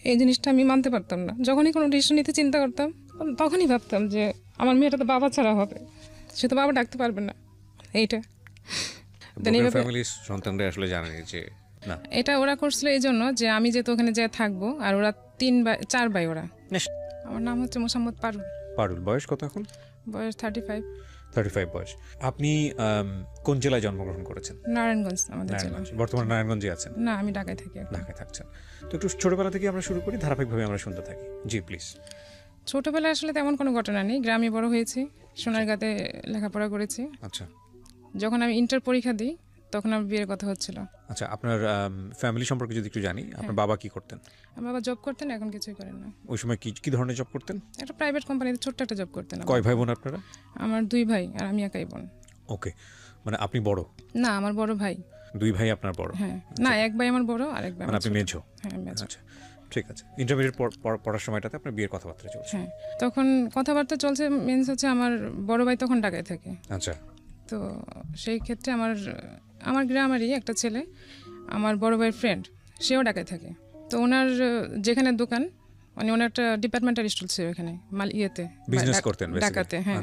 এই জিনিসটা আমি মানতে পারতাম না। যখনই কোনো ডিসিশন নিতে চিন্তা করতাম তখনই ভাবতাম যে আমার মেয়েটা তো বাবা ছাড়া হবে, সে তো বাবা ডাকতে পারবে না। এইটা ফ্যামিলির সন্তানরা আসলে জানে যে না, এটা ওরা করছিল এই জন্য যে আমি যেহেতু ওখানে যেয়ে থাকবো, আর ওরা 4 ভাই ওরা। আমার নাম হচ্ছে মোসাম্মদ পারুল। পারুল, বয়স কত এখন? বয়স 35 বয়স। আপনি কোন জেলায় জন্মগ্রহণ করেছেন? নারায়ণগঞ্জ আমাদের জেলা। বর্তমানে নারায়ণগঞ্জে আছেন? না, আমি ঢাকায় থাকি। ঢাকায় থাকছেন। তো একটু ছোটবেলা থেকে আমরা শুরু করি, ধারাবাহিকভাবে আমরা শুনতে থাকি। জি প্লিজ। ছোটবেলায় আসলে তেমন কোনো ঘটনা নেই, গ্রামে বড় হয়েছি, সোনারগাঁতে লেখাপড়া করেছি। আচ্ছা, যখন আমি ইন্টার পরীক্ষা দিই তখন আমার বিয়ের কথা হচ্ছিল। আচ্ছা, আপনার ফ্যামিলি সম্পর্কে যদি একটু জানি, আপনার বাবা কি করতেন? আমার বাবা জব করতেন, এখন কিছুই করেন না। ওই সময় কি ধরনের জব করতেন? একটা প্রাইভেট কোম্পানিতে ছোট্ট একটা জব করতেন। কয় ভাই বোন আপনারা? আমার 2 ভাই আর আমি একাই বোন। ওকে, মানে আপনি বড়? না, আমার বড় ভাই। 2 ভাই আপনার বড়? হ্যাঁ, না, এক ভাই আমার বড় আর এক ভাই মানে আপনি মেজো? হ্যাঁ, মেজো। আচ্ছা, ঠিক আছে। ইন্টারমিডিয়েট পড়ার সময়টাতে আপনার বিয়ের কথাবার্তা চলছে? হ্যাঁ, তখন কথাবার্তা চলছে, মিন্স হচ্ছে আমার বড় ভাই তখন ঢাকায় থাকে। আচ্ছা। তো সেই ক্ষেত্রে আমার গ্রামেরই একটা ছেলে, আমার বড় ভাইয়ের ফ্রেন্ড, সেও ঢাকায় থাকে। তো ওনার যেখানে দোকান, মানে ওনার একটা ডিপার্টমেন্টাল স্টোর ছিল এখানে বিজনেস করতেন ঢাকাতে। হ্যাঁ,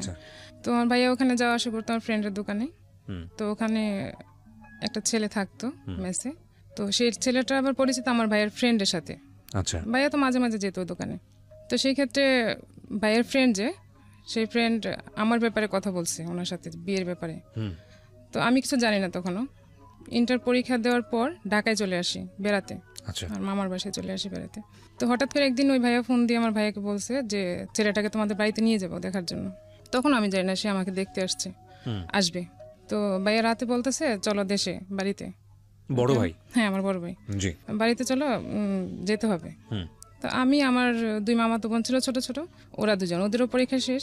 তো আমার ভাইয়া ওখানে যাওয়া আসা করতো আমার ফ্রেন্ডের দোকানে। তো ওখানে একটা ছেলে থাকতো মেসে। তো সেই ছেলেটা আবার পরিচিত আমার ভাইয়ের ফ্রেন্ডের সাথে। আচ্ছা। ভাইয়া তো মাঝে মাঝে যেত দোকানে। তো সেই ক্ষেত্রে ভাইয়ের ফ্রেন্ড সেই ফ্রেন্ড আমার ব্যাপারে কথা বলছে ওনার সাথে, বিয়ের ব্যাপারে। তো আমি কিছু জানি না তখনও। ইন্টার পরীক্ষা দেওয়ার পর ঢাকায় চলে আসি বেড়াতে। আচ্ছা। আর মামার বাসায় চলে আসি বেড়াতে। তো হঠাৎ করে একদিন ওই ভাইয়া ফোন দিয়ে আমার ভাইয়াকে বলছে যে ছেলেটাকে তোমাদের বাড়িতে নিয়ে যাবো দেখার জন্য। তখন আমি জানি না সে আমাকে দেখতে আসবে। তো ভাইয়া রাতে বলতেছে চলো দেশে, বাড়িতে। বড় ভাই? হ্যাঁ, আমার বড় ভাই। জি। বাড়িতে চলো, যেতে হবে। তো আমি, আমার 2 মামাতো বোন ছিল ছোট ছোট, ওরা 2জন, ওদেরও পরীক্ষা শেষ।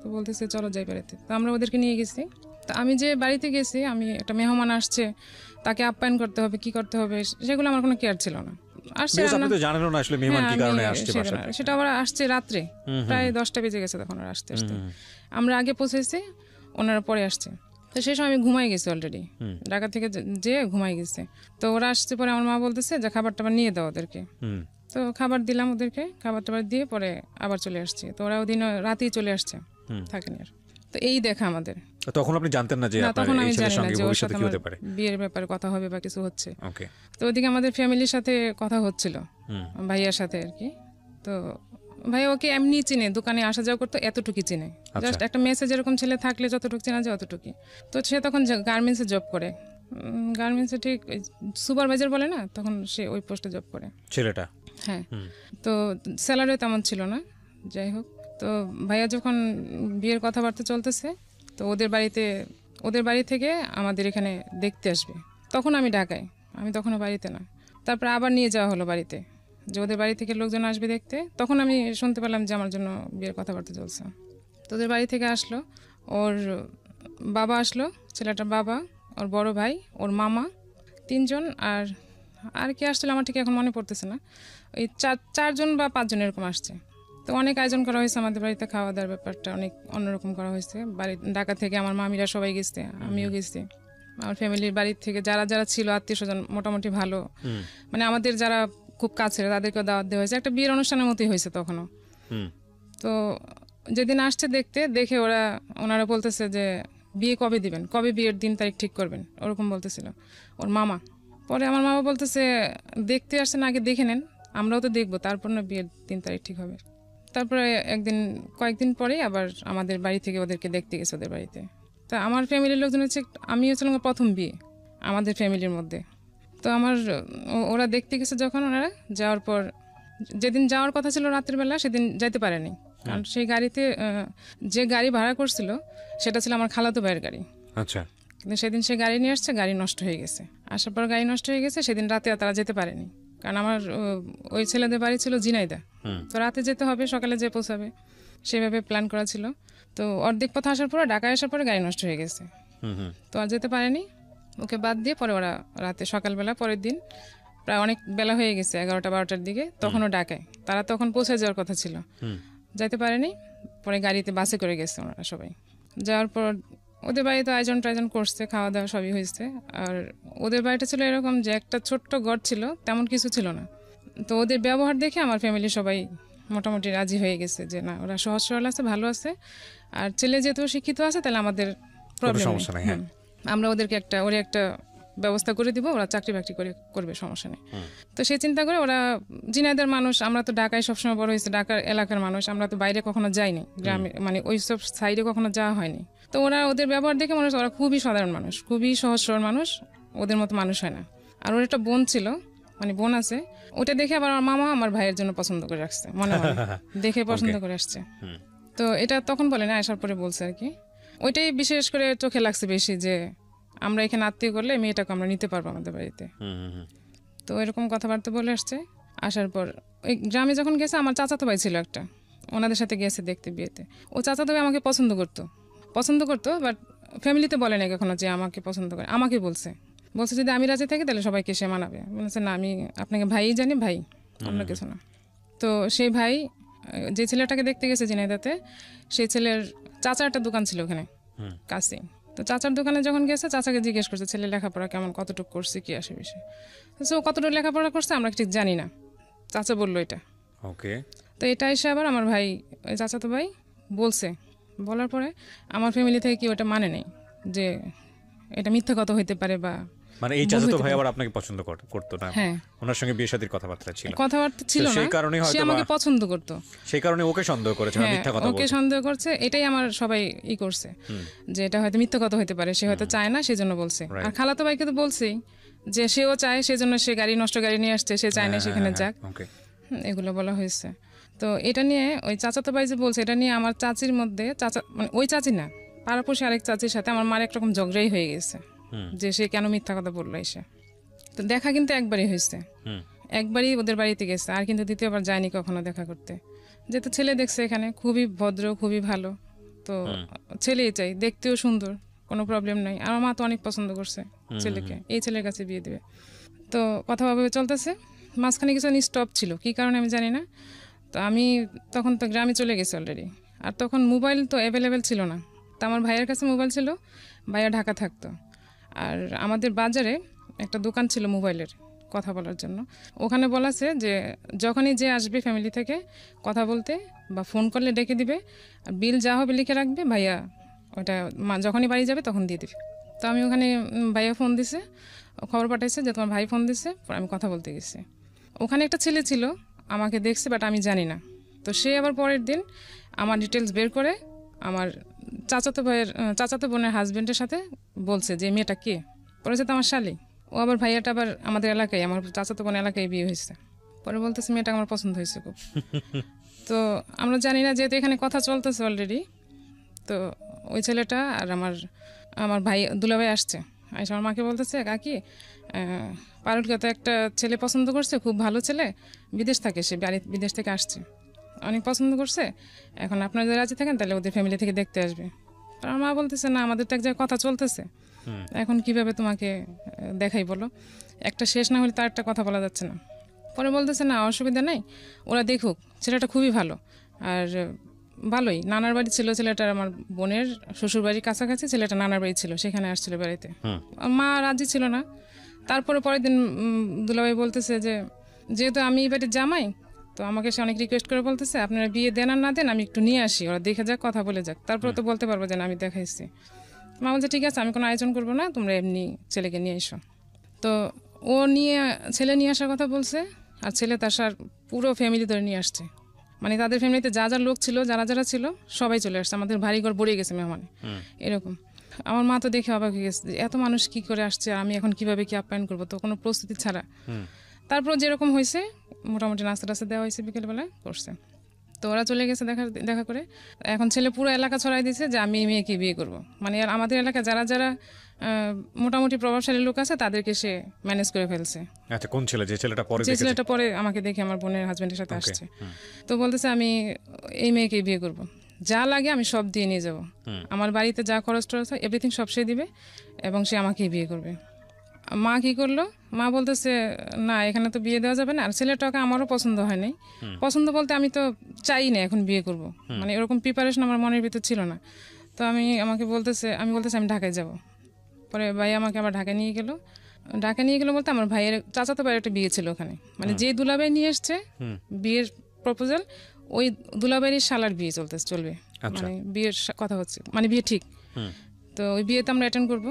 তো বলতেছে চলো যাই বাড়িতে। তো আমরা ওদেরকে নিয়ে গেছি। তো আমি যে বাড়িতে গেছি, আমি একটা মেহমান আসছে, তাকে আপ্যায়ন করতে হবে, কি করতে হবে, সেগুলো আমার কোনো কেয়ার ছিল না। আসছে, সেটা আবার আসছে রাত্রে, প্রায় 10টা বেজে গেছে তখন ওরা আসতে আসতে। আমরা আগে পৌঁছেছি, ওনারা পরে আসছে। তো সেই সময় আমি ঘুমাই গেছি অলরেডি, ঢাকা থেকে যেয়ে ঘুমাই গেছে। তো ওরা আসছে পরে আমার মা বলতেছে যে খাবার টাবার নিয়ে দাও ওদেরকে। তো খাবার দিলাম ওদেরকে, খাবার টাবার দিয়ে পরে আবার চলে আসছি। তো ওরা ওদিন রাতেই চলে আসছে, থাকেনি আর। তো এই দেখা আমাদের। তখন আপনি জানতেন না যে তখন আমি জানি না যে ওর সাথে কি হতে পারে, বিয়ের ব্যাপারে কথা হবে বা কিছু হচ্ছে। ওকে। তো ওদিকে আমাদের ফ্যামিলির সাথে কথা হচ্ছিল, ভাইয়ার সাথে আর কি। তো ভাই ওকে এমনি চিনে, দোকানে আসা যাওয়া করতো, এতটুকু চিনে। জাস্ট একটা মেসেজ এরকম ছেলে থাকলে যতটুকু চেনা যায় অতটুকু। তো সে তখন গার্মেন্টসে জব করে, গার্মেন্টসে ঠিক সুপারভাইজার বলে না, তখন সে ওই পোস্টে জব করে ছেলেটা। হ্যাঁ, তো স্যালারিও তেমন ছিল না, যাই হোক। তো ভাইয়া যখন বিয়ের কথাবার্তা চলতেছে, তো ওদের বাড়ি থেকে আমাদের এখানে দেখতে আসবে। তখন আমি ঢাকায়, আমি তখনও বাড়িতে না। তারপর আবার নিয়ে যাওয়া হলো বাড়িতে, যে ওদের বাড়ি থেকে লোকজন আসবে দেখতে। তখন আমি শুনতে পেলাম যে আমার জন্য বিয়ের কথাবার্তা চলছে। তো ওদের বাড়ি থেকে আসলো, ওর বাবা আসলো, ছেলেটার বাবা, ওর বড় ভাই, ওর মামা, 3জন, আর কি আসছিল আমার ঠিক এখন মনে পড়তেছে না। ওই 4জন বা 5জন এরকম আসছে। তো অনেক আয়োজন করা হয়েছে আমাদের বাড়িতে, খাওয়া দাওয়ার ব্যাপারটা অনেক অন্যরকম করা হয়েছে। ঢাকা থেকে আমার মামিরা সবাই গেছে, আমিও গেছি। আমার ফ্যামিলির বাড়ির থেকে যারা যারা ছিল আত্মীয় স্বজন মোটামুটি ভালো, মানে আমাদের যারা খুব কাছের তাদেরকে দাওয়াত দেওয়া হয়েছে। একটা বিয়ের অনুষ্ঠানের মতোই হয়েছে তখনও। তো যেদিন আসছে দেখে ওনারা বলতেছে যে বিয়ে কবে দিবেন, কবে বিয়ের দিন তারিখ ঠিক করবেন, ওরকম বলতেছিল ওর মামা। পরে আমার মামা বলতেছে দেখতে আসছেন, আগে দেখে নেন, আমরাও তো দেখবো, তারপর না বিয়ের দিন তারিখ ঠিক হবে। তারপরে কয়েকদিন পরে আবার আমাদের বাড়ি থেকে ওদেরকে দেখতে গেছে ওদের বাড়িতে। তা আমার ফ্যামিলির লোকজন হচ্ছে, আমি হচ্ছিলাম প্রথম বিয়ে আমাদের ফ্যামিলির মধ্যে। তো ওরা দেখতে গেছে যখন, ওনারা যাওয়ার পর যেদিন যাওয়ার কথা ছিল রাতের বেলা, সেদিন যাইতে পারেনি। কারণ সেই গাড়িতে যে গাড়ি ভাড়া করছিল সেটা ছিল আমার খালাতো ভাইয়ের গাড়ি। আচ্ছা। কিন্তু সেদিন সে গাড়ি নিয়ে আসছে, গাড়ি নষ্ট হয়ে গেছে। আসার পর গাড়ি নষ্ট হয়ে গেছে, সেদিন রাতে তারা যেতে পারেনি। কারণ আমার ওই ছেলেদের বাড়ি ছিল ঝিনাইদহ, তো রাতে যেতে হবে, সকালে যে পৌঁছাবে, সেভাবে প্ল্যান করা ছিল। তো অর্ধেক পথ আসার পরে, ঢাকায় আসার পরে গাড়ি নষ্ট হয়ে গেছে, তো আর যেতে পারেনি। ওকে বাদ দিয়ে পরে ওরা রাতে, সকালবেলা পরের দিন প্রায় অনেক বেলা হয়ে গেছে, 11টা-12টার দিকে, তখনও ঢাকায় তারা তখন পৌঁছে যাওয়ার কথা ছিল, যাইতে পারেনি। পরে গাড়িতে বাসে করে গেছে ওনারা সবাই। যাওয়ার পর ওদের বাড়িতে আয়োজন টায়োজন করছে, খাওয়া দাওয়া সবই হয়েছে। আর ওদের বাড়িটা ছিল এরকম যে একটা ছোট্ট ঘর ছিল, তেমন কিছু ছিল না, তো ওদের ব্যবহার দেখে আমার ফ্যামিলি সবাই মোটামুটি রাজি হয়ে গেছে যে না ওরা সহজ সরল আছে, ভালো আছে, আর ছেলে যেহেতু শিক্ষিত আছে তাহলে আমাদের প্রবলেম সমস্যা নাই, হ্যাঁ। আমরা ওদেরকে একটা ব্যবস্থা করে দিব, ওরা চাকরি বাকরি করবে, সমস্যা নেই। তো সেই চিন্তা করে ওরা, ঝিনাইদের মানুষ, আমরা তো ঢাকায় সবসময় বড় হয়েছে, ঢাকার এলাকার মানুষ, আমরা তো বাইরে কখনো যাইনি, গ্রামে মানে ওই সব সাইডে কখনো যাওয়া হয়নি। তো ওরা ওদের ব্যবহার দেখে মনে হচ্ছে ওরা খুবই সাধারণ মানুষ, খুবই সহজ সরল মানুষ, ওদের মতো মানুষ হয় না। আর ওর একটা বোন ছিল, মানে বোন আছে, ওটা দেখে আবার আমার মামা আমার ভাইয়ের জন্য পছন্দ করে রাখছে, মনে মনে দেখে পছন্দ করে আসছে। তো এটা তখন বলে না, আসার পরে বলছে আর কি। ওইটাই বিশেষ করে চোখে লাগছে বেশি, যে আমরা এখানে আত্মীয় করলে মেয়েটাকে আমরা নিতে পারবো আমাদের বাড়িতে। তো এরকম কথাবার্তা বলে আসছে। আসার পর ওই গ্রামে যখন গেছে, আমার চাচাতো ভাই ছিল একটা, ওনাদের সাথে গেছে দেখতে বিয়েতে। ও চাচাতো ভাই আমাকে পছন্দ করতো, বাট ফ্যামিলিতে বলে না কখনো যে আমাকে পছন্দ করে। আমাকে বলছে যদি আমি রাজি থাকি তাহলে সবাইকে সে মানাবে। বলেছে না, আমি আপনাকে ভাইই জানি, ভাই, অন্য কিছু না। তো সেই ভাই যে ছেলেটাকে দেখতে গেছে ঝিনাইদহতে, সেই ছেলের চাচার একটা দোকান ছিল ওখানে কাছে। তো চাচার দোকানে যখন গেছে, চাচাকে জিজ্ঞেস করছে ছেলে লেখাপড়া কেমন, কতটুকু করছে, কি আসে বিষয়। তো কতটুকু লেখাপড়া করছে আমরা ঠিক জানি না, চাচা বললো এটা। ওকে। তো এটা এসে আবার আমার ভাই, ওই চাচাতো ভাই বলছে, বলার পরে আমার ফ্যামিলি থেকে কি ওটা মানে নেই যে এটা মিথ্যা কথা হইতে পারে, বা মানে এই চাচাতো ভাই আবার আপনাকে পছন্দ করতো না? হ্যাঁ, ওনার সঙ্গে বিয়ে শাদীর কথাবার্তা ছিল না, সেই কারণে সে আমাকে পছন্দ করতো, সেই কারণে ওকে সন্দেহ করেছে, মিথ্যা কথা বলছে, ওকে সন্দেহ করছে। এটাই আমার সবাই করছে যে এটা হয়তো মিথ্যা কথা হইতে পারে, সে হয়তো চায় না, সেজন্য বলছে। আর খালাতো ভাইকে তো বলছেই যে সেও চায়, সেজন্য সে নষ্ট গাড়ি নিয়ে আসছে, সে চায় না সেখানে যাক, এগুলো বলা হয়েছে। তো এটা নিয়ে ওই চাচাতো ভাই যে বলছে, এটা নিয়ে আমার চাচির মধ্যে, চাচা মানে ওই চাচি না, পাড়াপড়শি আরেক চাচির সাথে আমার মার একরকম ঝগড়াই হয়ে গেছে, যে সে কেন মিথ্যা কথা বললো এসে। তো দেখা কিন্তু একবারই হয়েছে, একবারই ওদের বাড়িতে গেছে, আর কিন্তু দ্বিতীয়বার যায়নি কখনো দেখা করতে। যেহেতু ছেলে দেখছে এখানে, খুবই ভদ্র, খুবই ভালো, তো ছেলেই চাই, দেখতেও সুন্দর, কোনো প্রবলেম নাই। আমার মা তো অনেক পছন্দ করছে ছেলেকে, এই ছেলের কাছে বিয়ে দেবে। তো কথা ভাবে চলতেছে, মাঝখানে কিছু স্টপ ছিল, কী কারণে আমি জানি না। তো আমি তখন তো গ্রামে চলে গেছি অলরেডি, আর তখন মোবাইল তো অ্যাভেলেবেল ছিল না। তো আমার ভাইয়ের কাছে মোবাইল ছিল, ভাইয়া ঢাকা থাকতো, আর আমাদের বাজারে একটা দোকান ছিল মোবাইলের কথা বলার জন্য। ওখানে বলাছে যে যখনই যে আসবে ফ্যামিলি থেকে কথা বলতে বা ফোন করলে ডেকে দিবে, আর বিল যা হবে লিখে রাখবে, ভাইয়া ওটা যখনই বাড়ি যাবে তখন দিয়ে দিবে। তো আমি ওখানে, ভাইয়া ফোন দিছে, খবর পাঠাইছে যে তোমার ভাই ফোন দিছে, আমি কথা বলতে গেছি। ওখানে একটা ছেলে ছিল, আমাকে দেখছে, বাট আমি জানি না। তো সে আবার পরের দিন আমার ডিটেলস বের করে আমার চাচাতো বোনের হাজবেন্ডের সাথে বলছে যে মেয়েটা কে, বলেছে তো আমার শালি। ও আবার ভাইয়াটা আবার আমাদের এলাকায়, আমার চাচাতো বোন এলাকায় বিয়ে হয়েছে। পরে বলতেছে মেয়েটা আমার পছন্দ হয়েছে খুব। তো আমরা জানি না, যেহেতু এখানে কথা চলতেছে অলরেডি। তো ওই ছেলেটা আর আমার ভাই দুলাভাই আসছে, আইসা আমার মাকে বলতেছে, কাকি পারুলকে তো একটা ছেলে পছন্দ করছে, খুব ভালো ছেলে, বিদেশ থাকে, সে বিদেশ থেকে আসছে, অনেক পছন্দ করছে, এখন আপনারা যদি রাজি থাকেন তাহলে ওদের ফ্যামিলি থেকে দেখতে আসবে। আমার মা বলতেছে না, আমাদের তো এক জায়গায় কথা চলতেছে, এখন কিভাবে তোমাকে দেখাই বলো, একটা শেষ না হলে তার একটা কথা বলা যাচ্ছে না। পরে বলতেছে না, অসুবিধা নেই, ওরা দেখুক, ছেলেটা খুবই ভালো, আর ভালোই, নানার বাড়ি ছিল ছেলেটার, আমার বোনের শ্বশুর বাড়ির কাছাকাছি ছেলেটা নানার বাড়ি ছিল, সেখানে আসছিল বাড়িতে। মা রাজি ছিল না। তারপরে পরের দিন দুলাভাই বলতেছে যে যেহেতু আমি এই বাড়ির জামাই, তো আমাকে সে অনেক রিকোয়েস্ট করে বলতেছে আপনারা বিয়ে দেন আর না দেন, আমি একটু নিয়ে আসি, ওরা দেখে যাক, কথা বলে যাক, তারপরে তো বলতে পারবো যে না আমি দেখাইছি। মা বলছে ঠিক আছে, আমি কোনো আয়োজন করবো না, তোমরা এমনি ছেলেকে নিয়ে এসো। তো ও ছেলে নিয়ে আসার কথা বলছে, আর ছেলে তার পুরো ফ্যামিলি ধরে নিয়ে আসছে, মানে তাদের ফ্যামিলিতে যা যা লোক ছিল, যারা ছিল, সবাই চলে আসছে, আমাদের বাড়িঘর ভরে গেছে মেহমানে, এরকম। আমার মা তো দেখে অবাক হয়ে গেছে, এত মানুষ কি করে আসছে, আমি এখন কিভাবে কি আপ্যায়ন করবো, তো কোনো প্রস্তুতি ছাড়া। তারপর যেরকম হয়েছে মোটামুটি নাস্তা টাস্তা দেওয়া হয়েছে, বিকেলবেলায় করছে। তো ওরা চলে গেছে দেখা করে। এখন ছেলে পুরো এলাকা ছড়াই দিয়েছে যে আমি মেয়েকে বিয়ে করব, মানে আমাদের এলাকায় যারা মোটামুটি প্রভাবশালী লোক আছে তাদেরকে সে ম্যানেজ করে ফেলছে। আচ্ছা, কোন ছেলে? যে ছেলেটা পরে আমাকে দেখে আমার বোনের হাজবেন্ডের সাথে আসছে, তো বলতেছে আমি এই মেয়েকে বিয়ে করব, যা লাগে আমি সব দিয়ে নিয়ে যাব, আমার বাড়িতে যা খরচ টরচ হয় এভরিথিং সব সে দিবে, এবং সে আমাকেই বিয়ে করবে। মা কি করলো, মা বলতেছে না, এখানে তো বিয়ে দেওয়া যাবে না, আর ছেলেটাকে আমারও পছন্দ হয় নাই। পছন্দ বলতে আমি তো চাই না এখন বিয়ে করব, মানে এরকম প্রিপারেশন আমার মনের ভিতর ছিল না। তো আমি বলতেছি আমি ঢাকায় যাব। পরে ভাই আমাকে আবার ঢাকায় নিয়ে গেল, ঢাকা নিয়ে গেলো বলতে আমার ভাইয়ের চাচাতো ভাইয়ের একটা বিয়ে ছিল ওখানে, মানে যে দুলাভাই নিয়ে এসছে বিয়ের প্রপোজাল, ওই দুলাভাইয়ের শালার বিয়ে চলবে, মানে বিয়ের কথা হচ্ছে, মানে বিয়ে ঠিক। তো ওই বিয়েতে আমরা অ্যাটেন্ড করবো,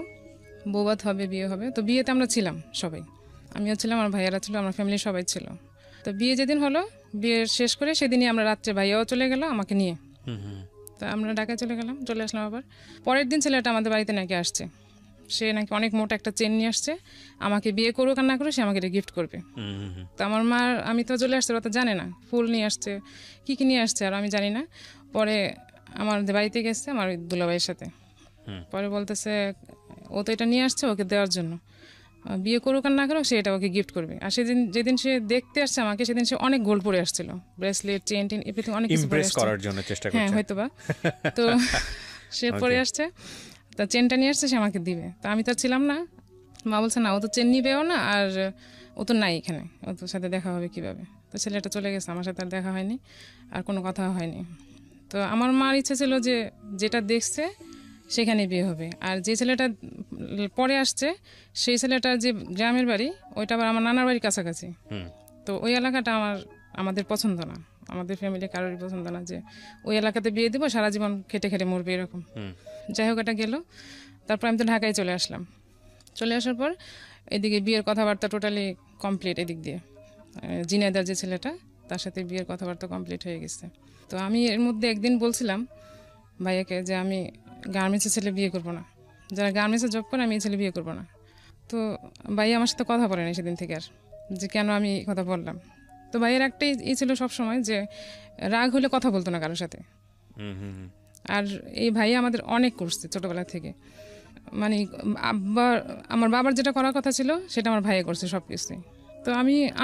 বৌভাত হবে, বিয়ে হবে। তো বিয়েতে আমরা ছিলাম সবাই, আমিও ছিলাম, আমার ভাইয়ারা ছিল, আমার ফ্যামিলির সবাই ছিল। তো বিয়ে যেদিন হলো, বিয়ে শেষ করে সেদিনই আমরা রাত্রে ভাইয়াও চলে গেল আমাকে নিয়ে। তো আমরা ঢাকায় চলে আসলাম। আবার পরের দিন ছেলেটা আমাদের বাড়িতে নাকি আসছে, সে নাকি অনেক মোটা একটা চেন নিয়ে আসছে, আমাকে বিয়ে করুক আর না করে সে আমাকে এটা গিফট করবে। তো আমার মা, আমি তো চলে আসছে, ওরা তো জানে না, ফুল নিয়ে আসছে, কী নিয়ে আসছে আর আমি জানি না। পরে আমার বাড়িতে গেছে আমার দুলাভাইয়ের সাথে, পরে বলতেছে ও তো এটা নিয়ে আসছে ওকে দেওয়ার জন্য, বিয়ে করুক আর না করুক সে এটা ওকে গিফট করবে। আর যেদিন সে দেখতে আসছে আমাকে, সেদিন সে অনেক গোল্ড পরে আসছিল, ব্রেসলেট, চেন এভরিথিং, অনেক কিছু পরে আসছে করার জন্য চেষ্টা করছে, হ্যাঁ হয়তো বা। তো সে পরে আসছে, তা চেনটা নিয়ে আসছে, সে আমাকে দিবে। তা আমি তো ছিলাম না, মা বলছে না ও তো চেন নিবেও না, আর ও তো নাই এখানে, ও তোর সাথে দেখা হবে কিভাবে। তো ছেলেটা চলে গেছে, আমার সাথে আর দেখা হয়নি, আর কোনো কথা হয়নি। তো আমার মার ইচ্ছে ছিল যে যেটা দেখছে সেখানে বিয়ে হবে, আর যে ছেলেটা পরে আসছে সেই ছেলেটার যে গ্রামের বাড়ি ওইটা আবার আমার নানার বাড়ির কাছাকাছি। তো ওই এলাকাটা আমাদের পছন্দ না, আমাদের ফ্যামিলি কারোরই পছন্দ না যে ওই এলাকাতে বিয়ে দেবো, সারা জীবন খেটে খেটে মরবে এরকম। যাই হোক, এটা গেল। তারপর আমি তো ঢাকায় চলে আসলাম। চলে আসার পর এদিকে বিয়ের কথাবার্তা টোটালি কমপ্লিট, এদিক দিয়ে জিনাইদার যে ছেলেটা তার সাথে বিয়ের কথাবার্তা কমপ্লিট হয়ে গেছে। তো আমি এর মধ্যে একদিন বলছিলাম ভাইয়াকে যে আমি গার্মেন্টসের ছেলে বিয়ে করবো না, যারা গার্মেন্টসে জব করে আমি এই ছেলে বিয়ে করবো না। তো ভাইয়া আমার সাথে কথা বলেনি সেদিন থেকে আর, যে কেন আমি কথা বললাম। তো ভাইয়ের একটাই ই ছিল সবসময় যে রাগ হলে কথা বলতো না কারোর সাথে। আর এই ভাইয়া আমাদের অনেক করছে ছোটোবেলা থেকে, মানে আমার বাবার যেটা করার কথা ছিল সেটা আমার ভাইয়া করছে সব কিছুই। তো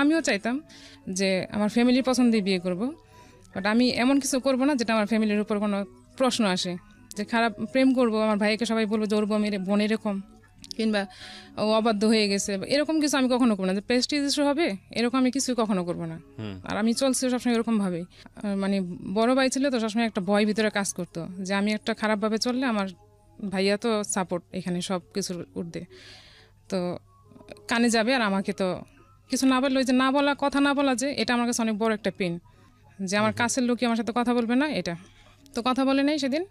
আমিও চাইতাম যে আমার ফ্যামিলির পছন্দেই বিয়ে করব, বাট আমি এমন কিছু করব না যেটা আমার ফ্যামিলির উপর কোনো প্রশ্ন আসে, যে খারাপ প্রেম করব, আমার ভাইকে সবাই বলবো যে ওর বোন এরকম, কিংবা ও অবাধ্য হয়ে গেছে, এরকম কিছু আমি কখনো করবো না, যে প্রেস্টিজ ইস্যু হবে এরকম আমি কিছু কখনো করবো না। আর আমি চলছি সবসময় এরকম ভাবেই, মানে বড় ভাই ছিল তো সবসময় একটা ভয় ভিতরে কাজ করতো যে আমি একটা খারাপভাবে চললে আমার ভাইয়া তো সাপোর্ট এখানে সব কিছুর ঊর্ধ্বে, তো কানে যাবে, আর আমাকে তো কিছু না বললে, ওই যে না বলা, কথা না বলা, যে এটা আমার কাছে অনেক বড় একটা পেন, যে আমার কাছের লোকই আমার সাথে কথা বলবে না, এটা তো কথা বলে নাই। সেদিন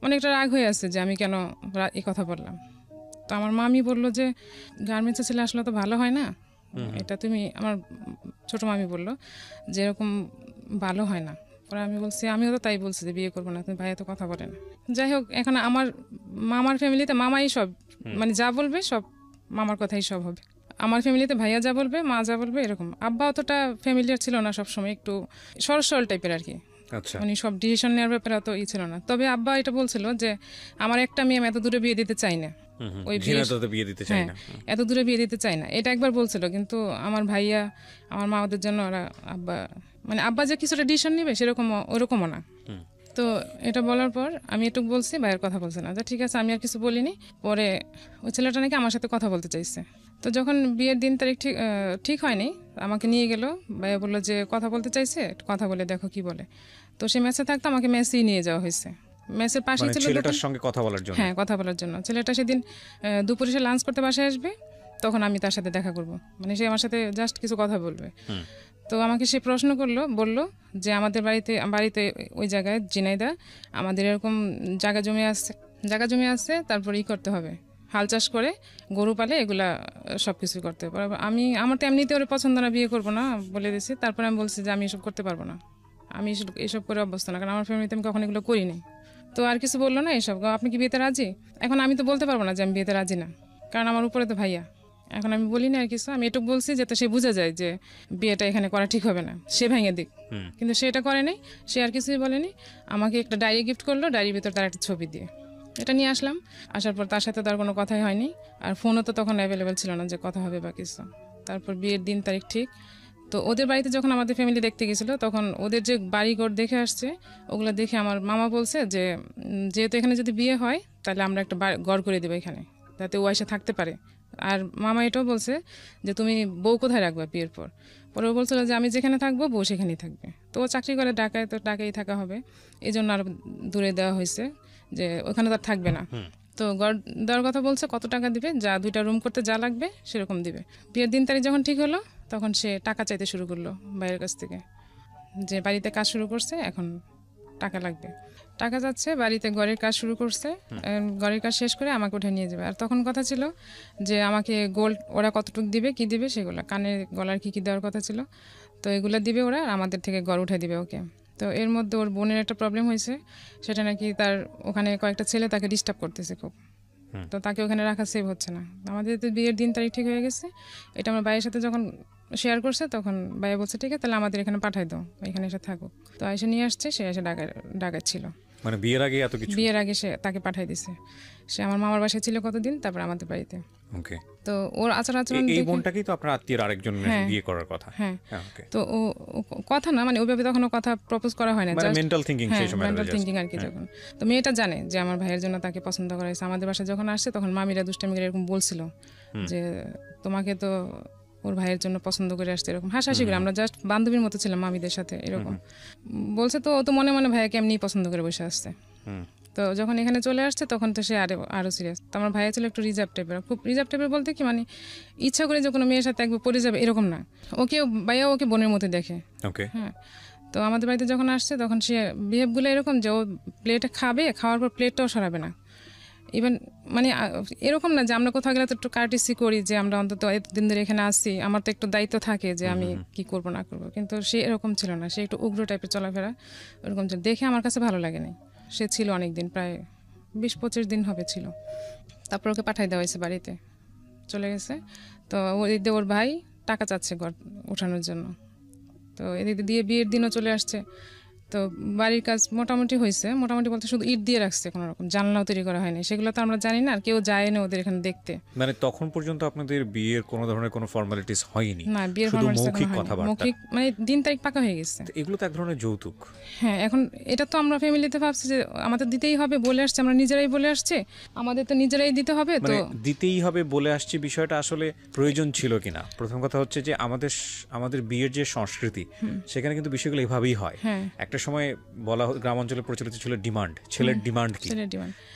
অনেকটা রাগ হয়ে আছে যে আমি কেন এই কথা বললাম। তো আমার মামি বললো যে গার্মেন্টসে ছেলে আসলে তো ভালো হয় না, এটা তুমি, আমার ছোটো মামি বললো যে এরকম ভালো হয় না। পরে আমি বলছি আমিও তো তাই বলছি যে বিয়ে করবো না, তুমি ভাইয়া তো কথা বলে না। যাই হোক, এখন আমার মামার ফ্যামিলিতে মামাই সব, মানে যা বলবে সব মামার কথাই সব হবে। আমার ফ্যামিলিতে ভাইয়া যা বলবে, মা যা বলবে, এরকম। আব্বা অতটা ফ্যামিলিয়ার ছিল না, সবসময় একটু সরল টাইপের আর কি, মানে সব ডিসিশন নেওয়ার ব্যাপারে অত ছিল না। তবে আব্বা এটা বলছিল যে আমার একটা মেয়ে আমি এত দূরে বিয়ে দিতে চাই না, ওই বিয়ে দিতে চাই না, এত দূরে বিয়ে দিতে চাই না, এটা একবার বলছিল। কিন্তু আমার ভাইয়া, আমার মা, ওদের জন্য ওরা আব্বা যে কিছুটা ডিসিশন নেবে সেরকম ওরকমও না। তো এটা বলার পর আমি একটু বলছি, ভাইয়ের কথা বলছে না, ঠিক আছে, আমি আর কিছু বলিনি। পরে ওই ছেলেটা নাকি আমার সাথে কথা বলতে চাইছে। তো যখন বিয়ের দিন তারিখ ঠিক হয়নি, আমাকে নিয়ে গেল, ভাইয়া বললো যে কথা বলতে চাইছে, কথা বলে দেখো কি বলে। তো সে মেসে থাকতো, আমাকে মেসেই নিয়ে যাওয়া হয়েছে, মেসের পাশেই ছিল, ছেলেটার সঙ্গে কথা বলার জন্য। হ্যাঁ, কথা বলার জন্য। ছেলেটা সেদিন দুপুরে সে লাঞ্চ করতে বাসায় আসবে, তখন আমি তার সাথে দেখা করব, মানে সে আমার সাথে জাস্ট কিছু কথা বলবে। তো আমাকে সে প্রশ্ন বলল যে আমাদের বাড়িতে ওই জায়গায় জিনাইদা আমাদের এরকম জায়গা জমি আছে, তারপর করতে হবে, হাল চাষ করে গরু পালে, এগুলা সব কিছু করতে হবে। আমার তো এমনিতে ওর পছন্দ না, বিয়ে করবো না বলে দিয়েছি। তারপরে আমি বলছি যে আমি এসব করতে পারবো না, আমি এসব করে অভ্যস্ত না, কারণ আমার ফ্যামিলিতে আমি কখন এগুলো করিনি। তো আর কিছু বললো না, এসব আপনি কি বিয়েতে রাজি? এখন আমি তো বলতে পারবো না যে আমি বিয়েতে রাজি না, কারণ আমার উপরে তো ভাইয়া। এখন আমি বলি না আর কিছু, আমি এটুকু বলছি যাতে সে বোঝা যায় যে বিয়েটা এখানে করা ঠিক হবে না, সে ভেঙে দিক। কিন্তু সে এটা করে নাই, সে আর কিছুই বলেনি। আমাকে একটা ডায়েরি গিফট করলো, ডায়েরির ভিতর তার একটা ছবি দিয়ে, এটা নিয়ে আসলাম। আসার পর তার সাথে তার কোনো কথাই হয়নি, আর ফোনও তো তখন অ্যাভেলেবেল ছিল না যে কথা হবে বা কিছু। তারপর বিয়ের দিন তারিখ ঠিক। তো ওদের বাড়িতে যখন আমাদের ফ্যামিলি দেখতে গেছিলো, তখন ওদের যে বাড়িঘর দেখে আসছে, ওগুলো দেখে আমার মামা বলছে যে যেহেতু এখানে যদি বিয়ে হয় তাহলে আমরা একটা ঘর করে দেবো এখানে, যাতে ও এসে থাকতে পারে। আর মামা এটাও বলছে যে তুমি বউ কোথায় রাখবা বিয়ের পর। পরে ও বলছিল যে আমি যেখানে থাকবো বউ সেখানেই থাকবে। তো ও চাকরি করে ঢাকায়, তো ঢাকায় থাকা হবে, এই জন্য আরও দূরে দেওয়া হয়েছে, যে ওখানে তার থাকবে না। তো ঘর দেওয়ার কথা বলছে, কত টাকা দিবে, যা 2টা রুম করতে যা লাগবে সেরকম দিবে। বিয়ের দিন তারিখ যখন ঠিক হলো তখন সে টাকা চাইতে শুরু করলো ভাইয়ের কাছ থেকে, যে বাড়িতে কাজ শুরু করছে, এখন টাকা লাগবে। টাকা যাচ্ছে, বাড়িতে ঘরের কাজ শুরু করছে, ঘরের কাজ শেষ করে আমাকে উঠে নিয়ে যাবে। আর তখন কথা ছিল যে আমাকে গোল্ড ওরা কতটুকু দিবে, কি দিবে সেগুলো, কানের গলার কি দেওয়ার কথা ছিল, তো এগুলো দিবে ওরা, আর আমাদের থেকে ঘর উঠে দিবে ওকে। তো এর মধ্যে ওর বোনের একটা প্রবলেম হয়েছে, সেটা নাকি তার ওখানে কয়েকটা ছেলে তাকে ডিস্টার্ব করতেছে খুব, তো তাকে ওখানে রাখা সেভ হচ্ছে না। আমাদের তো বিয়ের দিন তারিখ ঠিক হয়ে গেছে, এটা আমার ভাইয়ের সাথে যখন শেয়ার করছে তখন ভাইয়া বলছে ঠিক আছে তাহলে আমাদের এখানে পাঠাই দাও, এখানে এসে থাকুক। তো এসে নিয়ে আসছে, সে এসে ডাকাচ্ছিল, মানে বিয়ের আগে এত কিছু? বিয়ের আগে সে তাকে পাঠাই দিছে। সে আমার মামার বাসায় ছিল কতদিন, তারপর আমাদের বাড়িতে। ওকে। তো ওর আচরণ এই বোনটাকেই তো আপনার আত্মীয়ের আরেকজন বিয়ে করার কথা? হ্যাঁ। ওকে। তো ও কথা না, মানে ওইভাবে তখন কথা প্রপোজ করা হয় না, মানে মেন্টাল থিংকিং সেই সময়, মেন্টাল থিংকিং আর কি। যখন তো মেয়েটা জানে যে আমার ভাইয়ের জন্য তাকে পছন্দ করা হয়েছে, আমাদের বাসায় যখন আসছে তখন মামিরা দুষ্টামি করে এরকম বলছিল যে তোমাকে তো ওর ভাইয়ের জন্য পছন্দ করে আসছে, এরকম হাসাহাসি করে, আমরা জাস্ট বান্ধবীর মতো ছিলাম মামিদের সাথে, এরকম বলছে। তো ও তো মনে মনে ভাইয়াকে এমনি পছন্দ করে বসে আসছে। তো যখন এখানে চলে আসছে তখন তো সে আরো সিরিয়াস। তো আমার ভাইয়া ছিল একটু রিজার্ভ টাইপের, খুব রিজার্ভ টাইপের বলতে কি মানে ইচ্ছা করে যে কোনো মেয়ের সাথে একবার পড়ে যাবে এরকম না, ভাইয়া ওকে বোনের মতো দেখে। হ্যাঁ। তো আমাদের বাড়িতে যখন আসছে তখন সে বিহেভগুলো এরকম যে ও প্লেটে খাবে, খাওয়ার পর প্লেটটাও সরাবে না। ইভেন মানে এরকম না যে আমরা কোথাও গেলে তো একটু কার্টিসি করি, যে আমরা অন্তত এতদিন ধরে এখানে আসছি, আমার তো একটু দায়িত্ব থাকে যে আমি কি করব না করবো, কিন্তু সে এরকম ছিল না, সে একটু উগ্র টাইপের চলাফেরা ওরকম ছিল, দেখে আমার কাছে ভালো লাগেনি। সে ছিল অনেক দিন, প্রায় 20-25 দিন হবে ছিল, তারপর ওকে পাঠাই দেওয়া হয়েছে বাড়িতে, চলে গেছে। তো ওর ভাই টাকা চাচ্ছে ঘর উঠানোর জন্য, তো এদিক দিয়ে বিয়ের দিনও চলে আসছে। তো বাড়ির কাজ মোটামুটি হয়েছে, মোটামুটি বলতে শুধু ইট দিয়ে রাখছে, কোনো রকম জানলাও তৈরি করা হয়নি, সেগুলো তো আমরা জানি না, আর কেউ যায় না ওদের এখানে দেখতে। মানে তখন পর্যন্ত আপনাদের বিয়ের কোনো ধরনের কোনো ফর্মালিটিস হয়নি? না, বিয়ের মৌখিক মানে দিন তারিখ পাকা হয়ে গেছে। এগুলো তো এক ধরনের যৌতুক। হ্যাঁ, এখন এটা তো আমরা ফ্যামিলিতে ভাবছি যে আমাদের দিতেই হবে, বলে আসছে, আমরা নিজেরাই বলে আসছে, আমাদের তো নিজেরাই দিতে হবে। তো দিতেই হবে বলে আসছে, বিষয়টা আসলে প্রয়োজন ছিল কিনা? প্রথম কথা হচ্ছে যে আমাদের বিয়ের যে সংস্কৃতি, সেখানে কিন্তু বিষয়গুলো এভাবেই হয়। একটা সময় বলা গ্রামাঞ্চলে প্রচলিত ছিল ডিমান্ড, ছেলের ডিমান্ড কি?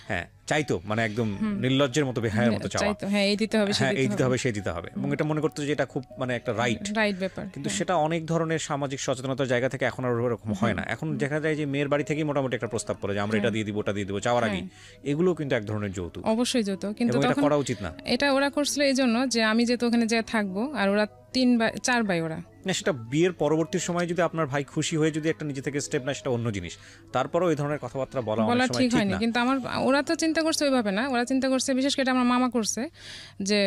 হ্যাঁ, চাইতো, মানে একদম নির্লজ্জের মতো, বেহায়ের মতো চাওয়া, হ্যাঁ এই দিতে হবে, সেই দিতে হবে, এবং এটা মনে করতো যে এটা খুব মানে একটা রাইট ব্যাপার। কিন্তু সেটা অনেক ধরনের সামাজিক সচেতনতার জায়গা থেকে এখন আর ওরকম হয় না। এখন দেখা যায় যে মেয়ের বাড়ি থেকেই মোটামুটি একটা প্রস্তাব পড়ে যে আমরা এটা দিয়ে দিব, ওটা দিয়ে দিব, চাওয়ার আগে। এগুলো কিন্তু এক ধরনের যৌতুক, অবশ্যই যৌতুক, কিন্তু এটা করা উচিত না। এটা ওরা করছিল এই জন্য যে আমি যেহেতু ওখানে যেয়ে থাকবো, আর ওরা 4 ভাই, ওরা না, সেটা বিয়ের পরবর্তী সময় যদি আপনার ভাই খুশি হয়ে যদি একটা নিজে থেকে স্টেপ না, সেটা অন্য জিনিস। তারপরেও এই ধরনের কথাবার্তা বলা ঠিক হয়নি, কিন্তু ওরা তো চিন্তা করছে ওইভাবে না, ওরা চিন্তা করছে, বিশেষ করে আমার মামা করছে যে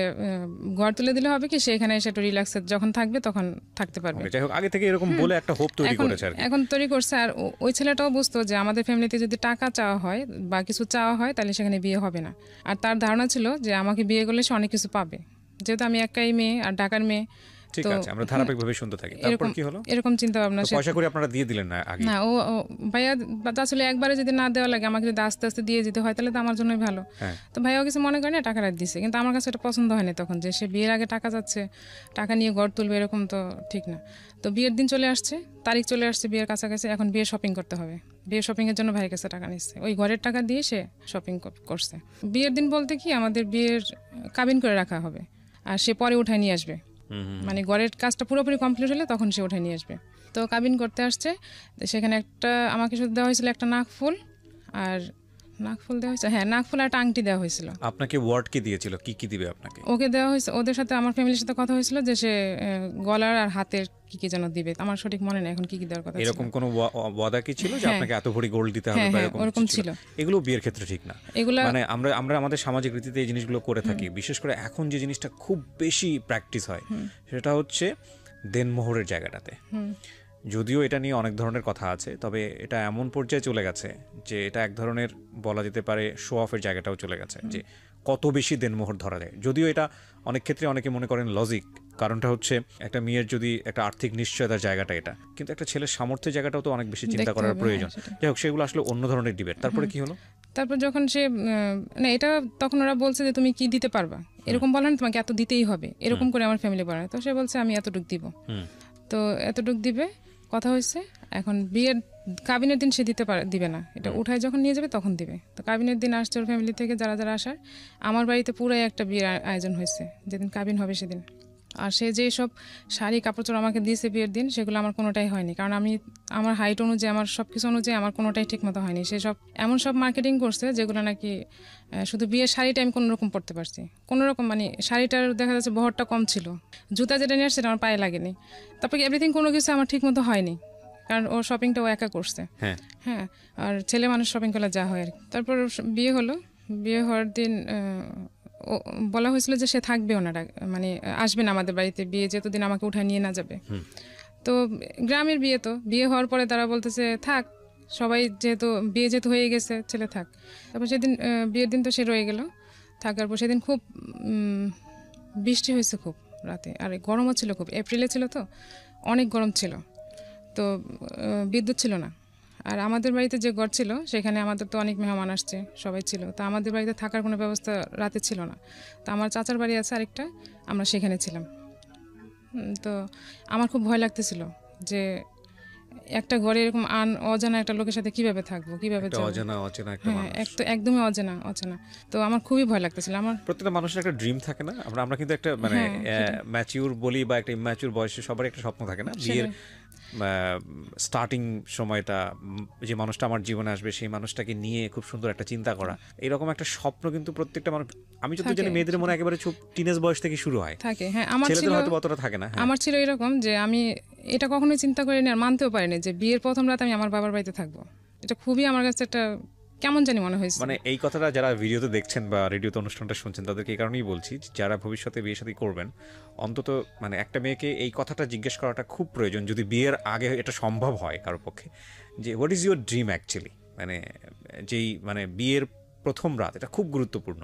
ঘর তুলে দিলে হবে কি, সেখানে এসে একটু রিল্যাক্স যখন থাকবে তখন থাকতে পারবে। যাই হোক, আগে থেকে এরকম বলে একটা হোপ তৈরি করেছে আর কি। এখন তৈরি করছে, আর ওই ছেলেটাও বুঝতো যে আমাদের ফ্যামিলিতে যদি টাকা চাওয়া হয় বা কিছু চাওয়া হয় তাহলে সেখানে বিয়ে হবে না, আর তার ধারণা ছিল যে আমাকে বিয়ে করলে সে অনেক কিছু পাবে, যেহেতু আমি একাই মেয়ে আর ঢাকার মেয়ে। ঠিক আছে, আমরা ধারাবাহিকভাবে শুনতে থাকি। তারপর কি হলো? এরকম চিন্তা ভাবনা, পয়সা করে আপনারা দিয়ে দিলেন না আগে? না, ও ভাইয়া আসলে একবারে যদি না দেওয়া লাগে, আমাকে যদি আস্তে আস্তে দিয়ে যেতে হয় তাহলে তো আমার জন্যই ভালো। তো ভাইয়াও কিছু মনে করে না, টাকা রাখ দিছে, কিন্তু আমার কাছে এটা পছন্দ হয়নি তখন, যে সে বিয়ের আগে টাকা যাচ্ছে, টাকা নিয়ে ঘর তুলবে, এরকম তো ঠিক না। তো বিয়ের দিন চলে আসছে, তারিখ চলে আসছে বিয়ের কাছাকাছি, এখন বিয়ে শপিং করতে হবে। বিয়ে শপিং এর জন্য ভাইয়ের কাছে টাকা নিচ্ছে, ওই ঘরের টাকা দিয়ে সে শপিং করছে। বিয়ের দিন বলতে কি আমাদের বিয়ের কাবিন করে রাখা হবে, আর সে পরে উঠায় নিয়ে আসবে, মানে ঘরের কাজটা পুরোপুরি কমপ্লিট হলে তখন সে উঠে নিয়ে আসবে। তো কাবিন করতে আসছে, সেখানে আমাকে শুধু দেওয়া হয়েছিল একটা নাকফুল, আর নাকফুল দেওয়া হয়েছে, হ্যাঁ নাকফুল আর একটা আংটি দেওয়া হয়েছিল। আপনাকে ওয়ার্ড কি দিয়েছিল, কি কি দিবে আপনাকে? ওকে দেওয়া হয়েছে, ওদের সাথে আমার ফ্যামিলির সাথে কথা হয়েছিল যে সে গলার আর হাতের কি যেন দিবে, আমার সঠিক মনে নেই এখন কি দেওয়ার কথা। এরকম কোনো ওয়াদা কি ছিল যে আপনাকে এত ভরি গোল্ড দিতে হবে বা এরকম ছিল? এগুলো বিয়ের ক্ষেত্রে ঠিক না, এগুলো মানে আমরা আমাদের সামাজিক রীতিতে এই জিনিসগুলো করে থাকি। বিশেষ করে এখন যে জিনিসটা খুব বেশি প্র্যাকটিস হয় সেটা হচ্ছে দেনমোহরের জায়গাটাতে। যদিও এটা নিয়ে অনেক ধরনের কথা আছে, তবে এটা এমন পর্যায়ে চলে গেছে যে এটা এক ধরনের বলা যেতে পারে শো অফের জায়গাটাও চলে গেছে, যে কত বেশি দেনমোহর ধরা যায়। যদিও এটা অনেক ক্ষেত্রে অনেকে মনে করেন লজিক, কারণটা হচ্ছে একটা মেয়ের যদি একটা আর্থিক নিশ্চয়তার জায়গাটা এটা, কিন্তু একটা ছেলের সামর্থ্যের জায়গাটাও তো অনেক বেশি চিন্তা করার প্রয়োজন। যাই হোক, সেগুলো আসলে অন্য ধরনের ডিবেট। তারপরে কি হলো? তারপর যখন সে না, এটা তখন ওরা বলছে যে তুমি কি দিতে পারবা, এরকম বলে না, তোমাকে এত দিতেই হবে, এরকম করে আমার ফ্যামিলি বলে। তো সে বলছে আমি এতটুক দিব, তো এতটুক দিবে। কথা হয়েছে, এখন বিয়ের কাবিনের দিন সে দিবে না, এটা উঠায় যখন নিয়ে যাবে তখন দিবে। তো কাবিনের দিন আসছে ওর ফ্যামিলি থেকে যারা যারা আসার, আমার বাড়িতে পুরাই একটা বিয়ের আয়োজন হয়েছে যেদিন কাবিন হবে সেদিন। আর সে যে সব শাড়ি কাপড় আমাকে দিয়েছে বিয়ের দিন, সেগুলো আমার কোনোটাই হয়নি, কারণ আমি আমার হাইট অনুযায়ী আমার সব কিছু অনুযায়ী আমার কোনোটাই ঠিক মতো হয়নি। সে সব এমন সব মার্কেটিং করছে যেগুলো নাকি শুধু বিয়ের শাড়িটা আমি কোনোরকম পরতে পারছি, কোনোরকম, মানে শাড়িটার দেখা যাচ্ছে বহরটা কম ছিল, জুতা যেটা নিয়ে আসছে আমার পায়ে লাগেনি, তারপরে এভরিথিং কোনো কিছু আমার ঠিক মতো হয়নি, কারণ ও শপিংটা ও একা করছে। হ্যাঁ, আর ছেলে মানুষ শপিং করলে যা হয় আর কি। তারপর বিয়ে হলো, বিয়ে হওয়ার দিন বলা হয়েছিল যে সে থাকবে, ওনারা মানে আসবেন আমাদের বাড়িতে, বিয়ে যেতদিন আমাকে উঠায় নিয়ে না যাবে। তো গ্রামের বিয়ে, তো বিয়ে হওয়ার পরে তারা বলতেছে থাক, সবাই যেহেতু বিয়ে যেহেতু হয়ে গেছে ছেলে থাক। তারপর সেদিন বিয়ের দিন তো সে রয়ে গেল, থাকার পর সেদিন খুব বৃষ্টি হয়েছে খুব রাতে, আর গরমও ছিল খুব, এপ্রিলে ছিল তো অনেক গরম ছিল, তো বিদ্যুৎ ছিল না। আর আমাদের বাড়িতে যে ঘর ছিল সেখানে আমাদের তো অনেক মেহমান আসছে, সবাই ছিল, তো আমাদের বাড়িতে থাকার কোনো ব্যবস্থা রাতে ছিল না। তো আমার চাচার বাড়ি আছে আরেকটা, আমরা সেখানে ছিলাম। তো আমার খুব ভয় লাগতেছিল যে একটা ঘরে এরকম অজানা একটা লোকের সাথে কিভাবে থাকবো, কিভাবে একদমই অচেনা। তো আমার খুবই ভয় লাগতেছিল। আমার প্রত্যেকটা মানুষের একটা ড্রিম থাকে না, আমরা কিন্তু একটা মানে ম্যাচিউর বলি বা একটা ইম্যাচিউর বয়সে সবার একটা স্বপ্ন থাকে না, বিয়ের স্টার্টিং সময়টা, যে মানুষটা আমার জীবনে আসবে সেই মানুষটাকে নিয়ে খুব সুন্দর একটা চিন্তা করা, এরকম একটা স্বপ্ন কিন্তু প্রত্যেকটা মানুষ, আমি যত জানি মেয়েদের মনে একেবারে টিনেজ বয়স থেকে শুরু হয় থাকে। হ্যাঁ, আমার ছিল, হয়তো অতটা থাকে না। আমার ছিল এরকম যে আমি এটা কখনোই চিন্তা করিনি আর মানতেও পারিনি যে বিয়ের প্রথম রাত আমি আমার বাবার বাড়িতে থাকবো। এটা খুবই আমার কাছে একটা কেমন জানি মনে হয়েছে। মানে এই কথাটা যারা ভিডিওতে দেখছেন বা রেডিওতে অনুষ্ঠানটা শুনছেন তাদেরকে এই কারণেই বলছি, যারা ভবিষ্যতে বিয়ে শাদী করবেন, অন্তত মানে একটা মেয়েকে এই কথাটা জিজ্ঞেস করাটা খুব প্রয়োজন, যদি বিয়ের আগে এটা সম্ভব হয় কারোর পক্ষে, যে what is your dream actually, মানে যেই মানে বিয়ের প্রথম রাত, এটা খুব গুরুত্বপূর্ণ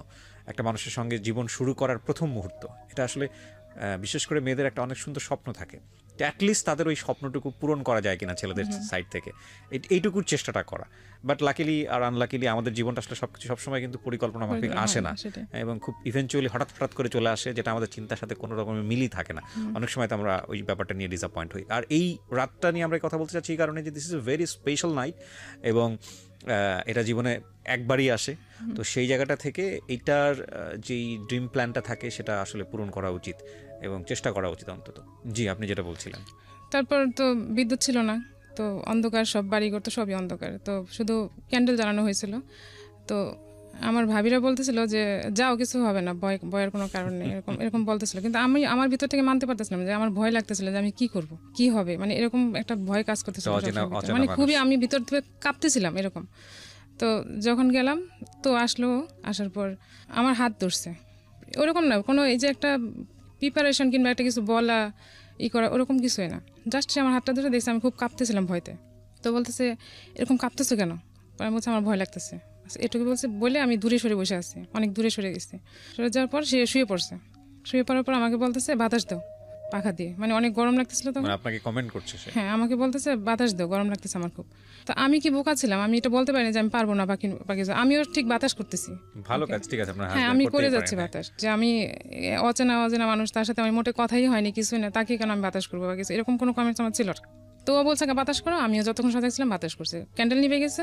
একটা মানুষের সঙ্গে জীবন শুরু করার প্রথম মুহূর্ত। এটা আসলে বিশেষ করে মেয়েদের একটা অনেক সুন্দর স্বপ্ন থাকে, অ্যাটলিস্ট তাদের ওই স্বপ্নটুকু পূরণ করা যায় কিনা ছেলেদের সাইড থেকে, এইটুকুর চেষ্টাটা করা। বাট লাকিলি আর আনলাকিলি আমাদের জীবনটা আসলে সবকিছু সবসময় কিন্তু পরিকল্পনা মাফিক আসে না, এবং খুব ইভেনচুয়ালি হঠাৎ করে চলে আসে, যেটা আমাদের চিন্তার সাথে কোনো রকমের মিলই থাকে না। অনেক সময় তো আমরা ওই ব্যাপারটা নিয়ে ডিসঅ্যাপয়েন্ট হই। আর এই রাতটা নিয়ে আমরা কথা বলতে চাচ্ছি এই কারণে যে this is a very special night, এবং এটা জীবনে একবারই আসে। তো সেই জায়গাটা থেকে এইটার যেই ড্রিম প্ল্যানটা থাকে সেটা আসলে পূরণ করা উচিত এবং চেষ্টা করা উচিত অন্তত। জি, আপনি যেটা বলছিলেন। তারপর তো বিদ্যুৎ ছিল না, তো অন্ধকার, সব বাড়িঘর তো সবই অন্ধকার, তো শুধু ক্যান্ডেল জ্বালানো হয়েছিল। তো আমার ভাবিরা বলতেছিল যে যাও, কিছু হবে না, ভয়ের কোনো কারণ নেই, এরকম বলতেছিল। কিন্তু আমি আমার ভিতর থেকে মানতে পারতেছিলাম যে আমার ভয় লাগতেছিল যে আমি কি করব, কি হবে, মানে এরকম একটা ভয় কাজ করতেছিল, মানে খুবই আমি ভিতর থেকে কাঁপতেছিলাম এরকম। তো যখন গেলাম তো আসার পর আমার হাত ধরছে, ওরকম না কোনো এই যে একটা প্রিপারেশন কিংবা একটা কিছু বলা করা, ওরকম কিছুই না, জাস্ট আমার হাতটা ধরে দেখছি আমি খুব কাঁপতেছিলাম ভয়তে। তো বলতেছে এরকম কাঁপতেছো কেন? আমি বলছি আমার ভয় লাগতেছে, এটুকু বলছে। বলে আমি দূরে সরে বসে আছি, অনেক দূরে সরে গেছি। সরে যাওয়ার পর সে শুয়ে পড়ছে, শুয়ে পড়ার পর আমাকে বলতেছে বাতাস দাও পাখা দিয়ে, মানে অনেক গরম লাগতেছিল তখন। আপনাকে কমেন্ট করছে সে? হ্যাঁ, আমাকে বলতেছে বাতাস দাও, গরম লাগতেছে আমার খুব। তো আমি কি বোকা ছিলাম, আমি এটা বলতে পারিনি যে আমি পারবো না, বাকি আমিও ঠিক বাতাস করতেছি, ভালো কাজ, ঠিক আছে, আপনার হ্যাঁ আমি করে যাচ্ছি বাতাস, যে আমি অচেনা মানুষ, তার সাথে আমি মোটে কথাই হয়নি, কিছুই না, তাকে কেন আমি বাতাস করবো বা কিছু এরকম কোনো কমেন্টস আমার ছিল। তো ও বলছে বাতাস করো, আমিও যতক্ষণ সাথে ছিলাম বাতাস করছে, ক্যান্ডেল নিভে গেছে,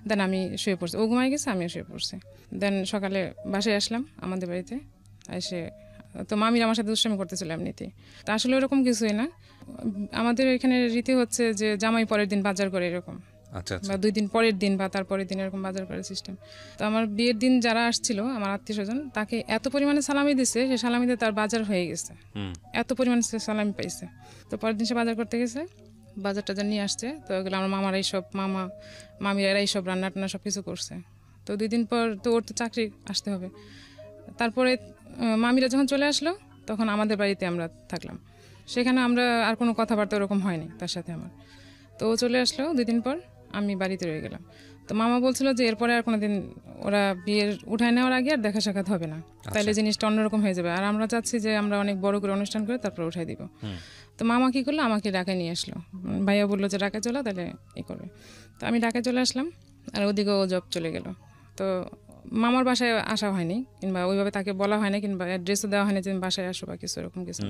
দেন আমি শুয়ে পড়ছি, ও ঘুমাই গেছে, আমিও শুয়ে পড়ছি। দেন সকালে বাসায় আসলাম আমাদের বাড়িতে এসে, তো মামির আমার সাথে দুষ্টামি করতেছিল এমনিতেই। তা আসলে ওরকম কিছুই না, আমাদের এখানে রীতি হচ্ছে যে জামাই পরের দিন বাজার করে এরকম, বা 2 দিন পরের দিন বা তারপরের দিন এরকম বাজার করার সিস্টেম। তো আমার বিয়ের দিন যারা আসছিল আমার আত্মীয় স্বজন, তাকে এত পরিমাণে সালামি দিছে, সে সালামিতে তার বাজার হয়ে গেছে, এত পরিমাণে সে সালামি পাইছে। তো পরের দিন সে বাজার করতে গেছে, বাজার টাজার নিয়ে আসছে, তো ওগুলো আমার মামারাই সব, মামিরা সব রান্না টান্না সব কিছু করছে। তো 2 দিন পর তো ওর তো চাকরি আসতে হবে। তারপরে মামিরা যখন চলে আসলো তখন আমাদের বাড়িতে আমরা থাকলাম, সেখানে আমরা আর কোনো কথাবার্তা ওরকম হয়নি তার সাথে আমার। তো ও চলে আসলো 2 দিন পর, আমি বাড়িতে রয়ে গেলাম। তো মামা বলছিল যে এরপরে আর কোনোদিন ওরা বিয়ের উঠায় নেওয়ার আগে আর দেখা সাক্ষাৎ হবে না, তাইলে জিনিসটা অন্যরকম হয়ে যাবে, আর আমরা চাচ্ছি যে আমরা অনেক বড় করে অনুষ্ঠান করে তারপর উঠাই দিব। তো মামা কী করলো, আমাকে ঢাকায় নিয়ে আসলো, ভাইয়া বললো যে ঢাকায় চলো, তাহলে করবে। তো আমি ঢাকায় চলে আসলাম, আর ওদিকে ও জব চলে গেল। তো মামার বাসায় আসা হয়নি, কিংবা ওইভাবে তাকে বলা হয় না, কিংবা অ্যাড্রেসও দেওয়া হয়নি যে বাসায় আসো বা কিছু এরকম কিছু।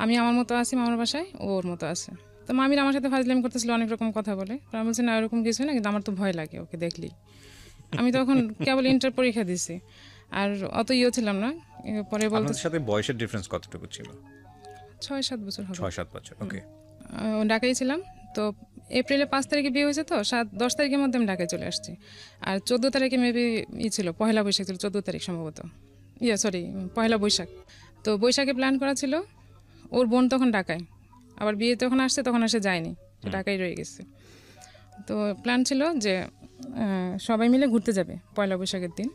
আমি আমার মতো আছি মামার বাসায়, ওর মতো আছে। তো মামির আমার সাথে ফাজলামি করতেছিল অনেক রকম কথা বলে, আমি বলছি না এরকম কিছু না, কিন্তু আমার তো ভয় লাগে ওকে দেখলেই। আমি তখন কেবল ইন্টার পরীক্ষা দিছি আর অত ছিলাম না। পরে বলতে আপনাদের সাথে বয়সের ডিফারেন্স কতটুকু ছিল? 6-7 বছর হবে। 6-7 বছর, ওকে। ঢাকায় ছিলাম তো, এপ্রিলে 5 তারিখে বিয়ে হয়েছে, তো 10 তারিখের মধ্যে আমি ঢাকায় চলে আসছি। আর 14 তারিখে মেবি ছিল পয়লা বৈশাখ ছিল, 14 তারিখ সম্ভবত, সরি পয়লা বৈশাখ। তো বৈশাখে প্ল্যান করা ছিল, ওর বোন তখন ঢাকায়, আবার বিয়ে তখন আসছে, তখন আসে যায়নি, ঢাকায় রয়ে গেছে। তো প্ল্যান ছিল যে সবাই মিলে ঘুরতে যাবে পয়লা বৈশাখের দিন,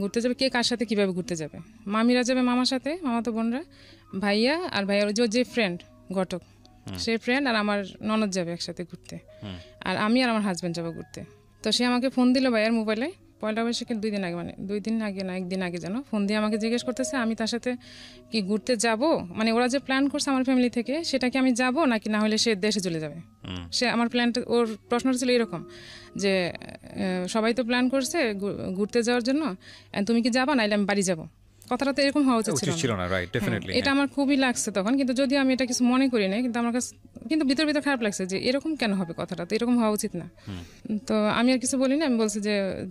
ঘুরতে যাবে, কে কার সাথে কীভাবে ঘুরতে যাবে। মামিরা যাবে মামার সাথে, মামাতো বোনরা, ভাইয়া আর ভাইয়ার যে ফ্রেন্ড ঘটক, সে ফ্রেন্ড আর আমার ননদ যাবে একসাথে ঘুরতে, আর আমি আর আমার হাজব্যান্ড যাবো ঘুরতে। তো সে আমাকে ফোন দিল ভাইয়ার মোবাইলে পয়লা বৈশাখের 2 দিন আগে, মানে 2 দিন আগে না 1 দিন আগে যেন, ফোন দিয়ে আমাকে জিজ্ঞেস করতেছে আমি তার সাথে কি ঘুরতে যাব, মানে ওরা যে প্ল্যান করছে আমার ফ্যামিলি থেকে, সেটা কি আমি যাব নাকি না হলে সে দেশে চলে যাবে। সে আমার প্ল্যানটা, ওর প্রশ্নটা ছিল এরকম যে সবাই তো প্ল্যান করছে ঘুরতে যাওয়ার জন্য, তুমি কি যাবা, নাইলে আমি বাড়ি যাব। কথাটা তো এরকম হওয়া উচিত ছিল না, রাইট? ডেফিনেটলি এটা আমার খুবই লাগছে তখন, কিন্তু যদিও আমি এটা কিছু মনে করি না, কিন্তু আমার কাছে কিন্তু ভিতর ভিতর খারাপ লাগছে যে এরকম কেন হবে, কথাটা তো এরকম হওয়া উচিত না। তো আমি আর কিছু বলি না, আমি বলছি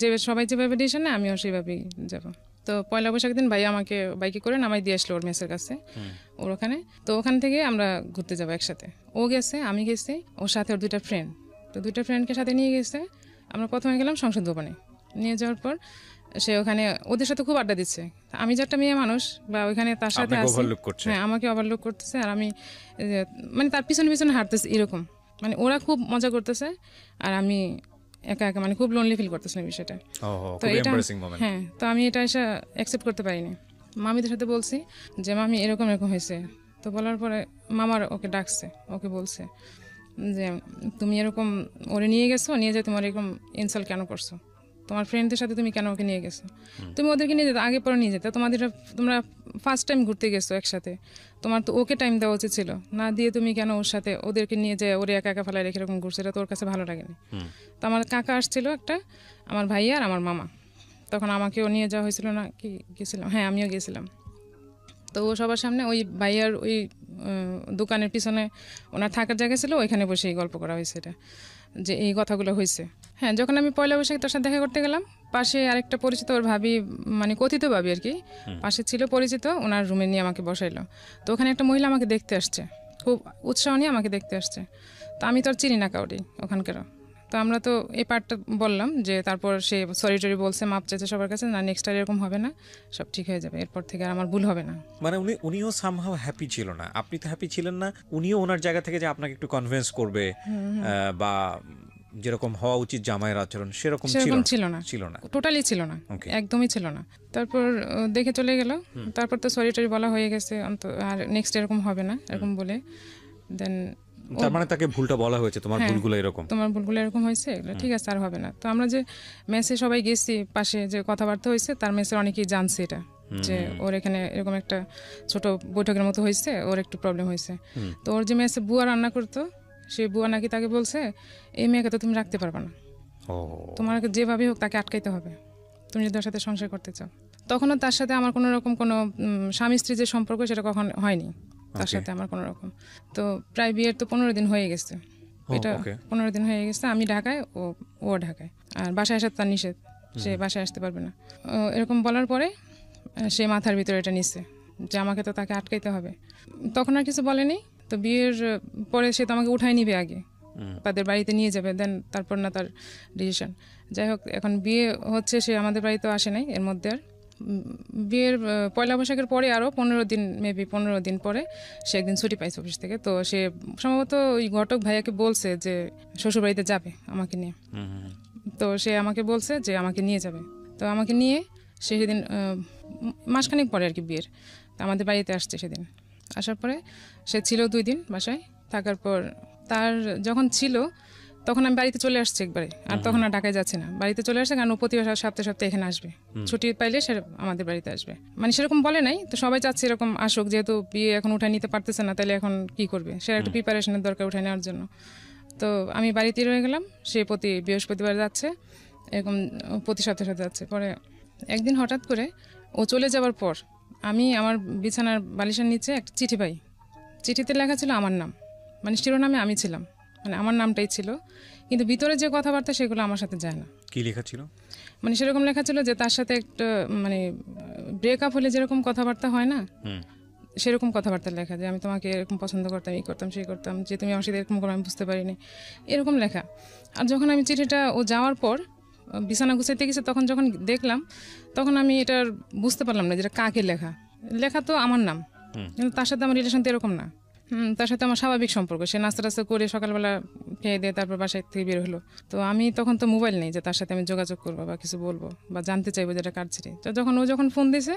যে সবাই যেভাবে ডিসিশন নেয় আমিও সেইভাবেই যাব। তো পয়লা বৈশাখ দিন ভাই আমাকে বাইকে করে নামাই দিয়ে আসলো ওর মেসের কাছে, ওর ওখানে। তো ওখান থেকে আমরা ঘুরতে যাবো একসাথে, ও গেছে, আমি গেছি, ওর সাথে ওর 2টা ফ্রেন্ড। তো 2টা ফ্রেন্ডকে সাথে নিয়ে গেছে। আমরা প্রথমে গেলাম সংসদ ভবনে, নিয়ে যাওয়ার পর সে ওখানে ওদের সাথে খুব আড্ডা দিচ্ছে। আমি যে একটা মেয়ে মানুষ বা ওইখানে তার সাথে আছি, হ্যাঁ আমাকে ওভারলুক করতেছে, আর আমি মানে তার পিছনে পিছনে হাঁটতেছি এরকম, মানে ওরা খুব মজা করতেছে আর আমি একা একা, মানে খুব লোনলি ফিল করতেছিলাম বিষয়টা। তো এটা হ্যাঁ, তো আমি এটা এসে অ্যাকসেপ্ট করতে পারিনি। মামিদের সাথে বলছি যে মামি এরকম এরকম হয়েছে। তো বলার পরে মামার ওকে ডাকছে, ওকে বলছে যে তুমি এরকম ওরে নিয়ে গেছো, নিয়ে যে তোমার এরকম ইনসাল্ট কেন করছো, তোমার ফ্রেন্ডদের সাথে তুমি কেন ওকে নিয়ে গেছো, তুমি ওদেরকে নিয়ে যেতে আগে পরে নিয়ে যেতে, তোমরা ফার্স্ট টাইম ঘুরতে গেছো একসাথে, তোমার তো ওকে টাইম দেওয়া উচিত ছিল, না দিয়ে তুমি কেন ওর সাথে ওদেরকে নিয়ে যায় ওরে একা একা ফেলায় রেখে এরকম ঘুরছে, এটা তোর কাছে ভালো লাগেনি। তো আমার কাকা আসছিল একটা, আমার ভাইয়া আর আমার মামা, তখন আমাকেও নিয়ে যাওয়া হয়েছিল না কি, গেছিলাম, হ্যাঁ আমিও গেছিলাম। তো ও সবার সামনে ওই ভাইয়ার ওই দোকানের পিছনে ওনার থাকার জায়গা ছিল, ওইখানে বসেই গল্প করা হয়েছে এটা, যে এই কথাগুলো হয়েছে। হ্যাঁ, যখন আমি পয়লা বৈশাখে তার সাথে দেখা করতে গেলাম, পাশে আরেকটা পরিচিত ওর ভাবি, মানে কথিত ভাবি আর কি, পাশে ছিল পরিচিত, ওনার রুমে নিয়ে আমাকে বসাইলো। তো ওখানে একটা মহিলা আমাকে দেখতে আসছে, খুব উৎসাহ নিয়ে আমাকে দেখতে আসছে। তো আমি তো আর চিনি না কাউরি ওখানকার। তো আমরা তো এই পার্টটা বললাম যে, তারপর সে সরি টরি বলছে, মাপ চাইছে সবার কাছে, না নেক্সট টাইম এরকম হবে না, সব ঠিক হয়ে যাবে, এরপর থেকে আর আমার ভুল হবে না। মানে উনিও সামহাউ হ্যাপি ছিল না, আপনি তো হ্যাপি ছিলেন না, উনিও ওনার জায়গা থেকে যে আপনাকে একটু কনভিন্স করবে বা যেরকম হওয়া উচিত জামাইয়ের আচরণ সেরকম ছিল না, টোটালি ছিল না, একদমই ছিল না। তারপর দেখে চলে গেল, তারপর তো সরি টরি বলা হয়ে গেছে, আর নেক্সট এরকম হবে না এরকম বলে, দেন তার মানে তাকে ভুলটা বলা হয়েছে, তোমার ভুলগুলো এরকম হয়েছে, ঠিক আছে আর হবে না। তো আমরা যে মেসে সবাই গেছি, পাশে যে কথাবার্তা হয়েছে, তার মেসে অনেকেই জানছে এটা, যে ওর এখানে এরকম একটা ছোট বৈঠকের মতো হয়েছে, ওর একটু প্রবলেম হয়েছে। তো ওর যে মেসে বুয়া রান্না করতো, সে বুয়া নাকি তাকে বলছে এই মেয়েকে তো তুমি রাখতে পারবে না, তোমার যেভাবে হোক তাকে আটকাইতে হবে, তুমি যদি ওর সাথে সংসার করতে চাও। তখনও তার সাথে আমার কোনো রকম কোনো স্বামী স্ত্রী যে সম্পর্ক, সেটা কখন হয়নি তার সাথে আমার কোনো রকম। তো প্রায় বিয়ের তো 15 দিন হয়ে গেছে, এটা 15 দিন হয়ে গেছে, আমি ঢাকায়, ও ঢাকায়, আর বাসায় আসার তার নিষেধ, সে বাসায় আসতে পারবে না। এরকম বলার পরে সে মাথার ভিতরে এটা নিচ্ছে যে আমাকে তো তাকে আটকাইতে হবে। তখন আর কিছু বলেনি। তো বিয়ের পরে সে তো আমাকে উঠাই নিবে আগে, তাদের বাড়িতে নিয়ে যাবে, দেন তারপর না তার ডিসিশন। যাই হোক, এখন বিয়ে হচ্ছে, সে আমাদের বাড়িতেও আসে নাই এর মধ্যে। আর বিয়ের পয়লা বৈশাখের পরে আরও 15 দিন, মেবি 15 দিন পরে সে একদিন ছুটি পাইছে অফিস থেকে। তো সে সম্ভবত ওই ঘটক ভাইয়াকে বলছে যে শ্বশুরবাড়িতে যাবে আমাকে নিয়ে। তো সে আমাকে বলছে যে আমাকে নিয়ে যাবে। তো আমাকে নিয়ে সে সেদিন মাসখানেক পরে আর কি বিয়ের, তো আমাদের বাড়িতে আসছে। সেদিন আসার পরে সে ছিল 2 দিন বাসায় থাকার পর, তার যখন ছিল তখন আমি বাড়িতে চলে আসছি একবারে, আর তখন আর ঢাকায় যাচ্ছি না, বাড়িতে চলে আসছে, কারণ প্রতি সপ্তাহে সপ্তাহে এখানে আসবে, ছুটি পাইলে সে আমাদের বাড়িতে আসবে। মানে সেরকম বলে নাই, তো সবাই চাচ্ছে এরকম আসুক, যেহেতু বিয়ে এখন উঠায় নিতে পারতেছে না, তাহলে এখন কি করবে, সে একটা প্রিপারেশনের দরকার উঠায় নেওয়ার জন্য। তো আমি বাড়িতেই রয়ে গেলাম, সে প্রতি বৃহস্পতিবার যাচ্ছে, এরকম প্রতি সপ্তাহে যাচ্ছে। পরে একদিন হঠাৎ করে ও চলে যাওয়ার পর আমি আমার বিছানার বালিশের নিচে একটা চিঠি পাই। চিঠিতে লেখা ছিল আমার নাম, মানে শিরোনামে আমি ছিলাম, মানে আমার নামটাই ছিল, কিন্তু ভিতরে যে কথাবার্তা সেগুলো আমার সাথে যায় না। কি লেখা ছিল? মানে সেরকম লেখা ছিল যে তার সাথে একটা মানে ব্রেকআপ হলে যেরকম কথাবার্তা হয় না, সেরকম কথাবার্তা লেখা, যে আমি তোমাকে এরকম পছন্দ করতাম, এই করতাম সেই করতাম, যে তুমি আমার সাথে এরকম করো আমি বুঝতে পারিনি, এরকম লেখা। আর যখন আমি চিঠিটা ও যাওয়ার পর বিছানা গুছাইতে গেছে, তখন যখন দেখলাম, তখন আমি এটার বুঝতে পারলাম না যেটা কাকে লেখা। লেখা তো আমার নাম, কিন্তু তার সাথে আমার রিলেশন তো এরকম না। তার সাথে আমার স্বাভাবিক সম্পর্ক, সে নাস্তা টাস্তা করে সকালবেলা খেয়ে দিয়ে তারপর বাসায় থেকে বের হলো। তো আমি তখন তো মোবাইল নেই যে তার সাথে আমি যোগাযোগ করবো বা কিছু বলবো বা জানতে চাইবো যেটা কার চিঠি। তো যখন ও যখন ফোন দিয়েছে,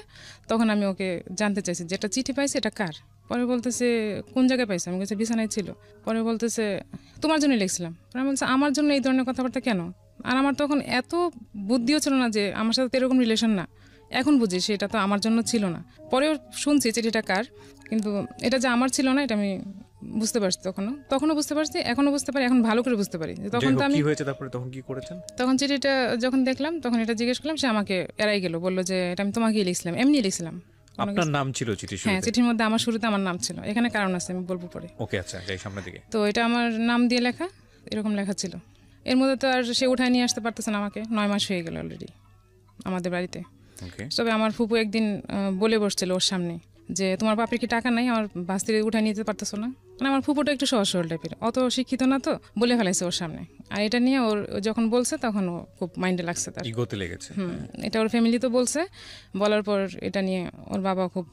তখন আমি ওকে জানতে চাইছি যেটা চিঠি পাইছে এটা কার। পরে বলতেছে কোন জায়গায় পাইছে, আমি বলছি বিছানায় ছিল। পরে বলতেছে তোমার জন্যই লিখছিলাম। পরে বলছে আমার জন্য এই ধরনের কথাবার্তা কেন? আর আমার তখন এত বুদ্ধিও ছিল না যে আমার সাথে এরকম রিলেশন না। এখন বুঝি সেটা তো আমার জন্য ছিল না। পরেও শুনছি চিঠিটা কার, কিন্তু এটা যে আমার ছিল না এটা আমি বুঝতে পারছি। তখনও বুঝতে পারছি, এখনো বুঝতে পারি, এখন ভালো করে বুঝতে পারি। তখন তো আমি কি হয়েছে তারপরে তখন কি করেছেন? তখন চিঠিটা যখন দেখলাম তখন এটা জিজ্ঞেস করলাম, সে আমাকে এড়াই গেল, বললো যে এটা আমি তোমাকেই লিখছিলাম, এমনি লিখছিলাম। আপনার নাম ছিল চিঠি? হ্যাঁ, চিঠির মধ্যে আমার শুরুতে আমার নাম ছিল। এখানে কারণ আছে, আমি বলবো পরে। ওকে, আচ্ছা, যাই সামনের দিকে। তো এটা আমার নাম দিয়ে লেখা, এরকম লেখা ছিল। এর মধ্যে তো আর সে উঠায় নিয়ে আসতে পারতেছে না আমাকে, 9 মাস হয়ে গেল অলরেডি আমাদের বাড়িতে। তবে আমার ফুপু একদিন বলে বসছিল ওর সামনে যে তোমার বাপের কি টাকা নাই, আমার বাস্তিরে উঠায় নিতে পারতেছো না। মানে আমার ফুপুটা একটু সহজ সরল টাইপের, অত শিক্ষিত না, তো বলে ফেলাইছে ওর সামনে। আর এটা নিয়ে ওর যখন বলছে তখন ও খুব মাইন্ডে লাগছে, তার ইগোতে লেগেছে। এটা ওর ফ্যামিলি তো বলছে, বলার পর এটা নিয়ে ওর বাবা খুব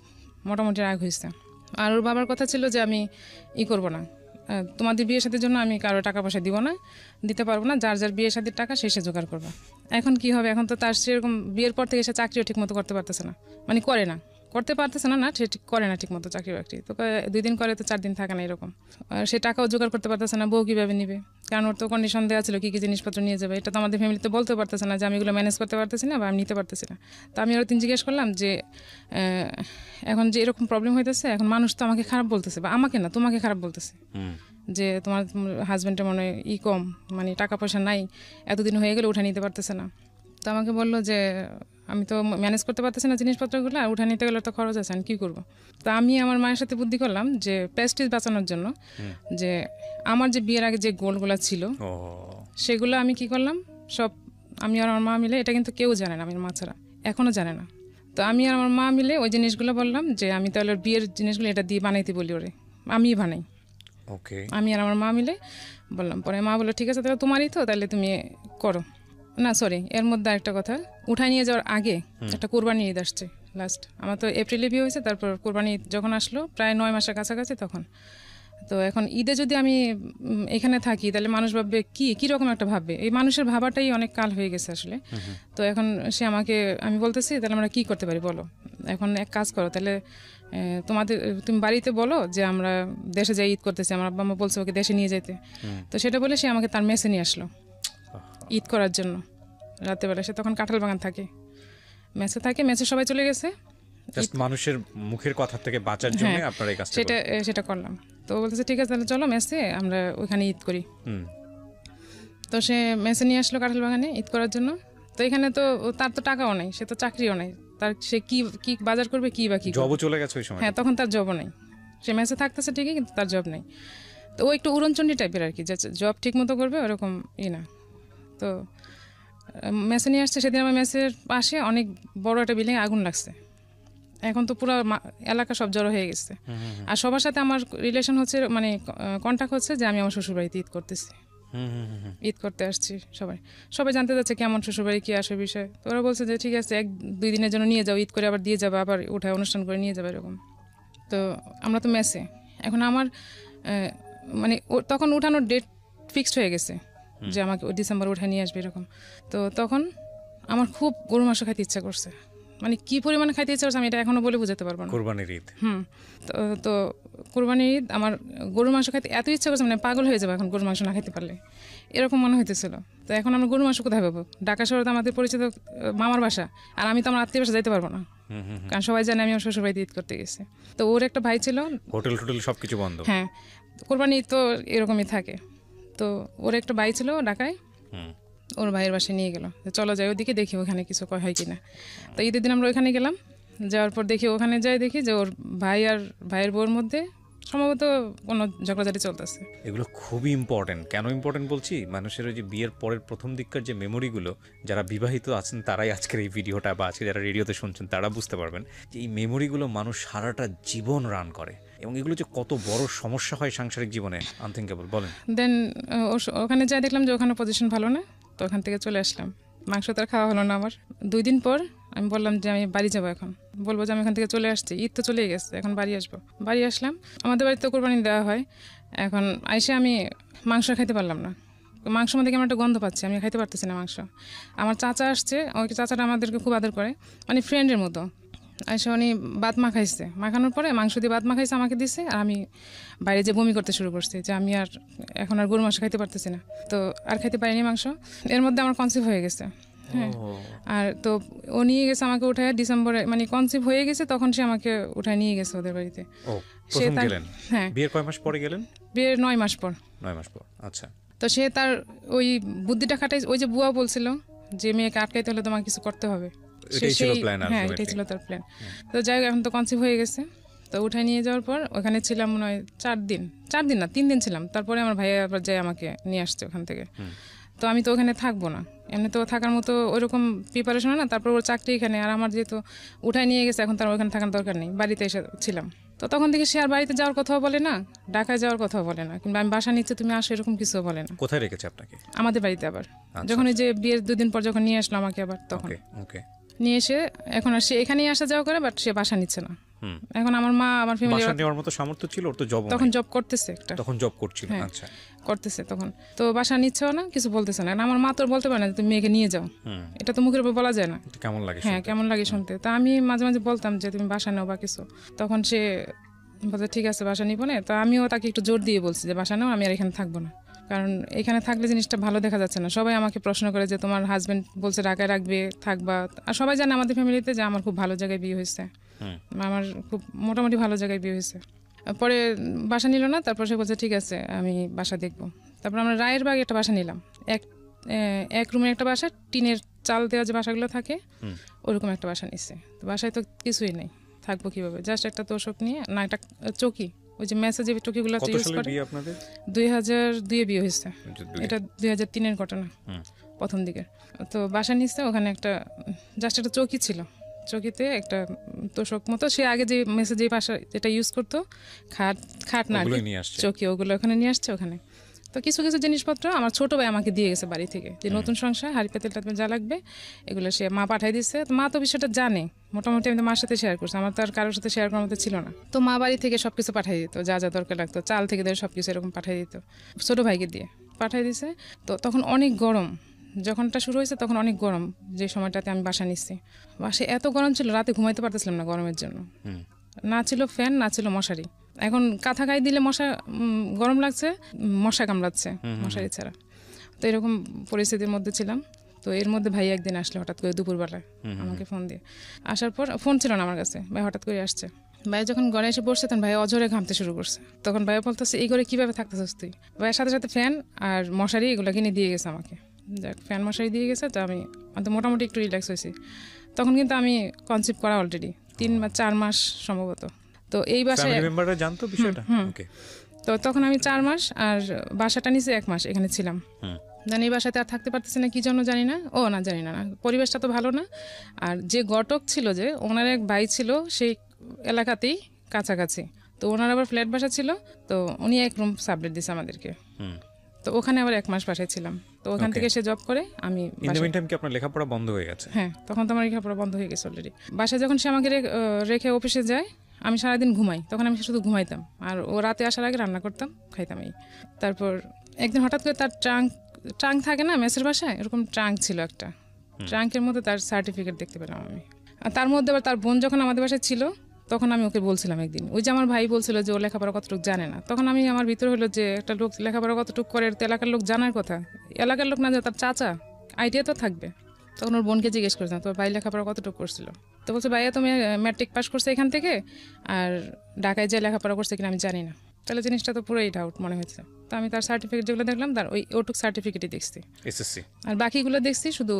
মোটামুটি রাগ হয়েছে। আর ওর বাবার কথা ছিল যে আমি করবো না, তোমাদের বিয়ে শাদির জন্য আমি কারো টাকা পয়সা দিব না, দিতে পারবো না, যার যার বিয়ে শাদির টাকা সে জোগাড় করবা। এখন কি হবে, এখন তো তার সেরকম বিয়ের পর থেকে সে চাকরিও ঠিক মতো করতে পারতেছে না, মানে করতে পারতেছে না, সে ঠিক করে না ঠিক মতো চাকরি বাকরি। তো 2 দিন করে তো 4 দিন থাকে না এরকম। আর সে টাকাও জোগাড় করতে পারতেছে না, বউ কীভাবে নিবে? কারণ ওর তো কন্ডিশন দেওয়া ছিল কী কী জিনিসপত্র নিয়ে যাবে। এটা তো আমাদের ফ্যামিলিতে বলতে পারতেছে না যে আমি এগুলো ম্যানেজ করতে পারতেছি না বা আমি নিতে পারতেছি না। তো আমি ওর জিজ্ঞেস করলাম যে এখন যে এরকম প্রবলেম হইতেছে, এখন মানুষ তো আমাকে খারাপ বলতেছে, বা আমাকে না তোমাকে খারাপ বলতেছে, যে তোমার হাজব্যান্ডের মনে হয় কম, মানে টাকা পয়সা নাই, এতদিন হয়ে গেলে উঠে নিতে পারতেছে না। তো আমাকে বললো যে আমি তো ম্যানেজ করতে পারতেছি না জিনিসপত্রগুলো, আর উঠে নিতে গেলে তো খরচ আছে, আমি কী করবো? তো আমি আমার মায়ের সাথে বুদ্ধি করলাম যে প্রেস্টিজ বাঁচানোর জন্য, যে আমার যে বিয়ের আগে যে গোলগুলো ছিল সেগুলো আমি কি করলাম, সব আমি আর আমার মা মিলে, এটা কিন্তু কেউ জানে না, আমার মা ছাড়া এখনও জানে না। তো আমি আর আমার মা মিলে ওই জিনিসগুলো বললাম যে আমি তাহলে বিয়ের জিনিসগুলো এটা দিয়ে বানাইতে বলি, ওরে আমি বানাই। আমি আর আমার মা মিলে বললাম। পরে মা বললো ঠিক আছে তাহলে তোমারই তো, তাহলে তুমি করো না। সরি, এর মধ্যে একটা কথা, উঠায় নিয়ে যাওয়ার আগে একটা কোরবানি ঈদ আসছে লাস্ট। আমার তো এপ্রিলে বিয়ে হয়েছে, তারপর কোরবানি ঈদ যখন আসলো প্রায় 9 মাসের কাছাকাছি তখন। তো এখন ঈদে যদি আমি এখানে থাকি তাহলে মানুষ ভাববে কি রকম একটা ভাববে, এই মানুষের ভাবাটাই অনেক কাল হয়ে গেছে আসলে। তো এখন সে আমাকে, আমি বলতেছি তাহলে আমরা কি করতে পারি বলো, এখন এক কাজ করো তাহলে তুমি বাড়িতে বলো যে আমরা দেশে যাই ঈদ করতেছি, আমার আব্বা আম্মা বলছে ওকে দেশে নিয়ে যেতে। তো সেটা বলে সে আমাকে তার মেসে নিয়ে আসলো ঈদ করার জন্য রাতেবেলা। সে তখন কাঁঠাল বাগান থাকে, মেসে থাকে, মেসে সবাই চলে গেছে, মানুষের মুখের কথা থেকে বাঁচার জন্য আপনারা এই কাজটা সেটা করলাম। তো বলতেছে ঠিক আছে তাহলে চলো মেসে আমরা ওইখানে ঈদ করি। তো সে মেসে নিয়ে আসলো কাঁঠাল বাগানে ঈদ করার জন্য। তো এখানে তো তার তো টাকাও নাই, সে তো চাকরিও নাই, তার সে কি বাজার করবে, কি বা কি জবও চলে গেছে ওই সময়। হ্যাঁ, তখন তার জবও নাই, সে মেসে থাকতেছে ঠিকই কিন্তু তার জব নেই। তো ও একটু উড়নচণ্ডী টাইপের আর কি, যে জব ঠিক মতো করবে ওরকম না। তো মেসে নিয়ে আসছে। সেদিন আমার মেসের পাশে অনেক বড় একটা বিল্ডিং আগুন লাগছে, এখন তো পুরো এলাকা সব জড়ো হয়ে গেছে। আর সবার সাথে আমার রিলেশন হচ্ছে, মানে কন্ট্যাক্ট হচ্ছে যে আমি আমার শ্বশুরবাড়িতে ঈদ করতেছি, ঈদ করতে আসছি। সবাই জানতে যাচ্ছে কেমন শ্বশুরবাড়ি, কি আসে বিষয়। তো ওরা বলছে যে ঠিক আছে 1-2 দিনের জন্য নিয়ে যাও, ঈদ করে আবার দিয়ে যাবে, আবার উঠায় অনুষ্ঠান করে নিয়ে যাবে এরকম। তো আমরা তো মেসে, এখন আমার মানে তখন উঠানোর ডেট ফিক্সড হয়ে গেছে যে আমাকে ডিসেম্বর উঠায় নিয়ে আসবে এরকম। তো তখন আমার খুব গরু মাংস খাইতে ইচ্ছা করছে, মানে কি পরিমাণে খাইতে ইচ্ছা করছে আমি এটা এখনো বলে বোঝাতে পারবো না। কোরবানির ঈদ। তো কোরবানির ঈদ আমার গরুর মাংস খাইতে এত ইচ্ছা করছে, মানে পাগল হয়ে যাবে এখন গরুর মাংস না খাইতে পারলে, এরকম মনে হইতেছিল। তো এখন আমরা গরুর মাংস কোথায় পাবো? ঢাকা শহরে তো আমাদের পরিচিত মামার বাসা, আর আমি তো আমার আত্মীয় বাসা যাইতে পারবো না, কারণ সবাই জানে আমি আমার শ্বশুরবাড়িতে ঈদ করতে গেছি। তো ওর একটা ভাই ছিল, হোটেল সবকিছু বন্ধ। হ্যাঁ, কোরবানি ঈদ তো এরকমই থাকে। তো ওর একটা ভাই ছিল ঢাকায়, ওর ভাইয়ের বাসায় নিয়ে গেল, চলো যাই ওদিকে দেখি ওখানে কিছু হয় কিনা। তো ঈদের দিন আমরা ওইখানে গেলাম, যাওয়ার পর দেখি ওখানে যাই দেখি যে ওর ভাই আর ভাইয়ের বউর মধ্যে সম্ভবত কোনো ঝগড়াঝাটি চলতেছে। এগুলো খুবই ইম্পর্টেন্ট। কেন ইম্পর্টেন্ট বলছি, মানুষের ওই যে বিয়ের পরের প্রথম দিককার যে মেমোরিগুলো, যারা বিবাহিত আছেন তারাই আজকের এই ভিডিওটা বা আজকে যারা রেডিওতে শুনছেন তারা বুঝতে পারবেন যে এই মেমোরিগুলো মানুষ সারাটা জীবন রান করে, এবং এগুলো যে কত বড় সমস্যা হয় সাংসারিক জীবনে আনথিঙ্কেবল। বলেন। দেন ওখানে যাই দেখলাম যে ওখানে পজিশন ভালো না, তো ওখান থেকে চলে আসলাম। মাংস তো আর খাওয়া হলো না আমার। 2 দিন পর আমি বললাম যে আমি বাড়ি যাবো, এখন বলবো যে আমি এখান থেকে চলে আসছি, ঈদ তো চলেই গেছে, এখন বাড়ি আসবো। বাড়ি আসলাম, আমাদের বাড়িতে কোরবানি দেওয়া হয়। এখন আইসে আমি মাংস খাইতে পারলাম না, মাংস মধ্যে কেমন একটা গন্ধ পাচ্ছি, আমি খাইতে পারতেছি না মাংস। আমার চাচা আসছে, ওই চাচাটা আমাদেরকে খুব আদর করে, মানে ফ্রেন্ডের মতো। আইসে উনি ভাত মাখাইছে, মাখানোর পরে মাংস দিয়ে ভাত মাখাইছে আমাকে দিছে, আর আমি বাইরে যে বমি করতে শুরু করছি যে আমি আর এখন আর গরু মাংস খাইতে পারতেছি না, তো আর খাইতে পারিনি মাংস। এর মধ্যে আমার কনসিভ হয়ে গেছে। হ্যাঁ, আর তো ও নিয়ে গেছে আমাকে উঠায় ডিসেম্বরে, মানে কনসিভ হয়ে গেছে তখন সে আমাকে উঠায় নিয়ে গেছে ওদের বাড়িতে। সে গেলেন? হ্যাঁ, বিয়ের কয় মাস পরে গেলেন? বিয়ের 9 মাস পর। 9 মাস পর, আচ্ছা। তো সে তার ওই বুদ্ধিটা খাটাই, ওই যে বুয়া বলছিল যে মেয়েকে আটকাইতে হলে তোমাকে কিছু করতে হবে, হ্যাঁ এটাই ছিল তার প্ল্যান। তো যাই হোক, এখন তো কনসিভ হয়ে গেছে, তো উঠায় নিয়ে যাওয়ার পর ওখানে ছিলাম মনে হয় 4 দিন না 3 দিন ছিলাম। তারপরে আমার ভাইয়া আবার যাই আমাকে নিয়ে আসছে ওখান থেকে। তো আমি তো ওখানে থাকবো না, এমনি তো থাকার মতো ওইরকম প্রিপারেশন হয় না। তারপর ওর চাকরি এখানে, আর আমার যেহেতু উঠায় নিয়ে গেছে, এখন তার ওখানে থাকার দরকার নেই, বাড়িতে এসে ছিলাম। তো তখন থেকে সে আর বাড়িতে যাওয়ার কথাও বলে না, ঢাকায় যাওয়ার কথাও বলে না, কিংবা আমি বাসা নিচ্ছে তুমি আসো এরকম কিছু বলে না। কোথায় রেখেছে আপনাকে? আমাদের বাড়িতে। আবার যখন এই যে বিয়ের 2 দিন পর যখন নিয়ে আসলো আমাকে, আবার তখন নিয়ে এসে এখন আর সে এখানেই আসা যাওয়া করে, বাট সে বাসা নিচ্ছে না। এখন আমার মা, আমার ফ্যামিলি, বাসা নেওয়ার মতো সামর্থ্য ছিল ওর তো? জব তখন জব করতেছে একটা, তখন জব করছিল, আচ্ছা করতেছে তখন, তো বাসা নিচ্ছেও না, কিছু বলতেছে না। আমার মা তো বলতে পারে না তুমি মেয়েকে নিয়ে যাও, এটা তো মুখের উপর বলা যায় না। কেমন লাগে? হ্যাঁ, কেমন লাগে শুনতে। তা আমি মাঝে মাঝে বলতাম যে তুমি বাসা নাও বা কিছু, তখন সে বলতে ঠিক আছে বাসা নিব না। তো আমিও তাকে একটু জোর দিয়ে বলছি যে বাসা নাও, আমি আর এখানে থাকবো না, কারণ এখানে থাকলে জিনিসটা ভালো দেখা যাচ্ছে না। সবাই আমাকে প্রশ্ন করে যে তোমার হাজবেন্ড বলছে ঢাকায় রাখবে, থাকবা। আর সবাই জানে আমাদের ফ্যামিলিতে যে আমার খুব ভালো জায়গায় বিয়ে হয়েছে, আমার খুব মোটামুটি ভালো জায়গায় বিয়ে হয়েছে। পরে বাসা নিল না, তারপর সে বলছে ঠিক আছে আমি বাসা দেখবো। তারপর আমরা রায়ের বাগে একটা বাসা নিলাম, এক রুমের একটা বাসা, টিনের চাল দেওয়া যে বাসাগুলো থাকে ওরকম একটা বাসা নিচ্ছে। তো বাসায় তো কিছুই নেই, থাকবো কিভাবে? জাস্ট একটা তোষক নিয়ে, না একটা চৌকি, ওই যে মেসেজে চৌকিগুলো ইউজ করে। 2002-এ বিয়ে হয়েছে, এটা 2003-এর ঘটনা, প্রথম দিকে। তো বাসা নিচ্ছে, ওখানে একটা জাস্ট একটা চৌকি ছিল, চৌকিতে একটা তোষক মতো, সে আগে যে মেসেজে বাসা যেটা ইউজ করতো, খাট না চৌকি, ওগুলো ওখানে নিয়ে আসছে। ওখানে তো কিছু কিছু জিনিসপত্র আমার ছোট ভাই আমাকে দিয়ে গেছে বাড়ি থেকে, যে নতুন সংসার, হাঁড়ি পাতিল টাতিল যা লাগবে এগুলো সে মা পাঠাই দিচ্ছে। তো মা তো বিষয়টা জানে মোটামুটি, আমি তো মার সাথে শেয়ার করছি, আমার তো আর কারোর সাথে শেয়ার করার মতো ছিল না। তো মা বাড়ি থেকে সবকিছু পাঠাই দিত, যা যা দরকার লাগতো, চাল থেকে ধরে সবকিছু এরকম পাঠাই দিত, ছোট ভাইকে দিয়ে পাঠাই দিছে। তো তখন অনেক গরম, যখনটা শুরু হয়েছে তখন অনেক গরম, যে সময়টাতে আমি বাসা নিচ্ছি। বাসে এত গরম ছিল, রাতে ঘুমাইতে পারতেছিলাম না গরমের জন্য, না ছিল ফ্যান, না ছিল মশারি। এখন কাঁথা গায়ে দিলে মশা, গরম লাগছে, মশা কামড়াচ্ছে মশারি ছাড়া। তো এরকম পরিস্থিতির মধ্যে ছিলাম। তো এর মধ্যে ভাই একদিন আসলে হঠাৎ করে দুপুরবেলায় আমাকে ফোন দিয়ে, আসার পর ফোন ছিল না আমার কাছে, ভাই হঠাৎ করে আসছে। ভাই যখন ঘরে এসে বসছে তখন ভাই অঝরে ঘামতে শুরু করছে। তখন ভাই বলতেছে এই ঘরে কীভাবে থাকতেছিস তুই? ভাইয়ের সাথে সাথে ফ্যান আর মশারি এগুলো কিনে দিয়ে গেছে আমাকে, যাক ফ্যান মশারি দিয়ে গেছে। তো আমি মোটামুটি একটু রিল্যাক্স হয়েছি। তখন কিন্তু আমি কনসিভ করা অলরেডি 3 বা 4 মাস সম্ভবত। তো এই বাসায় জানতো বিষয়টা। তো তখন আমি 4 মাস, আর বাসাটা নিচে 1 মাস এখানে ছিলাম। জানি এই বাসাতে আর থাকতে পারতেছি না, কি জন্য জানি না। জানি না, পরিবেশটা তো ভালো না। আর যে ঘটক ছিল, যে ওনার এক ভাই ছিল সেই এলাকাতেই কাছাকাছি, তো ওনার আবার ফ্ল্যাট বাসা ছিল, তো উনি 1 রুম সাবলেট দিছে আমাদেরকে। তো ওখানে আবার 1 মাস বাসায় ছিলাম। তো ওখান থেকে সে জব করে, আমি আপনার লেখাপড়া বন্ধ হয়ে গেছে? হ্যাঁ, তখন তো আমার লেখাপড়া বন্ধ হয়ে গেছে অলরেডি। বাসায় যখন সে আমাকে রেখে অফিসে যায়, আমি সারাদিন ঘুমাই, তখন আমি শুধু ঘুমাইতাম, আর ও রাতে আসার আগে রান্না করতাম, খাইতাম এই। তারপর একদিন হঠাৎ করে তার ট্রাঙ্ক থাকে না মেসের বাসায়, এরকম ট্রাঙ্ক ছিল একটা, ট্রাঙ্কের মধ্যে তার সার্টিফিকেট দেখতে পেলাম আমি। আর তার মধ্যে আবার তার বোন যখন আমাদের বাসায় ছিল, তখন আমি ওকে বলছিলাম একদিন, ওই যে আমার ভাই বলছিল যে ও লেখাপড়া কতটুকু জানে না, তখন আমি আমার ভিতরে হলো যে একটা লোক লেখাপড়া কতটুকু করে তো এলাকার লোক জানার কথা, এলাকার লোক না যে তার চাচা আইডিয়া তো থাকবে। তখন ওর বোনকে জিজ্ঞেস করেছিলাম তোর ভাই লেখাপড়া কতটুকু করছিল, তো বলছে ভাইয়া তুমি ম্যাট্রিক পাস করছে এখান থেকে, আর ঢাকায় যে লেখাপড়া করছে কিনা আমি জানি না। তাহলে জিনিসটা তো পুরোই ডাউট মনে হয়েছে। তো আমি তার সার্টিফিকেট যেগুলো দেখলাম, তার ওটুক সার্টিফিকেটই দেখছি, এসএসসি, আর বাকিগুলো দেখছি শুধু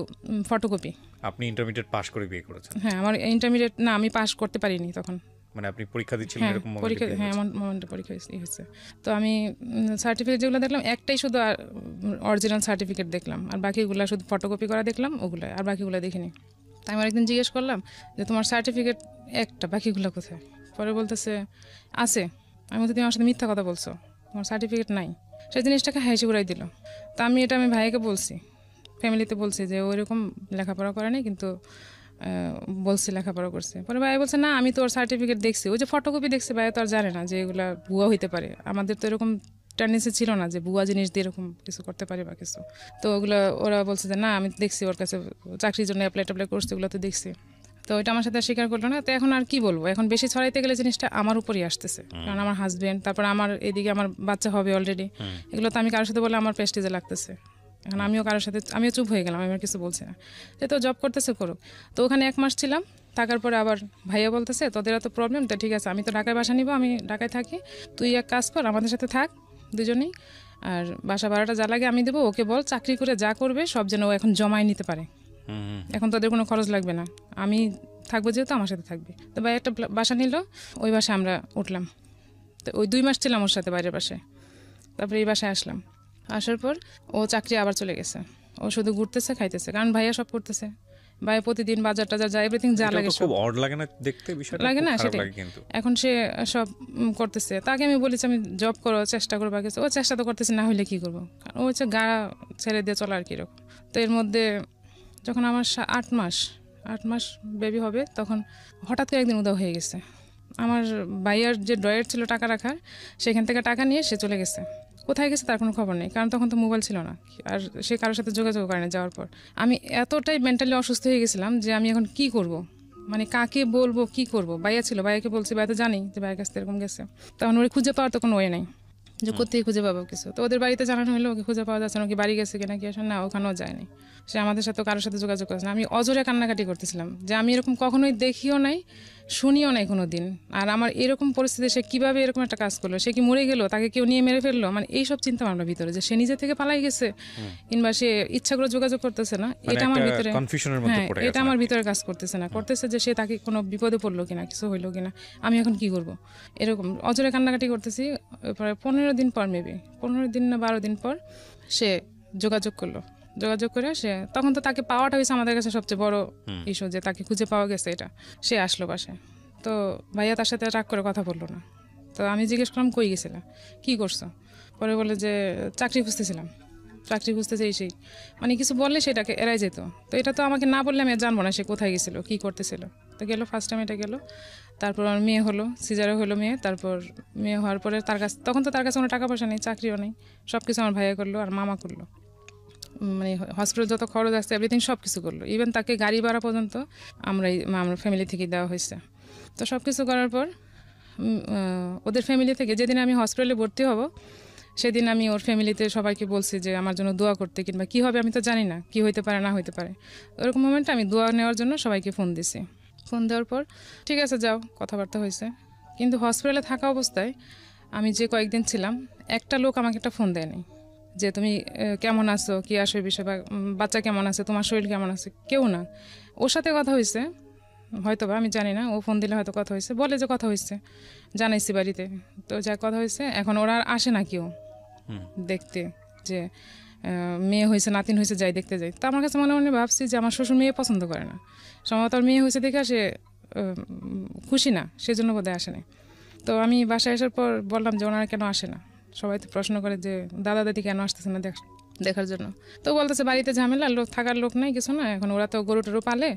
ফটোকপি। আপনি ইন্টারমিডিয়েট পাস করে বিয়ে করেছেন? হ্যাঁ, আমার ইন্টারমিডিয়েট না, আমি পাস করতে পারিনি তখন, মানে আপনি পরীক্ষা দিচ্ছিলেন এরকম পরীক্ষা, হ্যাঁ এমন মোমেন্টে পরীক্ষা হয়েছে। তো আমি সার্টিফিকেট যেগুলো দেখলাম একটাই শুধু অরিজিনাল সার্টিফিকেট দেখলাম, আর বাকিগুলো শুধু ফটোকপি করা দেখলাম ওগুলো, আর বাকিগুলো দেখিনি। তাই আমি একদিন জিজ্ঞেস করলাম যে তোমার সার্টিফিকেট একটা, বাকিগুলো কোথায়? পরে বলতেছে আছে। আমি বলতে তুমি আমার সাথে মিথ্যা কথা বলছো, তোমার সার্টিফিকেট নাই। সেই জিনিসটাকে হাসি উড়াই দিল। তা আমি ভাইকে বলছি, ফ্যামিলিতে বলছি যে ওইরকম লেখাপড়া করে নাই, কিন্তু বলছি লেখাপড়া করছে। পরে ভাই বলছে না আমি তো ওর সার্টিফিকেট দেখছি, ওই যে ফটোকপি দেখছি, ভাই তো আর জানে না যে এগুলা ভুয়া হইতে পারে। আমাদের তো এরকম টেন্ডেন্সি ছিল না যে ভুয়া জিনিস দিয়ে এরকম কিছু করতে পারে বা কিছু। তো ওগুলো ওরা বলছে যে না আমি দেখছি, ওর কাছে চাকরির জন্য অ্যাপ্লাই করছে, ওগুলো তো দেখছি। তো ওইটা আমার সাথে স্বীকার করলো না। তো এখন আর কি বলবো, এখন বেশি ছড়াইতে গেলে জিনিসটা আমার উপরই আসতেছে, কারণ আমার হাজবেন্ড, তারপর আমার এদিকে আমার বাচ্চা হবে অলরেডি। এগুলো তো আমি কারোর সাথে বলে আমার প্রেস্টিজে লাগতেছে। এখন আমিও চুপ হয়ে গেলাম, আমি আর কিছু বলছি না। তো জব করতেছে করুক। তো ওখানে 1 মাস ছিলাম, থাকার পরে আবার ভাইয়া বলতেছে তোদের এত প্রবলেম, তো ঠিক আছে আমি তো ঢাকায় বাসা নিব, আমি ঢাকায় থাকি, তুই এক কাজ কর আমাদের সাথে থাক দুজনেই, আর বাসা ভাড়াটা যা লাগে আমি দেবো, ওকে বল চাকরি করে যা করবে সব যেন ও এখন জমায় নিতে পারে, এখন তোদের কোনো খরচ লাগবে না, আমি থাকবো যেহেতু আমার সাথে থাকবে। তো ভাই একটা বাসা নিল, ওই বাসায় আমরা উঠলাম। তো ওই 2 মাস ছিলাম ওর সাথে বাইরের বাসায়। তারপরে এই বাসায় আসলাম, আসার পর ও চাকরি আবার চলে গেছে, ও শুধু ঘুরতেছে খাইতেছে, কারণ ভাইয়া সব করতেছে। ভাই প্রতিদিন বাজার টাজার যায়, এভরিথিং যা লাগে খুব অড লাগে না দেখতে, বিষয়টা লাগে না, খারাপ সেটাই। লাগে কিন্তু এখন সে সব করতেছে। তাকে আমি বলেছি আমি জব করো, চেষ্টা করবো কিছু, ও চেষ্টা তো করতেছে, না হলে কি করবো, কারণ ও হচ্ছে গা ছেড়ে দিয়ে চলা আর কি এরকম। তো এর মধ্যে যখন আমার 8 মাস বেবি হবে, তখন হঠাৎ করে একদিন উধাও হয়ে গেছে। আমার ভাইয়ার যে ড্রয়ার ছিল টাকা রাখার, সেখান থেকে টাকা নিয়ে সে চলে গেছে। কোথায় গেছে তার কোনো খবর নেই, কারণ তখন তো মোবাইল ছিল না, আর সে কারোর সাথে যোগাযোগ করে না। যাওয়ার পর আমি এতটাই মেন্টালি অসুস্থ হয়ে গেছিলাম যে আমি এখন কি করব, মানে কাকে বলবো, কি করব। ভাইয়া ছিল, ভাইয়াকে বলছি, ভাইয়া তো জানি যে ভাইয়ের কাছে এরকম গেছে। তখন ওরে খুঁজে পাওয়ার তো কোনো ওয়ে নেই, যে কোথায় খুঁজে পাবো কিছু। তো ওদের বাড়িতে জানানো হলো ওকে খুঁজে পাওয়া যাচ্ছে না, ওকে বাড়ি গেছে কিনা কি আসলে, না ওখানেও যায়নি। সে আমাদের সাথে কারোর সাথে যোগাযোগ করছে না। আমি অজরে কান্নাকাটি করতেছিলাম যে আমি এরকম কখনোই দেখিও নাই, শুনিও নাই কোনো দিন। আর আমার এরকম পরিস্থিতি, সে কীভাবে এরকম একটা কাজ করলো, সে কি মরে গেল, তাকে কেউ নিয়ে মেরে ফেললো, মানে এইসব চিন্তা ভাবনার ভিতরে, যে সে নিজে থেকে পালাই গেছে কিংবা সে ইচ্ছা করে যোগাযোগ করতেছে না, এটা আমার ভিতরে, হ্যাঁ এটা আমার ভিতরে কাজ করতেছে না, করতেছে যে সে তাকে কোনো বিপদে পড়লো কিনা, কিছু হইলো কিনা, আমি এখন কি করব, এরকম অজরে কান্নাকাটি করতেছি। প্রায় 15 দিন পর, মেবি 15 দিন না 12 দিন পর সে যোগাযোগ করলো। যোগাযোগ করে সে, তখন তো তাকে পাওয়াটা হয়েছে আমাদের কাছে সবচেয়ে বড় ইস্যু, যে তাকে খুঁজে পাওয়া গেছে এটা। সে আসলো বাসায়, তো ভাইয়া তার সাথে রাগ করে কথা বললো না। তো আমি জিজ্ঞেস করলাম কই গেছিলাম, কী করছো? পরে বলে যে চাকরি খুঁজতেছিলাম, চাকরি খুঁজতেছে এই সেই, মানে কিছু বললে সেটাকে এড়াই যেত। তো এটা তো আমাকে না বললে আমি জানবো না সে কোথায় গেছিল, কী করতেছিল। তো গেলো, ফার্স্ট টাইম এটা গেল। তারপর আমার মেয়ে হলো, সিজারও হলো মেয়ে। তারপর মেয়ে হওয়ার পরে তখন তো তার কাছে কোনো টাকা পয়সা নেই, চাকরিও নেই, সব কিছু আমার ভাইয়া করলো আর মামা করলো, মানে হসপিটাল যত খরচ আসছে এভরিথিং সব কিছু করলো। ইভেন তাকে গাড়ি ভাড়া পর্যন্ত আমরা ফ্যামিলি থেকে দেওয়া হয়েছে। তো সব কিছু করার পর ওদের ফ্যামিলি থেকে যেদিন আমি হসপিটালে ভর্তি হব, সেদিন আমি ওর ফ্যামিলিতে সবাইকে বলছি যে আমার জন্য দোয়া করতে, কিংবা কী হবে আমি তো জানি না, কী হইতে পারে না হইতে পারে। ওরকম মোমেন্টে আমি দোয়া নেওয়ার জন্য সবাইকে ফোন দিছি। ফোন দেওয়ার পর ঠিক আছে যাও, কথাবার্তা হয়েছে। কিন্তু হসপিটালে থাকা অবস্থায় আমি যে কয়েকদিন ছিলাম, একটা লোক আমাকে একটা ফোন দেয়নি যে তুমি কেমন আছো, কী আসো এই বিষয়, বা বাচ্চা কেমন আছে, তোমার শরীর কেমন আছে, কেউ না। ওর সাথে কথা হয়েছে হয়তো বা, আমি জানি না, ও ফোন দিলে হয়তো কথা হয়েছে, বলে যে কথা হয়েছে, জানাইছি বাড়িতে। তো যা কথা হয়েছে, এখন ওরা আর আসে না কেউ দেখতে, যে মেয়ে হয়েছে নাতিন হয়েছে যাই দেখতে যাই। তো আমার কাছে মনে মনে ভাবছি যে আমার শ্বশুর মেয়ে পছন্দ করে না, সম্ভবত ওর মেয়ে হয়েছে দেখে সে খুশি না, সেজন্য বোধহয় আসে না। তো আমি বাসায় আসার পর বললাম যে ওনারা কেন আসে না, সবাই তো প্রশ্ন করে যে দাদা দাদি কেন আসতেছে না দেখার জন্য। তো বলতেছে বাড়িতে ঝামেলা, থাকার লোক নাই, কিছু না, এখন ওরা তো গরু টরু পালে,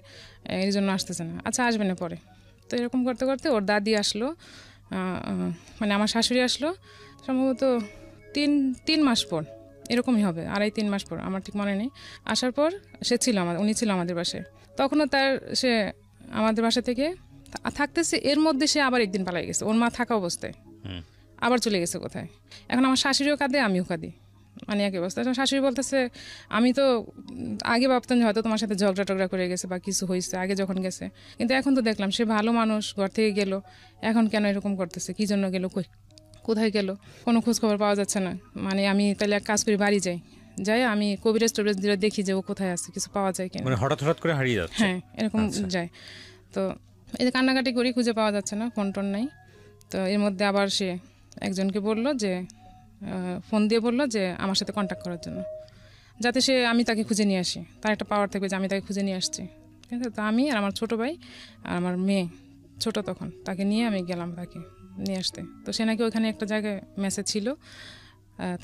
এই জন্য আসতেছে না। আচ্ছা আসবে না পরে। তো এরকম করতে করতে ওর দাদি আসলো, মানে আমার শাশুড়ি আসলো সম্ভবত 3 মাস পর, এরকমই হবে, 2.5-3 মাস পর, আমার ঠিক মনে নেই। আসার পর উনি ছিল আমাদের বাসায়, তখনও সে আমাদের বাসা থেকে থাকতেছে। এর মধ্যে সে আবার একদিন পালাই গেছে, ওর মা থাকা অবস্থায় আবার চলে গেছে কোথায়। এখন আমার শাশুড়িও কাঁদে, আমিও কাঁদি, মানে একই অবস্থা। শাশুড়ি বলতেছে আমি তো আগে ভাবতাম যে হয়তো তোমার সাথে ঝগড়া টগড়া করে গেছে বা কিছু হয়েছে আগে যখন গেছে, কিন্তু এখন তো দেখলাম সে ভালো মানুষ, ঘর থেকে গেল, এখন কেন এরকম করতেছে, কী জন্য গেল, কোথায় গেল, কোনো খোঁজ খবর পাওয়া যাচ্ছে না। মানে আমি তাহলে এক কাজ করি, বাড়ি যাই আমি কবিরাজ টবিরাজ দেখি যে ও কোথায় আছে, কিছু পাওয়া যায় কিনা, মানে হঠাৎ করে হারিয়ে যাচ্ছে। হ্যাঁ এরকম যায়। তো এই যে কান্নাকাটি করি, খুঁজে পাওয়া যাচ্ছে না, ফোন টোন নাই। তো এর মধ্যে আবার সে একজনকে বলল যে ফোন দিয়ে বলল যে আমার সাথে কন্ট্যাক্ট করার জন্য, যাতে আমি তাকে খুঁজে নিয়ে আসি, তার একটা পাওয়ার থাকবে যে আমি তাকে খুঁজে নিয়ে আসছি। ঠিক আছে, তো আমি আর আমার ছোটো ভাই আর আমার মেয়ে ছোট তখন, তাকে নিয়ে আমি গেলাম তাকে নিয়ে আসতে। তো সে নাকি ওইখানে একটা জায়গায় মেসে ছিল,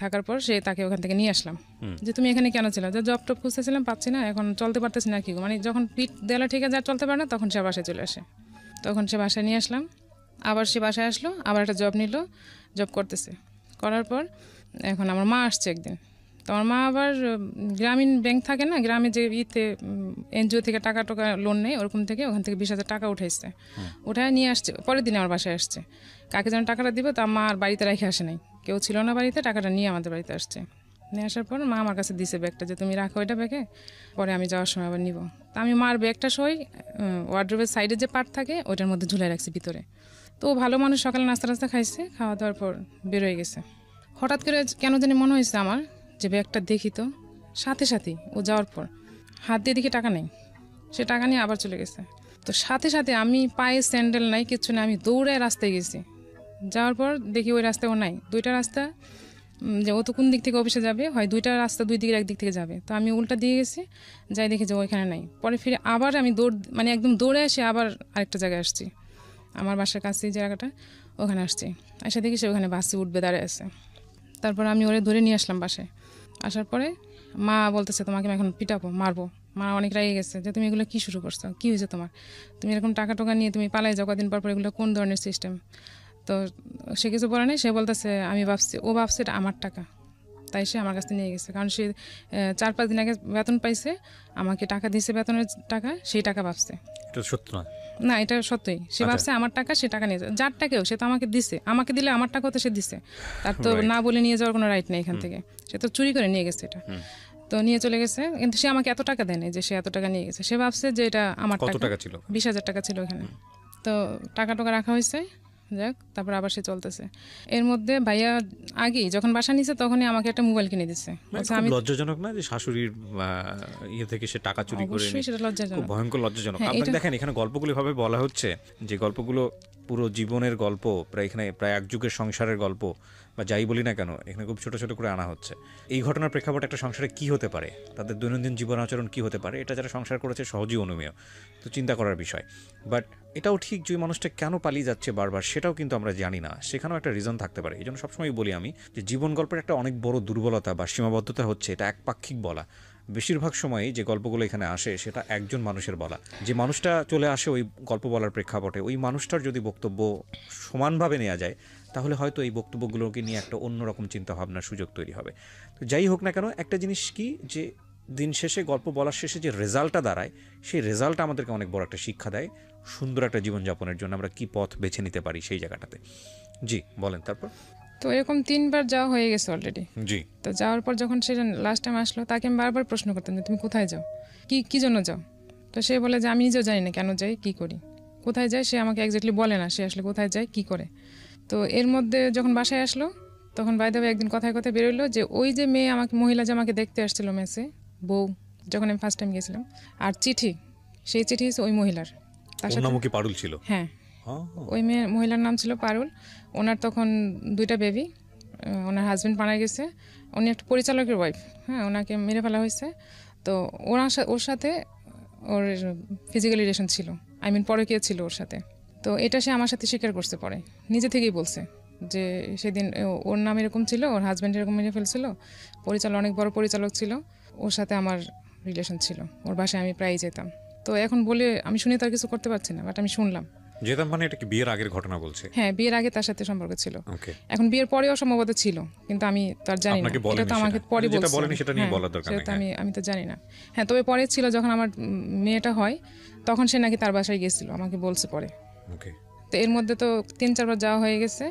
থাকার পর তাকে ওখান থেকে নিয়ে আসলাম যে তুমি এখানে কেন ছিল, যে জব টব খুঁজতেছিলাম, পাচ্ছি না, এখন চলতে পারতেছি না কি, মানে যখন পিঠ দেওয়ালে ঠিক আছে আর চলতে পারে না, তখন সে বাসায় চলে আসে। তখন সে বাসায় নিয়ে আসলাম, আবার সে বাসায় আসলো, আবার একটা জব নিল, জব করতেছে। করার পর এখন আমার মা আসছে একদিন। তো আমার মা আবার গ্রামীণ ব্যাংক থাকে না, গ্রামে যে এনজিও থেকে টাকা লোন নেয়, ওরকম থেকে ওখান থেকে 20,000 টাকা উঠাইছে, উঠায় নিয়ে আসছে। পরের দিন আমার বাসায় আসছে, কাকে যেন টাকাটা দিব, তা মা আর বাড়িতে রেখে আসে নাই, কেউ ছিল না বাড়িতে, টাকাটা নিয়ে আমাদের বাড়িতে আসছে। নিয়ে আসার পর মা আমার কাছে দিছে ব্যাগটা, যে তুমি রাখো এটা ব্যাগে, পরে আমি যাওয়ার সময় আবার নিব। তা আমি মার ব্যাগটা সই ওয়ার্ড্রোবের সাইডে যে পার্ট থাকে ওইটার মধ্যে ঝুলাই রাখছি ভিতরে। তো ভালো মানুষ, সকালে নাস্তা খাইছে, খাওয়া দাওয়ার পর বেরোয় গেছে। হঠাৎ করে কেন জানি মনে হয়েছে আমার যে ব্যাগটা দেখি, তো সাথে সাথেই ও যাওয়ার পর হাত দিয়ে দেখি টাকা নেই, সে টাকা নিয়ে আবার চলে গেছে। তো সাথে সাথে আমি পায়ে স্যান্ডেল নাই, কিচ্ছু না, আমি দৌড়ায় রাস্তায় গেছি। যাওয়ার পর দেখি ওই রাস্তায় ও নাই। দুইটা রাস্তা, যে ও তো কোন দিক থেকে অফিসে যাবে, হয় দুইটা রাস্তা দুই দিকের একদিক থেকে যাবে, তো আমি উল্টা দিয়ে গেছি, যাই দেখি যে ওইখানে নাই। পরে ফিরে আবার আমি মানে একদম দৌড়ে এসে আবার আরেকটা জায়গায় আসছি, আমার বাসার কাছে যে জায়গাটা, ওখানে আসছি। এসে দেখি সে ওখানে বাসে উঠবে দাঁড়িয়ে আছে। তারপর আমি ওরে ধরে নিয়ে আসলাম বাসায়। আসার পরে মা বলতেছে তোমাকে আমি এখন পিটাবো, মারবো। মা অনেক রেগে গেছে যে তুমি এগুলো কী শুরু করছো, কী হয়েছে তোমার, তুমি এরকম টাকা টোকা নিয়ে তুমি পালাই যাও কদিন পর, এগুলো কোন ধরনের সিস্টেম। তো সে কিছু বলে নাই, সে বলতেছে আমি ভাবছি, ও ভাবছে এটা আমার টাকা, তাই সে আমার কাছ থেকে নিয়ে গেছে। কারণ সে 4-5 দিন আগে বেতন পাইছে, আমাকে টাকা দিয়েছে, বেতনের টাকা, সেই টাকা ভাবছে। এটা সত্য না? না, এটা সত্যই। সে ভাবছে আমার টাকা, সে টাকা নিয়ে যায়, যার টাকাও সে তো আমাকে দিছে, আমাকে দিলে আমার টাকাও তো সে দিছে, তার তো না বলে নিয়ে যাওয়ার কোনো রাইট নেই এখান থেকে, সে তো চুরি করে নিয়ে গেছে এটা। তো নিয়ে চলে গেছে, কিন্তু সে আমাকে এত টাকা দেয় না যে সে এত টাকা নিয়ে গেছে। সে ভাবছে যে এটা আমার টাকা ছিল, 20,000 টাকা ছিল এখানে। তো টাকা রাখা হয়েছে, যাক, তারপর আবার সে চলতেছে। এর মধ্যে ভাইয়া আগেই যখন বাসা নিছে তখনই আমাকে একটা মোবাইল কিনে দিচ্ছে। আমি লজ্জাজনক না যে শাশুড়ির ইয়ে থেকে সে টাকা চুরি করে? সেটা লজ্জাজনক, ভয়ঙ্কর লজ্জাজনক। আপনি দেখেন এখানে গল্পগুলো ভাবে বলা হচ্ছে, যে গল্পগুলো পুরো জীবনের গল্প, এখানে প্রায় এক যুগের সংসারের গল্প, বা যাই বলি না কেন, এখানে খুব ছোট ছোট করে আনা হচ্ছে। এই ঘটনার প্রেক্ষাপটে একটা সংসারে কি হতে পারে, তাদের দৈনন্দিন জীবন আচরণ কি হতে পারে, এটা যারা সংসার করেছে সহজেই অনুমেয়, তো চিন্তা করার বিষয়। বাট এটাও ঠিক যে মানুষটা কেন পালিয়ে যাচ্ছে বারবার, সেটাও কিন্তু আমরা জানি না, সেখানেও একটা রিজন থাকতে পারে। এই জন্য সবসময় বলি আমি যে জীবন গল্পের একটা অনেক বড় দুর্বলতা বা সীমাবদ্ধতা হচ্ছে এটা একপাক্ষিক বলা। বেশিরভাগ সময়ই যে গল্পগুলো এখানে আসে সেটা একজন মানুষের বলা। যে মানুষটা চলে আসে ওই গল্প বলার প্রেক্ষাপটে, ওই মানুষটার যদি বক্তব্য সমানভাবে নেওয়া যায়, তাহলে হয়তো এই বক্তব্যগুলোকে নিয়ে একটা অন্যরকম চিন্তাভাবনার সুযোগ তৈরি হবে। তো যাই হোক না কেন, একটা জিনিস কি, যে দিন শেষে গল্প বলার শেষে যে রেজাল্টটা দাঁড়ায়, সেই রেজাল্টটা আমাদেরকে অনেক বড় একটা শিক্ষা দেয় সুন্দর একটা জীবনযাপনের জন্য আমরা কি পথ বেছে নিতে পারি সেই জায়গাটাতে। জি বলেন। তারপর তো এরকম 3 বার যাওয়া হয়ে গেছে অলরেডি। জি। তো যাওয়ার পর যখন সে লাস্ট টাইম আসলো, তাকে আমি বারবার প্রশ্ন করতাম যে তুমি কোথায় যাও, কি জন্য যাও। তো সে বলে যে আমি নিজেও জানি না কেন যাই, কি করি, কোথায় যায়, সে আমাকে এক্স্যাক্টলি বলে না সে আসলে কোথায় যায়, কি করে। তো এর মধ্যে যখন বাসায় আসলো, তখন বাইরে একদিন কথায় কথায় বেরোলো যে ওই যে মেয়ে মহিলা যে আমাকে দেখতে আসছিল মেসে, বউ, যখন আমি ফার্স্ট টাইম গেছিলাম, আর চিঠি, সেই চিঠি ওই মহিলার, তার সাথে পারুল ছিল। হ্যাঁ, ওই মহিলার নাম ছিল পারুল। ওনার তখন 2টা বেবি, ওনার হাজব্যান্ড মারা গেছে, উনি একটা পরিচালকের ওয়াইফ, হ্যাঁ, ওনাকে মেরে ফেলা হয়েছে। তো ওর সাথে ওর ফিজিক্যাল রিলেশন ছিল, পরকীয়া ছিল ওর সাথে। তো এটা সে আমার সাথে স্বীকার করতে পারে, নিজে থেকেই বলছে যে সেদিন ওর নাম এরকম ছিল, ওর হাজব্যান্ড এরকম মেরে ফেলছিল, অনেক বড় পরিচালক ছিল, ওর সাথে আমার রিলেশন ছিল, ওর বাসায় আমি প্রায়ই যেতাম। তো এখন বলে আমি শুনে তার কিছু করতে পারছি না, বাট আমি শুনলাম। যেতাম মানে এটা কি বিয়ের আগের ঘটনা বলছে? হ্যাঁ, বিয়ের আগে তার সাথে সম্পর্ক ছিল। এখন বিয়ের পরেও সম্ভবত ছিল, কিন্তু আমি তার জানি না, এটা তো আমাকে পরে বলছে, সেটা নিয়ে বলার দরকার নেই, আমি তো জানি না। হ্যাঁ, তবে পরে ছিল যখন আমার মেয়েটা হয়, তখন সে নাকি তার বাসায় গেছিল, আমাকে বলছে পরে। তো এর মধ্যে তো 3-4 বার যাওয়া হয়ে গেছে।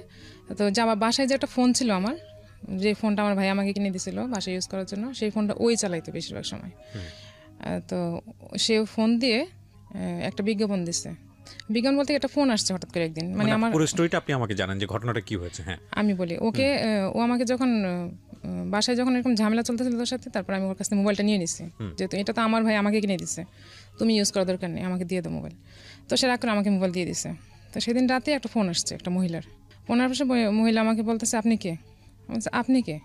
তো যাওয়া বাসায় যে একটা ফোন ছিল আমার, যে ফোনটা আমার ভাই আমাকে কিনে দিয়েছিল বাসায় ইউজ করার জন্য, সেই ফোনটা ওই চালাইতো বেশিরভাগ সময়। তো সে ফোন দিয়ে একটা বিজ্ঞাপন দিচ্ছে, বিজ্ঞাপন বলতে একটা ফোন আসছে হঠাৎ করে একদিন, মানে আমার পুরো স্টোরিটা আপনি আমাকে জানেন যে ঘটনাটা কি হয়েছে। হ্যাঁ, আমি বলি ওকে। ও আমাকে যখন বাসায় যখন এরকম ঝামেলা চলতেছিল তোর সাথে, তারপর আমি ওর কাছ থেকে মোবাইলটা নিয়ে নিছি, যেহেতু এটা তো আমার ভাই আমাকে কিনে দিছে, তুমি ইউজ করার দরকার নেই, আমাকে দিয়ে দাও মোবাইল। তো সে রাগ করে আমাকে মোবাইল দিয়ে দিছে। তো সেদিন রাতে একটা ফোন আসছে একটা মহিলার, ফোনের পাশে মহিলা আমাকে বলতেছে আপনি কে? বলছে আপনি কে?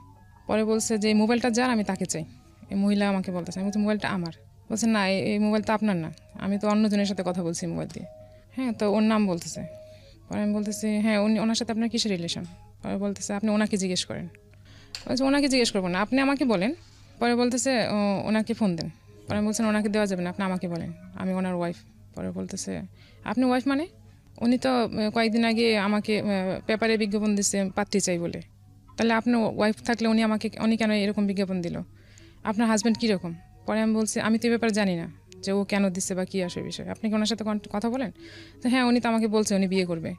পরে বলছে যে এই মোবাইলটা যার আমি তাকে চাই। এই মহিলা আমাকে বলতেছে, আমি বলছি মোবাইলটা আমার। বলছে না এই মোবাইল তো আপনার না, আমি তো অন্যজনের সাথে কথা বলছি মোবাইল দিয়ে। হ্যাঁ, তো ওর নাম বলতেছে। পরে আমি বলতেছি হ্যাঁ ওনার সাথে আপনার কিসের রিলেশন? পরে বলতেছে আপনি ওনাকে জিজ্ঞেস করেন। বলছে ওনাকে জিজ্ঞেস করবো না, আপনি আমাকে বলেন। পরে বলতেছে ওনাকে ফোন দেন। পরে আমি বলছেন ওনাকে দেওয়া যাবে না, আপনি আমাকে বলেন, আমি ওনার ওয়াইফ। পরে বলতেছে আপনি ওয়াইফ মানে? উনি তো কয়েকদিন আগে আমাকে পেপারে বিজ্ঞাপন দিচ্ছে পাত্রী চাই বলে, তাহলে আপনার ওয়াইফ থাকলে উনি কেন এরকম বিজ্ঞাপন দিল? আপনার হাজব্যান্ড কীরকম? পরে আমি বলছি আমি তো এ ব্যাপারে জানি না যে ও কেন দিচ্ছে বা কী আসে বিষয়, আপনি কি ওনার সাথে কথা বলেন? তো হ্যাঁ উনি তো আমাকে বলছে উনি বিয়ে করবে।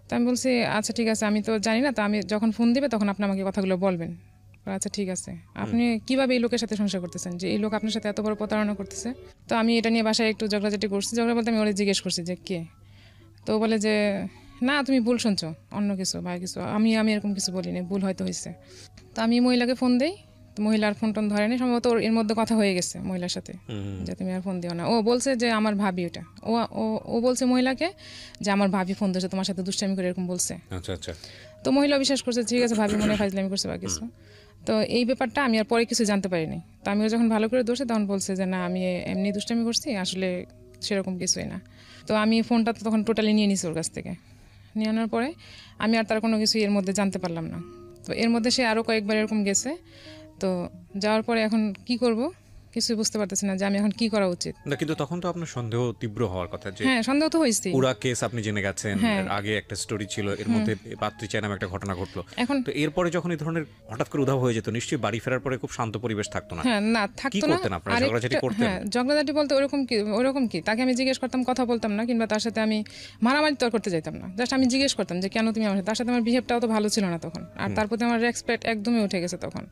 তো আমি বলছি আচ্ছা ঠিক আছে, আমি তো জানি না, তো আমি যখন ফোন দিবে তখন আপনি আমাকে কথাগুলো বলবেন। আচ্ছা ঠিক আছে, আপনি কিভাবে এই লোকের সাথে সংসার করতেছেন যে এই লোক আপনার সাথে এত বড় প্রতারণা করতেছে? তো আমি এটা নিয়ে বাসায় একটু ঝগড়াঝাটি করছি। ঝগড়া বলতে আমি ওরা জিজ্ঞেস করছি যে কে? তো বলে যে না তুমি ভুল শুনছো, অন্য কিছু বা কিছু, আমি এরকম কিছু বলিনি, ভুল হয়তো হয়েছে। তো আমি মহিলাকে ফোন দিই, তো মহিলার ফোন টোন ধরেনি, সম্ভবত এর মধ্যে কথা হয়ে গেছে মহিলার সাথে যে তুমি আর ফোন দিও না। ও বলছে যে আমার ভাবি, ওটা ও বলছে মহিলাকে যে আমার ভাবি ফোন দিয়েছে তোমার সাথে দুষ্টামি করে এরকম বলছে। আচ্ছা আচ্ছা। তো মহিলা বিশ্বাস করছে ঠিক আছে ভাবি মনে ফাজলামি করছে বা কিছু। তো এই ব্যাপারটা আমি আর পরে কিছু জানতে পারিনি। তো আমি যখন ভালো করে দোষে তখন বলছে যে না আমি এমনি দুষ্টামি করছি, আসলে সেরকম কিছুই না। তো আমি ফোনটা তো তখন টোটালি নিয়ে নিছি ওর কাছ থেকে। নিয়ে আনার পরে আমি আর তার কোনো কিছু এর মধ্যে জানতে পারলাম না। তো এর মধ্যে সে আরও কয়েকবার এরকম গেছে। তো যাওয়ার পরে এখন কি করব কিছুই বুঝতে পারতেছি না যে আমি এখন কি করা উচিত। না কিন্তু তখন তো আপনার সন্দেহ তীব্র হওয়ার কথা যে হ্যাঁ সন্দেহ তো হয়েছে, পুরা কেস আপনি জেনে গেছেন, আগে একটা স্টোরি ছিল, এর মধ্যে পাত্রী চাই নামে একটা ঘটনা ঘটলো। এখন তো এরপরে যখন এই ধরনের হঠাৎ করে উধাও হয়ে যেত, নিশ্চয়ই বাড়ি ফেরার পরে খুব শান্ত পরিবেশ থাকতো না? হ্যাঁ না থাকতো না। ঝগড়াঝাটি করতেন? হ্যাঁ ঝগড়াঝাটি বলতে ওরকম কি তাকে আমি জিজ্ঞেস করতাম, কথা বলতাম না, কিংবা তার সাথে আমি মারামারি তর করতে যাইতাম না, জাস্ট আমি জিজ্ঞেস করতাম যে কেন তুমি আমার সাথে। তার সাথে আমার বিহেভটাও তো ভালো ছিল না তখন, আর তার প্রতি আমার রেসপেক্ট একদমই উঠে গেছে তখন,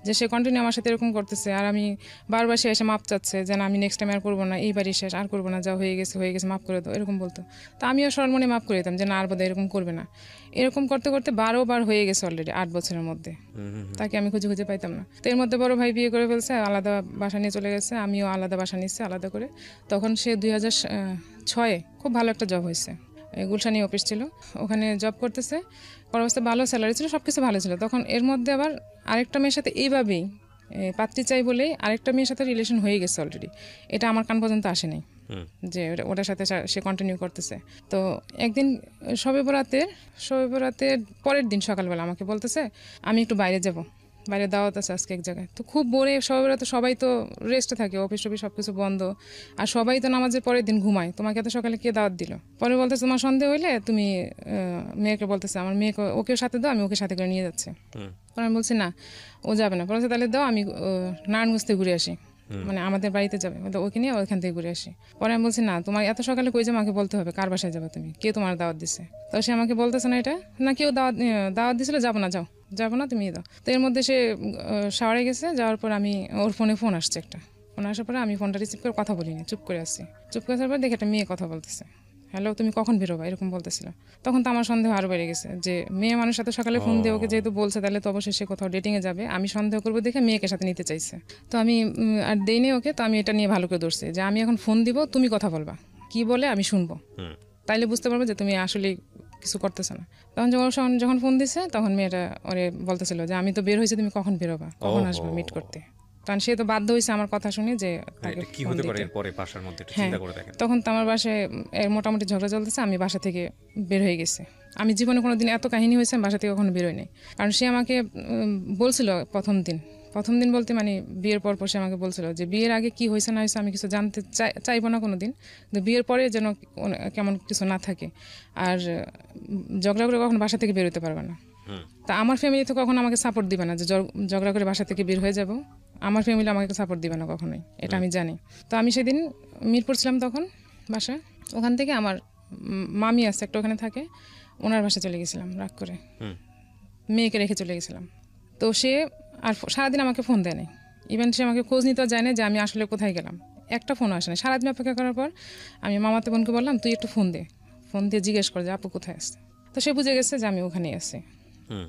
যে সে কন্টিনিউ আমার সাথে এরকম করতেছে। আর আমি বারবার সে এসে মাপ চাচ্ছে যে না আমি নেক্সট টাইম আর করবো না, এইবারই শেষ, আর করবো না, যা হয়ে গেছে মাফ করে দাও, এরকম বলতো। তো আমিও সরমনে মাফ করে দিতাম যে না আর বোধহয় এরকম করবে না। এরকম করতে করতে 12 বার হয়ে গেছে অলরেডি 8 বছরের মধ্যে, তাকে আমি খুঁজে পাইতাম না। তো এর মধ্যে বড় ভাই বিয়ে করে ফেলছে, আলাদা বাসা নিয়ে চলে গেছে, আমিও আলাদা বাসা নিচ্ছি আলাদা করে। তখন সে 2006-এ খুব ভালো একটা জব হয়েছে, গুলশানি অফিস ছিল, ওখানে জব করতেছে, অবস্থা ভালো স্যালারি ছিল, সব কিছু ভালো ছিল। তখন এর মধ্যে আবার আরেকটা মেয়ের সাথে এইভাবেই পাত্রী চাই বলেই আরেকটা মেয়ের সাথে রিলেশন হয়ে গেছে অলরেডি। এটা আমার কান পর্যন্ত আসেনি যে ওটার সাথে সে কন্টিনিউ করতেছে। তো একদিন শবে বরাতের পরের দিন সকালবেলা আমাকে বলতেছে আমি একটু বাইরে যাব, বাইরে দাওয়াত আছে আজকে এক জায়গায়। তো খুব ভোরে শবে বরাতে সবাই তো রেস্টে থাকে, অফিস সব কিছু বন্ধ, আর সবাই তো নামাজের পরের দিন ঘুমায়, তোমাকে এত সকালে কে দাওয়াত দিল? পরে বলতেছে তোমার সন্দেহ হইলে তুমি মেয়েকে বলতেছে আমার মেয়েকে ওকেও সাথে দাও, আমি ওকে সাথে করে নিয়ে যাচ্ছি। পরে আমি বলছি না ও যাবে না। বলছে তাহলে দাও, আমি নারায়ণগঞ্জ থেকে ঘুরে আসি, মানে আমাদের বাড়িতে যাবে, ওকে নিয়ে ওইখান থেকে ঘুরে আসি। পরে আমি বলছি না তোমার এত সকালে কই যে আমাকে বলতে হবে কার বাসায় যাবে তুমি, কে তোমার দাওয়াত দিছে? তো সে আমাকে বলতেছে না এটা না কেউ দাওয়াত দিছিল, যাবো না তুমি দাও। তো এর মধ্যে সে শাওয়ারে গেছে, যাওয়ার পর আমি ওর ফোন আসছে একটা, ফোন আসার পরে আমি ফোনটা রিসিভ করে কথা বলিনি, চুপ করে আসছি। চুপ করে আসার পর দেখে একটা মেয়ে কথা বলতেছে, হ্যালো তুমি কখন বেরোবা, এরকম বলতেছিল। তখন তো আমার সন্দেহ আরও বেড়ে গেছে যে মেয়ে মানুষ সাথে সকালে ফোন দিয়ে ওকে যেহেতু বলছে তাহলে তো অবশ্যই সে কোথাও ডেটিংয়ে যাবে, আমি সন্দেহ করবো দেখে মেয়েকে সাথে নিতে চাইছে। তো আমি আর দেইনি ওকে। তো আমি এটা নিয়ে ভালো করে ধরছি যে আমি এখন ফোন দিব, তুমি কথা বলবা, কি বলে আমি শুনবো, তাইলে বুঝতে পারবো যে তুমি আসলে কিছু করতেছো না। তখন যখন ফোন দিছে তখন মেয়েটা ওরে বলতেছিল যে আমি তো বের হয়েছি, তুমি কখন বেরোবা, কখন আসবে মিট করতে। কারণ সে তো বাধ্য হয়েছে আমার কথা শুনে যে কি হতে পারে এরপরে বাসার মধ্যে চিন্তা করে দেখেন। তখন তো আমার বাসায় মোটামুটি ঝগড়া চলতেছে, আমি বাসা থেকে বের হয়ে গেছি। আমি জীবনে কোনোদিন এত কাহিনী হয়েছে আমি বাসা থেকে কখনো বের হইনি। কারণ সে আমাকে বলছিল প্রথম দিন বলতে মানে বিয়ের পর সে আমাকে বলছিল যে বিয়ের আগে কি হয়েছে না হয়েছে আমি কিছু জানতে চাইবো না কোনোদিন, কিন্তু বিয়ের পরে যেন কেমন কিছু না থাকে, আর ঝগড়া করে কখনো বাসা থেকে বের হতে পারবে না। তা আমার ফ্যামিলি তো কখনো আমাকে সাপোর্ট দিবে না যে ঝগড়া করে বাসা থেকে বের হয়ে যাব, আমার ফ্যামিলি আমাকে সাপোর্ট দিবে না কখনোই, এটা আমি জানি। তো আমি সেদিন মিরপুর ছিলাম তখন বাসায়, ওখান থেকে আমার মামি আছে একটা ওখানে থাকে, ওনার বাসায় চলে গেছিলাম রাগ করে, মেয়েকে রেখে চলে গেছিলাম। তো সে আর সারাদিন আমাকে ফোন দেয় নাই, ইভেন সে আমাকে খোঁজ নিতেও যায় না যে আমি আসলে কোথায় গেলাম, একটা ফোনও আসে না। সারাদিন অপেক্ষা করার পর আমি মামাতে বোনকে বললাম তুই একটু ফোন দিয়ে জিজ্ঞেস কর যে আপু কোথায় আসছে। তো সে বুঝে গেছে যে আমি ওখানেই আছি।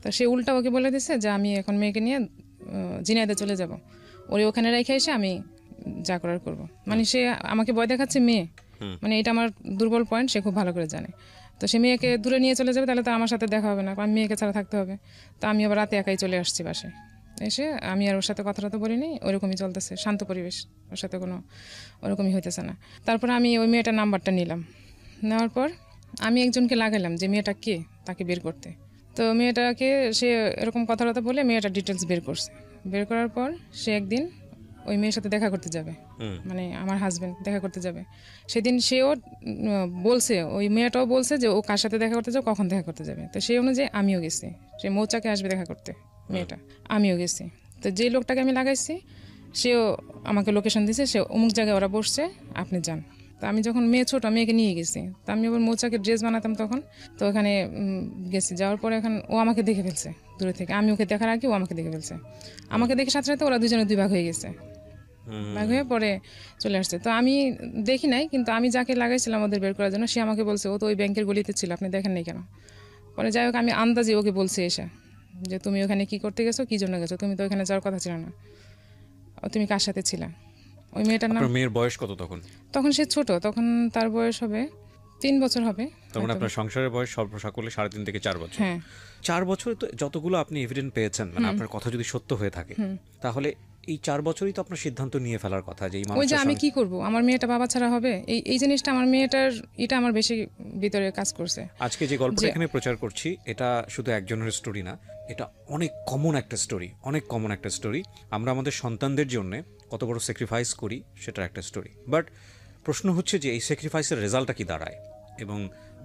তো সে উল্টা ওকে বলে দিছে যে আমি এখন মেয়েকে নিয়ে জিনাইদে চলে যাব, ওরে ওখানে রেখে এসে আমি যা করার করব। মানে সে আমাকে ভয় দেখাচ্ছে মেয়ে, মানে এটা আমার দুর্বল পয়েন্ট, সে খুব ভালো করে জানে। তো সে মেয়েকে দূরে নিয়ে চলে যাবে, তাহলে তো আমার সাথে দেখা হবে না, কারণ মেয়েকে ছাড়া থাকতে হবে। তো আমি আবার রাতে একাই চলে আসছি বাসায়, এসে আমি আর ওর সাথে কথাটা তো বলিনি, ওরকমই চলতেছে, শান্ত পরিবেশ, ওর সাথে কোনো ওরকমই হইতেছে না। তারপর আমি ওই মেয়েটার নাম্বারটা নিলাম, নেওয়ার পর আমি একজনকে লাগালাম যে মেয়েটা কে, তাকে বের করতে। তো মেয়েটাকে সে এরকম কথাবার্তা বলে মেয়েটার ডিটেলস বের করছে। বের করার পর সে একদিন ওই মেয়ের সাথে দেখা করতে যাবে, মানে আমার হাজবেন্ড দেখা করতে যাবে। সেদিন সেও বলছে, ওই মেয়েটাও বলছে যে ও কার সাথে দেখা করতে যাবে, কখন দেখা করতে যাবে। তো সেই অনুযায়ী আমিও গেছি, সে মৌচাকে আসবে দেখা করতে মেয়েটা, আমিও গেছি। তো যে লোকটাকে আমি লাগাইছি সেও আমাকে লোকেশন দিছে, সে অমুক জায়গায় ওরা বসছে, আপনি যান। তো আমি যখন মেয়ে ছোট, মেয়েকে নিয়ে গেছি, তো আমি আবার মৌচাকে ড্রেস বানাতাম তখন, তো ওখানে গেছি। যাওয়ার পরে এখন ও আমাকে দেখে ফেলছে দূরে থেকে, আমি ওকে দেখার আগে ও আমাকে দেখে ফেলছে। আমাকে দেখে সাথে সাথে ওরা দুজনে দুই ভাগ হয়ে গেছে, ভাগ হয়ে পরে চলে আসছে। তো আমি দেখি নাই, কিন্তু আমি যাকে লাগাইছিলাম ওদের বের করার জন্য, সে আমাকে বলছে ও তো ওই ব্যাংকের গলিতে ছিল, আপনি দেখেন নাই কেন। পরে যাই হোক আমি আন্দাজে ওকে বলছি এসে যে তুমি ওখানে কি করতে গেছো, কি জন্য গেছো, তুমি তো ওখানে যাওয়ার কথা ছিল না, তুমি কার সাথে ছিলা। ওই মেয়েটার নাম, মেয়ের বয়স কত তখন? তখন সে ছোট, তখন তার বয়স হবে 3 বছর হবে। তখন আপনার সংসারের বয়স সর্ব সকলে 3.5 থেকে 4 বছর। হ্যাঁ, 4 বছরে তো যতগুলো আপনি এভিডেন্স পেয়েছেন, মানে আপনার কথা যদি সত্য হয়ে থাকে, তাহলে এই 4 বছরই তো আপনার সিদ্ধান্ত নিয়ে ফেলার কথা যে এই ওই যে আমি কি করব, আমার মেয়েটা বাবা ছাড়া হবে, এই জিনিসটা আমার মেয়েটার, এটা আমার বেশি ভিতরে কাজ করছে। আজকে যে গল্পটা এখানে প্রচার করছি, এটা শুধু একজনের স্টোরি না, এটা অনেক কমন একটা স্টোরি, অনেক কমন একটা স্টোরি। আমরা আমাদের সন্তানদের জন্য কত বড় স্যাক্রিফাইস করি সেটার একটা স্টোরি। বাট প্রশ্ন হচ্ছে যে এই স্যাক্রিফাইসের রেজাল্টটা কি দাঁড়ায়, এবং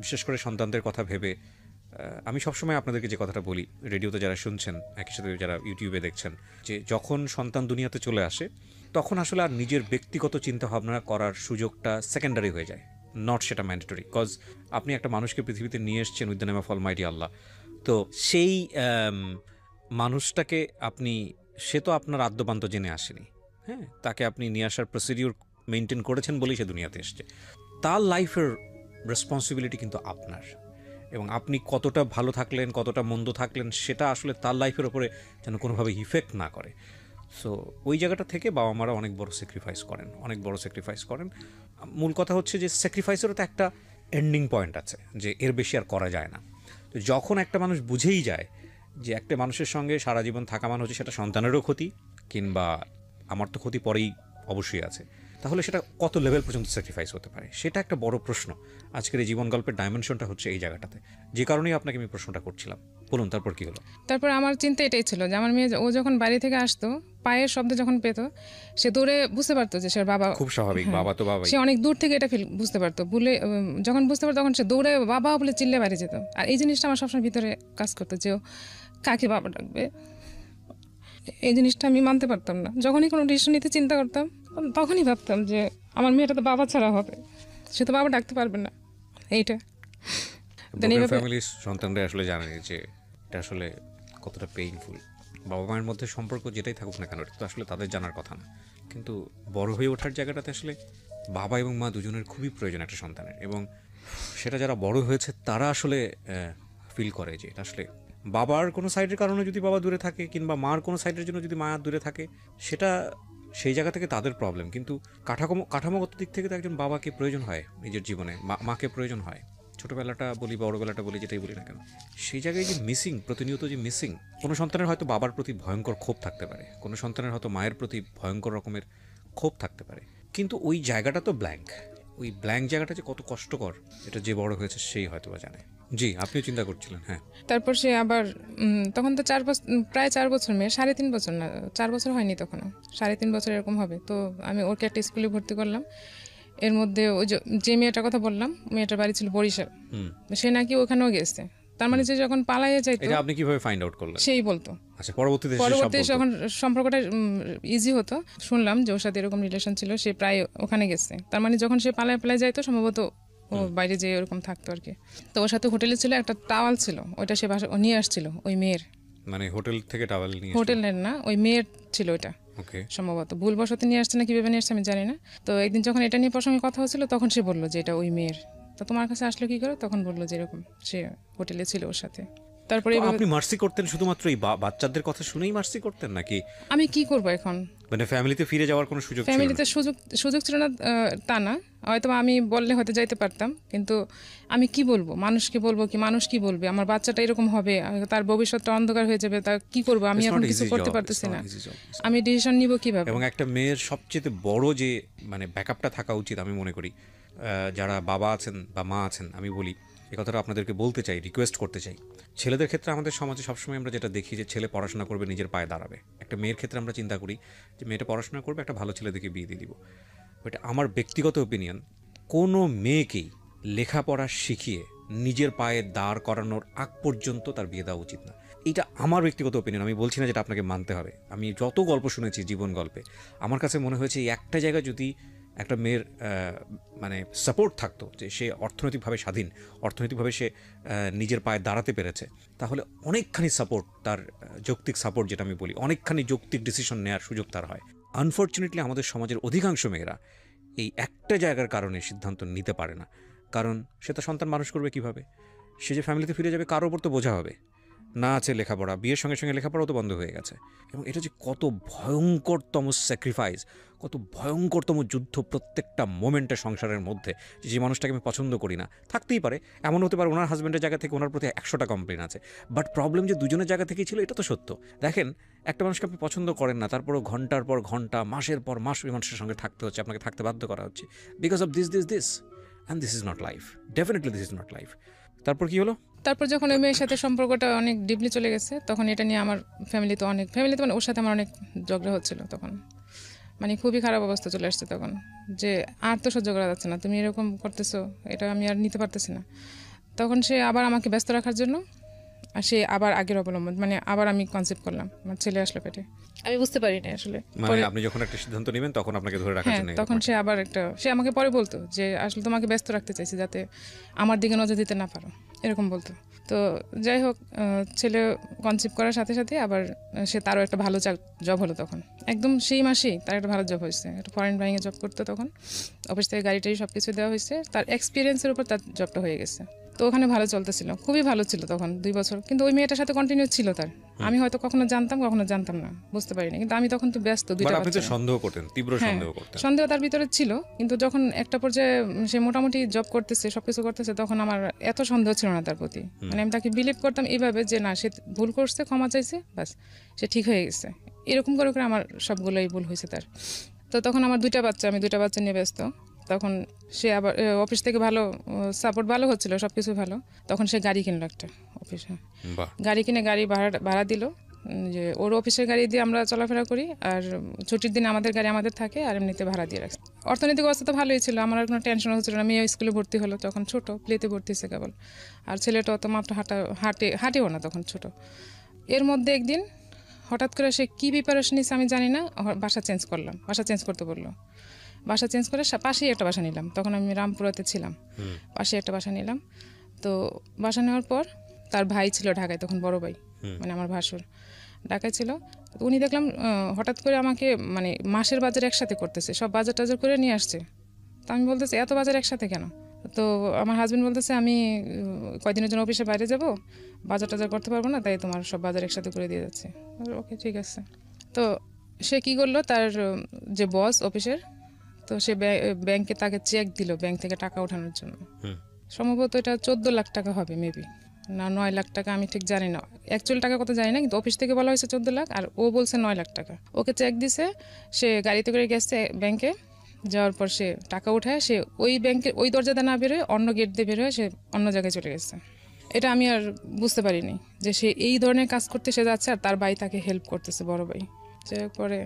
বিশেষ করে সন্তানদের কথা ভেবে আমি সবসময় আপনাদেরকে যে কথাটা বলি, রেডিওতে যারা শুনছেন, একই সাথে যারা ইউটিউবে দেখছেন, যে যখন সন্তান দুনিয়াতে চলে আসে তখন আসলে আর নিজের ব্যক্তিগত চিন্তাভাবনা করার সুযোগটা সেকেন্ডারি হয়ে যায়, নট সেটা ম্যান্ডেটরি। বিকজ আপনি একটা মানুষকে পৃথিবীতে নিয়ে এসছেন with the name of almighty Allah. তো সেই মানুষটাকে আপনি, সে তো আপনার আদ্যপান্ত জেনে আসেনি, হ্যাঁ, তাকে আপনি নিয়ে আসার প্রসিডিউর মেনটেন করেছেন বলেই সে দুনিয়াতে এসছে। তার লাইফের রেসপন্সিবিলিটি কিন্তু আপনার, এবং আপনি কতটা ভালো থাকলেন, কতটা মন্দ থাকলেন, সেটা আসলে তার লাইফের ওপরে যেন কোনোভাবে ইফেক্ট না করে। সো ওই জায়গাটা থেকে বাবা মারা অনেক বড় স্যাক্রিফাইস করেন, অনেক বড় স্যাক্রিফাইস করেন। মূল কথা হচ্ছে যে স্যাক্রিফাইসেরও তো একটা এন্ডিং পয়েন্ট আছে, যে এর বেশি আর করা যায় না। তো যখন একটা মানুষ বুঝেই যায় যে একটা মানুষের সঙ্গে সারা জীবন থাকা মানে হচ্ছে সেটা সন্তানেরও ক্ষতি, কিংবা আমার তো ক্ষতি পরেই অবশ্যই আছে, তাহলে সেটা কত লেভেল পর্যন্ত স্যাক্রিফাইস হতে পারে, সেটা একটা বড় প্রশ্ন। আজকের এই জীবন গল্পের ডাইমেনশনটা হচ্ছে এই জায়গাটাতে, যে কারণেই আপনাকে আমি প্রশ্নটা করছিলাম। বলুন তারপর কি হলো? তারপর আমার চিন্তা এটাই ছিল যে আমার মেয়ে, ও যখন বাড়ি থেকে আসতো, পায়ের শব্দ যখন পেত, সে দৌড়ে বুঝতে পারতো যে সে বাবা, খুব স্বাভাবিক, বাবা তো বাবা, সে অনেক দূর থেকে এটা বুঝতে পারতো, যখন বুঝতে পারতো তখন সে দৌড়ে বাবা বলে চিল্লে বাইরে যেত। আর এই জিনিসটা আমার সবসময় ভিতরে কাজ করতো যে ও কাকে বাবা ডাকবে, এই জিনিসটা আমি মানতে পারতাম না। যখনই কোনো ডিসিশন নিতে চিন্তা করতাম, তখনই ভাবতাম যে আমার মেয়েটা তো বাবা ছাড়া হবে, সে তো বাবা ডাকতে পারবে না। এইটা ফ্যামিলির সন্তানরা আসলে জানে যে এটা আসলে কতটা পেইনফুল। বাবা মায়ের মধ্যে সম্পর্ক যেটাই থাকুক না কেন, এটা তো আসলে তাদের জানার কথা না, কিন্তু বড় হয়ে ওঠার জায়গাটাতে আসলে বাবা এবং মা দুজনের খুবই প্রয়োজন একটা সন্তানের, এবং সেটা যারা বড় হয়েছে তারা আসলে ফিল করে যে এটা আসলে বাবার কোনো সাইডের কারণে যদি বাবা দূরে থাকে, কিংবা মার কোনো সাইডের জন্য যদি মা দূরে থাকে, সেটা সেই জায়গা থেকে তাদের প্রবলেম। কিন্তু কাঠামোগত দিক থেকে তো একজন বাবাকে প্রয়োজন হয় নিজের জীবনে, মাকে প্রয়োজন হয়। ছোটোবেলাটা বলি, বড়োবেলাটা বলি, যেটাই বলি না কেন, সেই জায়গায় যে মিসিং, প্রতিনিয়ত যে মিসিং। কোনো সন্তানের হয়তো বাবার প্রতি ভয়ঙ্কর ক্ষোভ থাকতে পারে, কোনো সন্তানের হয়তো মায়ের প্রতি ভয়ঙ্কর রকমের ক্ষোভ থাকতে পারে, কিন্তু ওই জায়গাটা তো ব্ল্যাঙ্ক। ওই ব্ল্যাঙ্ক জায়গাটা যে কত কষ্টকর, এটা যে বড় হয়েছে সেই হয়তো বা জানে। জি, আপনিও চিন্তা করছিলেন। হ্যাঁ, তারপর সে আবার তখন তো প্রায় 4 বছর, মেয়ে 3.5 বছর না, 4 বছর হয়নি তখনও, 3.5 বছর এরকম হবে। তো আমি ওকে একটা স্কুলে ভর্তি করলাম। এর মধ্যে ওই যে মেয়েটার কথা বললাম, মেয়েটার বাড়ি ছিল বরিশাল, সে নাকি ওখানেও গেছে। তার মানে যে যখন পালাইয়ে যাইতো, এটা আপনি কিভাবে ফাইন্ড আউট করলেন? সেই বলতো। আচ্ছা, পরবর্তীতে যখন সম্পর্কটা ইজি হতো, শুনলাম যে ওর সাথে এরকম রিলেশন ছিল, সে প্রায় ওখানে গেছে। তার মানে যখন সে পালায় যাইতো, সম্ভবত ও বাইরে যেয়ে ওরকম থাকতো আর কি। তো ওর সাথে হোটেলে ছিল একটা টাওয়াল ছিল, ওইটা সে ও নিয়ে আসছিল ওই মেয়ের, মানে হোটেল থেকে টাওয়াল নিয়ে, হোটেলের না, ওই মেয়ের ছিল ওইটা, সম্ভবত ভুলবশত নিয়ে আসছে না, কিভাবে নিয়ে আসছে আমি জানি না। তো একদিন যখন এটা নিয়ে প্রসঙ্গে কথা হচ্ছিল, তখন সে বললো যে এটা ওই মেয়ের। তো তোমার কাছে আসলো কি করে? তখন বললো যে এরকম সে হোটেলে ছিল ওর সাথে। তারপরে আপনি মার্সি করতেন শুধুমাত্র এই বাচ্চাদের কথা শুনেই মার্সি করতেন নাকি? আমি কি করব এখন, মানে ফ্যামিলিতে ফিরে যাওয়ার কোনো সুযোগ ছিল না? ফ্যামিলিতে সুযোগ ছিল না তা না, হয়তো আমি বললে হয়তো যাইতে পারতাম, কিন্তু আমি কি বলবো, মানুষকে বলবো কি, মানুষ কি বলবে, আমার বাচ্চাটা এরকম হবে, তার ভবিষ্যৎটা অন্ধকার হয়ে যাবে, তা কি করবো আমি, এখন কিছু করতে পারতেছি না, আমি ডিসিশন নিব কিভাবে? এবং একটা মেয়ের সবচেয়ে বড় যে মানে ব্যাকআপটা থাকা উচিত আমি মনে করি, যারা বাবা আছেন বা মা আছেন, আমি বলি এই কথাটা আপনাদেরকে বলতে চাই, রিকোয়েস্ট করতে চাই। ছেলেদের ক্ষেত্রে আমাদের সমাজে সবসময় আমরা যেটা দেখি যে ছেলে পড়াশোনা করবে, নিজের পায়ে দাঁড়াবে। একটা মেয়ের ক্ষেত্রে আমরা চিন্তা করি যে মেয়েটা পড়াশোনা করবে, একটা ভালো ছেলে দেখে বিয়ে দিয়ে দিব। বাট আমার ব্যক্তিগত ওপিনিয়ন, কোনো মেয়েকেই লেখাপড়া শিখিয়ে নিজের পায়ে দাঁড় করানোর আগ পর্যন্ত তার বিয়ে দেওয়া উচিত না। এটা আমার ব্যক্তিগত ওপিনিয়ন, আমি বলছি না যেটা আপনাকে মানতে হবে। আমি যত গল্প শুনেছি জীবন গল্পে, আমার কাছে মনে হয়েছে এই একটা জায়গায় যদি একটা মেয়ের মানে সাপোর্ট থাকতো, যে সে অর্থনৈতিকভাবে স্বাধীন, অর্থনৈতিকভাবে সে নিজের পায়ে দাঁড়াতে পেরেছে, তাহলে অনেকখানি সাপোর্ট, তার যৌক্তিক সাপোর্ট যেটা আমি বলি, অনেকখানি যৌক্তিক ডিসিশন নেওয়ার সুযোগ তার হয়। আনফর্চুনেটলি আমাদের সমাজের অধিকাংশ মেয়েরা এই একটা জায়গার কারণে সিদ্ধান্ত নিতে পারে না। কারণ সে তার সন্তান মানুষ করবে কিভাবে? সে যে ফ্যামিলিতে ফিরে যাবে, কারোর ওপর তো বোঝা হবে না। আছে লেখাপড়া, বিয়ের সঙ্গে সঙ্গে লেখাপড়াও তো বন্ধ হয়ে গেছে। এবং এটা যে কত ভয়ঙ্করতম স্যাক্রিফাইস, কত ভয়ঙ্করতম যুদ্ধ প্রত্যেকটা মোমেন্টে সংসারের মধ্যে। যে মানুষটাকে আমি পছন্দ করি না, থাকতেই পারে, এমন হতে পারে ওনার হাজব্যান্ডের জায়গা থেকে ওনার প্রতি 100টা কমপ্লেন আছে, বাট প্রবলেম যে দুজনের জায়গা থেকেই ছিল, এটা তো সত্য। দেখেন, একটা মানুষকে আপনি পছন্দ করেন না, তারপরও ঘন্টার পর ঘন্টা, মাসের পর মাস ওই মানুষের সঙ্গে থাকতে হচ্ছে, আপনাকে থাকতে বাধ্য করা হচ্ছে, because of this and this is not life. Definitely this is not life. তারপর কি হলো? তারপর যখন ওই মেয়ের সাথে সম্পর্কটা অনেক ডিপলি চলে গেছে, তখন এটা নিয়ে আমার ফ্যামিলিতে মানে ওর সাথে আমার অনেক ঝগড়া হচ্ছিল তখন, মানে খুবই খারাপ অবস্থা চলে আসছে তখন, যে আর তো সহ্য করা যাচ্ছে না, তুমি এরকম করতেছো, এটা আমি আর নিতে পারতেছি না। তখন সে আবার আমাকে ব্যস্ত রাখার জন্য, আর সে আবার আগের অবলম্বন, মানে আবার আমি কনসেপ্ট করলাম, আমার ছেলে আসলো পেটে, আমি বুঝতে পারিনি আসলে। মানে আপনি যখন একটা সিদ্ধান্ত নেবেন তখন আপনাকে ধরে রাখার জন্য, তখন সে আবার সে আমাকে পরে বলতো যে আসলে তোমাকে ব্যস্ত রাখতে চাইছি যাতে আমার দিকে নজর দিতে না পারো, এরকম বলতো। তো যাই হোক, ছেলে কনসেপ্ট করার সাথে সাথে আবার সে তারও একটা ভালো জব হলো তখন, একদম সেই মাসেই তার একটা ভালো জব হয়েছে, একটা ফরেন বাইংয়ে জব করতো তখন, অফিস থেকে গাড়িটাই সব কিছু দেওয়া হয়েছে, তার এক্সপিরিয়েন্সের উপর তার জবটা হয়ে গেছে। তো ওখানে ভালো চলতেছিল, খুবই ভালো ছিল তখন 2 বছর, কিন্তু ওই মেয়েটার সাথে কন্টিনিউ ছিল তার। আমি হয়তো কখনো জানতাম না, বুঝতে পারিনি, কিন্তু আমি তখন তো ব্যস্ত, সন্দেহ করতেন, তীব্র সন্দেহ করতেন। সন্দেহ তার ভিতরে ছিল, কিন্তু যখন একটা পর্যায়ে সে মোটামুটি জব করতেছে, সবকিছু করতেছে, তখন আমার এত সন্দেহ ছিল না তার প্রতি। মানে আমি তাকে বিলিভ করতাম এইভাবে যে না, সে ভুল করছে, ক্ষমা চাইছে, বাস সে ঠিক হয়ে গেছে, এরকম করে আমার সবগুলোই ভুল হয়েছে তার। তো তখন আমার 2টা বাচ্চা, আমি 2টা বাচ্চা নিয়ে ব্যস্ত, তখন সে আবার অফিস থেকে ভালো সাপোর্ট ভালো হচ্ছিল, সব কিছু ভালো, তখন সে গাড়ি কিনলো একটা অফিসে, গাড়ি কিনে গাড়ি ভাড়া দিল, যে ওর অফিসের গাড়ি দিয়ে আমরা চলাফেরা করি, আর ছুটির দিন আমাদের গাড়ি আমাদের থাকে, আর এমনিতে ভাড়া দিয়ে রাখছি। অর্থনৈতিক অবস্থা তো ভালোই ছিল, আমার আর কোনো টেনশন হচ্ছিল না। মেয়ে স্কুলে ভর্তি হলো তখন, ছোট প্লেতে ভর্তি হয়েছে কেবল, আর ছেলেটা অত মাত্র হাঁটেও না তখন, ছোট। এর মধ্যে একদিন হঠাৎ করে সে কী প্রিপারেশন নিচ্ছে আমি জানি না, বাসা চেঞ্জ করতে বললো। বাসা চেঞ্জ করে পাশেই একটা বাসা নিলাম, তখন আমি রামপুরাতে ছিলাম, পাশে একটা বাসা নিলাম। তো বাসা নেওয়ার পর তার ভাই ছিল ঢাকায় তখন, বড় ভাই, মানে আমার ভাসুর ঢাকায় ছিল। উনি দেখলাম হঠাৎ করে আমাকে মানে মাসের বাজার একসাথে করতেছে, সব বাজার টাজার করে নিয়ে আসছে। তো আমি বলতেছি এত বাজার একসাথে কেন? তো আমার হাজব্যান্ড বলতেছে আমি কয়দিনের জন্য অফিসে বাইরে যাব, বাজার টাজার করতে পারবো না, তাই তোমার সব বাজার একসাথে করে দিয়ে যাচ্ছে। ওকে, ঠিক আছে। তো সে কী করলো, তার যে বস অফিসের, তো সে ব্যাংকে তাকে চেক দিল ব্যাংক থেকে টাকা ওঠানোর জন্য। সম্ভবত এটা 14 লাখ টাকা হবে, মেবি না 9 লাখ টাকা, আমি ঠিক জানি না, অ্যাকচুয়াল টাকা কত জানি না, কিন্তু অফিস থেকে বলা হয়েছে 14 লাখ, আর ও বলছে 9 লাখ টাকা। ওকে চেক দিছে, সে গাড়িতে করে গেছে ব্যাংকে, যাওয়ার পর সে টাকা উঠায়, সে ওই ব্যাংকের ওই দরজাতে না বেরোয়, অন্য গেট দিয়ে বেরোয়, সে অন্য জায়গায় চলে গেছে। এটা আমি আর বুঝতে পারিনি যে সে এই ধরনের কাজ করতে সে যাচ্ছে, আর তার ভাই তাকে হেল্প করতেছে, বড় ভাই। সে পরে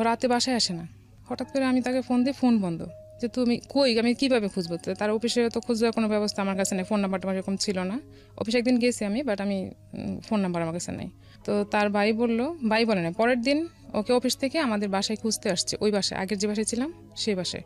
রাতে বাসায় আসে না, হঠাৎ করে আমি তাকে ফোন দিই, ফোন বন্ধ, যে তুমি কই, আমি কীভাবে খুঁজবো? তার অফিসে তো খুঁজবার কোনো ব্যবস্থা আমার কাছে নেই, ফোন নাম্বারটা আমার এরকম ছিল না। অফিসে একদিন গেছি আমি, বাট আমি ফোন নাম্বার আমার কাছে নেই। তো তার ভাই বলে না, পরের দিন ওকে অফিস থেকে আমাদের বাসায় খুঁজতে আসছে, ওই বাসায়, আগের যে বাসায় ছিলাম সেই বাসায়।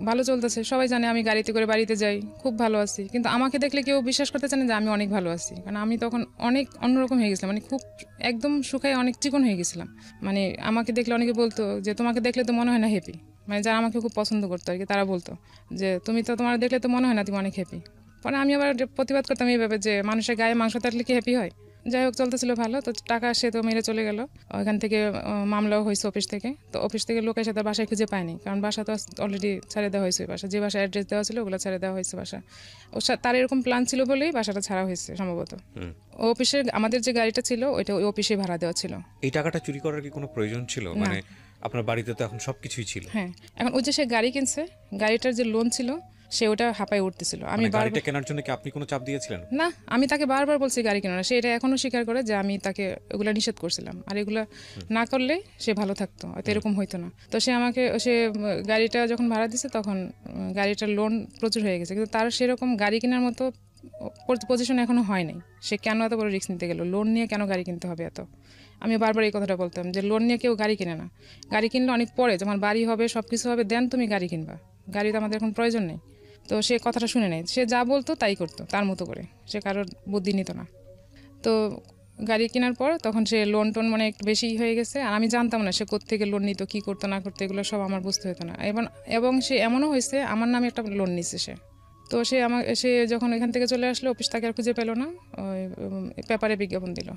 ভালো চলতেছে, সবাই জানে আমি গাড়িতে করে বাড়িতে যাই, খুব ভালো আছি, কিন্তু আমাকে দেখলে কেউ বিশ্বাস করতে চায় না যে আমি অনেক ভালো আছি, কারণ আমি তখন অনেক অন্যরকম হয়ে গেছিলাম, মানে খুব একদম শুকায় অনেক চিকন হয়ে গেছিলাম। মানে আমাকে দেখলে অনেকে বলতো যে তোমাকে দেখলে তো মনে হয় না হ্যাপি, মানে যারা আমাকে খুব পছন্দ করতো আর কি, তারা বলতো যে তুমি তো, তোমার দেখলে তো মনে হয় না তুমি অনেক হ্যাপি। পরে আমি আবার প্রতিবাদ করতাম এইভাবে যে মানুষের গায়ে মাংস থাকলে কি হ্যাপি হয়? যাই হোক চলতেছিল ভালো, তো টাকা সে তো মেরে চলে গেল। ওইখান থেকে মামলাও হয়েছে অফিস থেকে, তো অফিস থেকে লোক এসে তার বাসায় খুঁজে পায়নি, কারণ বাসা তো অলরেডি ছেড়ে দেওয়া হয়েছে। বাসা যে বাসা অ্যাড্রেস দেওয়া ছিল ওগুলো ছেড়ে দেওয়া হয়েছে বাসা। তার এরকম প্ল্যান ছিল বলেই বাসাটা ছাড়া হয়েছে সম্ভবত। অফিসের আমাদের যে গাড়িটা ছিল ওইটা ওই অফিসে ভাড়া দেওয়া ছিল। এই টাকাটা চুরি করার কি কোনো প্রয়োজন ছিল? মানে আপনার বাড়িতে তো এখন সবকিছুই ছিল। হ্যাঁ, এখন ওই যে সে গাড়ি কিনছে, গাড়িটার যে লোন ছিল সে ওটা হাঁপায় উঠতেছিল। আমি গাড়িটা কেনার জন্য কি আপনি কোনো চাপ দিয়েছিলেন? না, আমি তাকে বারবার বলছি গাড়ি কেনা না, সে এটা এখনো স্বীকার করে যে আমি তাকে এগুলা নিষেধ করছিলাম, আর এগুলা না করলে সে ভালো থাকতো, হয়তো এরকম হইতো না। তো সে গাড়িটা যখন ভাড়া দিছে তখন গাড়িটার লোন প্রচুর হয়ে গেছে, কিন্তু তার সেরকম গাড়ি কেনার মতো পজিশন এখনো হয় নাই। সে কেন এত বড় রিস্ক নিতে গেল? লোন নিয়ে কেন গাড়ি কিনতে হবে এত? আমি বারবার এই কথাটা বলতাম যে লোন নিয়ে কেউ গাড়ি কিনে না, গাড়ি কিনলে অনেক পরে যখন বাড়ি হবে সব কিছু হবে দেন তুমি গাড়ি কিনবা, গাড়ি তো আমাদের এখন প্রয়োজন নেই। তো সে কথাটা শুনে নেয়, সে যা বলতো তাই করতো তার মতো করে, সে কারোর বুদ্ধি নিত না। তো গাড়ি কেনার পর তখন সে লোন টোন মানে একটু বেশি হয়ে গেছে, আর আমি জানতাম না সে কোত্থেকে লোন নিত, কী করতো না করতো, এগুলো সব আমার বুঝতে হতো না। এবং সে এমনও হয়েছে আমার নামে একটা লোন নিচ্ছে সে। তো সে যখন এখান থেকে চলে আসলো অফিস তাকে আর খুঁজে পেল না, ওই পেপারে বিজ্ঞাপন দিল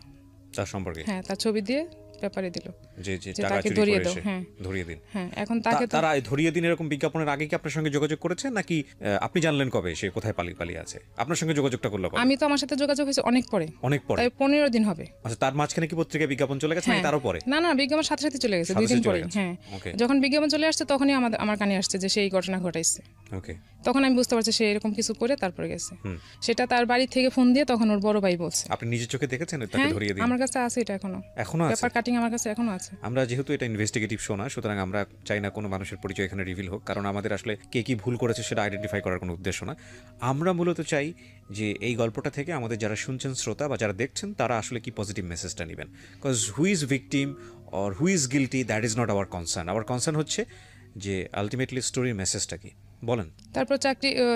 তার সম্পর্কে, হ্যাঁ তার ছবি দিয়ে পেপারে দিল যে টাকা চুরি করেছে ধরিয়ে দিন। হ্যাঁ, এখন তারা ধরিয়ে দিন এরকম বিজ্ঞাপনের আগে কি আপনার সঙ্গে যোগাযোগ করেছে, নাকি আপনি জানলেন কবে সে কোথায় পালিয়ে আছে? আপনার সঙ্গে যোগাযোগটা করলো কবে? আমি তো আমার সাথে যোগাযোগ হয়েছে অনেক পরে, তাই 15 দিন হবে। আচ্ছা, তার মাঝখানে কি পত্রিকায় বিজ্ঞাপন চলে গেছে নাকি তারও পরে? না, বিজ্ঞাপন সাথে সাথে চলে গেছে, 2 দিন পরে। হ্যাঁ, যখন বিজ্ঞাপন চলে আসছে তখনই আমার কানে আসছে যে সেই ঘটনা ঘটাইছে। ওকে, তখন আমি বুঝতে পারছি সে এরকম কিছু করে তারপরে গেছে। সেটা তার বাড়ি থেকে ফোন দিয়ে তখন ওর বড় ভাই বলছে। আপনি নিজের চোখে দেখেছেন তাকে ধরিয়ে দিন? আমার কাছে আছে, এটা এখনো আছে পেপার কাটিং আমার কাছে এখনো আছে। আমরা যেহেতু এটা ইনভেস্টিগেটিভ শো না, সুতরাং আমরা চাই না কোনো মানুষের পরিচয় এখানে রিভিল হোক, কারণ আমাদের আসলে কে কি ভুল করেছে সেটা আইডেন্টিফাই করার কোনো উদ্দেশ্য না। আমরা মূলত চাই যে এই গল্পটা থেকে আমাদের যারা শুনছেন শ্রোতা বা যারা দেখছেন তারা আসলে কি পজিটিভ মেসেজটা নেবেন। Because who is victim or who is guilty that is not our concern. Hour concern হচ্ছে যে আলটিমেটলি স্টোরির মেসেজটা কি বলেন। তারপর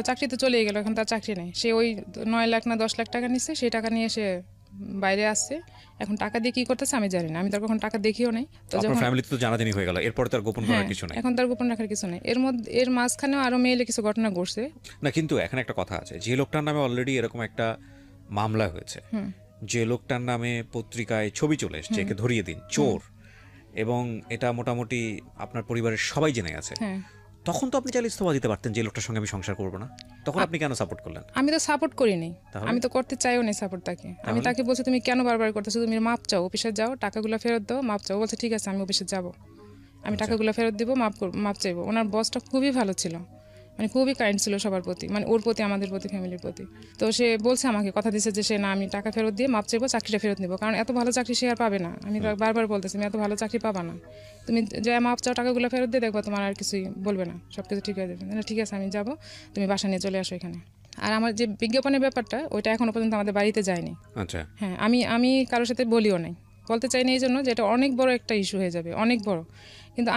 চাকরিতে চলে গেল, এখন তার চাকরি নেই। সে ওই 9 লাখ না 10 লাখ টাকা নিচ্ছে, সেই টাকা নিয়ে সে বাইরে আসছে। এখন টাকা দিয়ে কি করতেছে আমি জানি না, আমি তার কখন টাকা দেখিও নাই। তো যখন ফ্যামিলিতে তো জানাজানি হয়ে গেল, এরপর তার গোপন করার কিছু নাই। এখন তার গোপন রাখার কিছু নেই। এর মাঝখানেও আরো মেইলে কিছু ঘটনা ঘটছে না, কিন্তু এখানে একটা কথা আছে, যে লোকটার নামে অলরেডি এরকম একটা মামলা হয়েছে, যে লোকটার নামে পত্রিকায় ছবি চলে এসেছে একে ধরিয়ে দিন চোর, এবং এটা মোটামুটি আপনার পরিবারের সবাই জেনে গেছে, তখন তো আপনি চাইলে ইস্তফা দিতে পারতেন যে লোকটার সঙ্গে আমি সংসার করবো না। তখন আপনি কেন সাপোর্ট করলেন? আমি তো সাপোর্ট করিনি, আমি তো করতে চাইও না সাপোর্ট তাকে। আমি তাকে বলছি তুমি কেন বারবার করতেছো, তুমি মাপ চাও, অফিসে যাও, টাকাগুলো ফেরত দাও, মাপ চাও। বলছে ঠিক আছে আমি অফিসে যাব, আমি টাকাগুলো ফেরত দিব, মাপ চাইবো। ওনার বসটা খুবই ভালো ছিল, মানে খুবই কাইন্ড ছিল সবার প্রতি, মানে ওর প্রতি, আমাদের প্রতি, ফ্যামিলির প্রতি। তো সে বলছে আমাকে কথা দিচ্ছে যে সে না, আমি টাকা ফেরত দিয়ে মাপ চাইবো, চাকরিটা ফেরত নিবো, কারণ এত ভালো চাকরি সে আর পাবে না। আমি বারবার বলতেছি তুমি এত ভালো চাকরি পাবা না, তুমি যে মাপ চাও, টাকাগুলো ফেরত দিয়ে দেখবো তোমার আর কিছুই বলবে না, সব কিছু ঠিক হয়ে যাবে। ঠিক আছে আমি যাব, তুমি বাসা নিয়ে চলে আসো এখানে। আর আমার যে বিজ্ঞাপনের ব্যাপারটা ওইটা এখনো পর্যন্ত আমাদের বাড়িতে যায়নি। আচ্ছা, হ্যাঁ, আমি কারোর সাথে বলিও নাই, বলতে চাই না এই জন্য যে এটা অনেক বড় একটা ইস্যু হয়ে যাবে, অনেক বড়। কিন্তু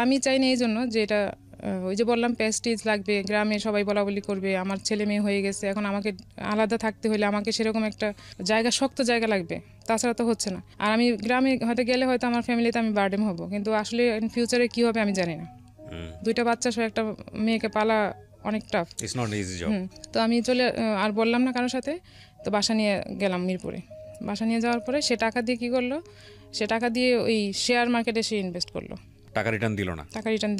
আমি চাই না এই জন্য যে এটা, ওই যে বললাম প্রেস্টিজ লাগবে, গ্রামে সবাই বলা বলি করবে, আমার ছেলে মেয়ে হয়ে গেছে, এখন আমাকে আলাদা থাকতে হলে আমাকে সেরকম একটা জায়গা, শক্ত জায়গা লাগবে, তাছাড়া তো হচ্ছে না। আর আমি গ্রামে হয়তো গেলে হয়তো আমার ফ্যামিলিতে আমি বার্ডেন হব, কিন্তু আসলে ইন ফিউচারে কী হবে আমি জানি না। 2টা বাচ্চা সহ একটা মেয়েকে পালা অনেক tough, it's not easy job. তো আমি আর বললাম না কারোর সাথে, তো বাসা নিয়ে গেলাম মিরপুরে। বাসা নিয়ে যাওয়ার পরে সে টাকা দিয়ে কী করলো, সে টাকা দিয়ে ওই শেয়ার মার্কেটে সে ইনভেস্ট করলো। টাকা রিটার্ন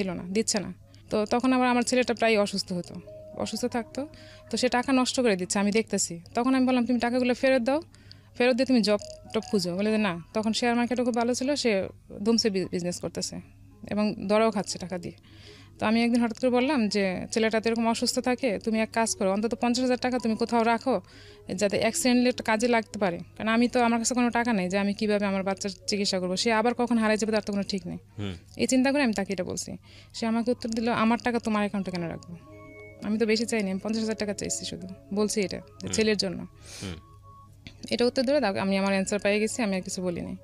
দিল না, দিচ্ছে না। তো তখন আবার আমার ছেলেটা প্রায় অসুস্থ থাকতো, তো সে টাকা নষ্ট করে দিচ্ছে, আমি দেখতেছি। তখন আমি বললাম তুমি টাকাগুলো ফেরত দাও, ফেরত দিয়ে তুমি জব টব খুঁজো। বলে যে না, তখন শেয়ার মার্কেটও খুব ভালো ছিল, সে ধুমসে বিজনেস করতেছে এবং দরাও খাচ্ছে টাকা দিয়ে। তো আমি একদিন হঠাৎ করে বললাম যে ছেলেটা তো এরকম অসুস্থ থাকে, তুমি এক কাজ করো, অন্তত 50,000 টাকা তুমি কোথাও রাখো, যাতে অ্যাক্সিডেন্টলি একটা কাজে লাগতে পারে। কারণ আমার কাছে কোনো টাকা নেই যে আমি কীভাবে আমার বাচ্চার চিকিৎসা করবো, সে আবার কখন হারাই যাবে তার তো কোনো ঠিক নেই। এই চিন্তা করে আমি তাকে এটা বলছি। সে আমাকে উত্তর দিল, আমার টাকা তোমার অ্যাকাউন্টে কেন রাখবো? আমি তো বেশি চাইনি, আমি 50,000 টাকা চাইছি, শুধু বলছি এটা ছেলের জন্য। এটা উত্তর ধরে দাও, আমি আমার অ্যান্সার পেয়ে গেছি, আমি আর কিছু বলিনি।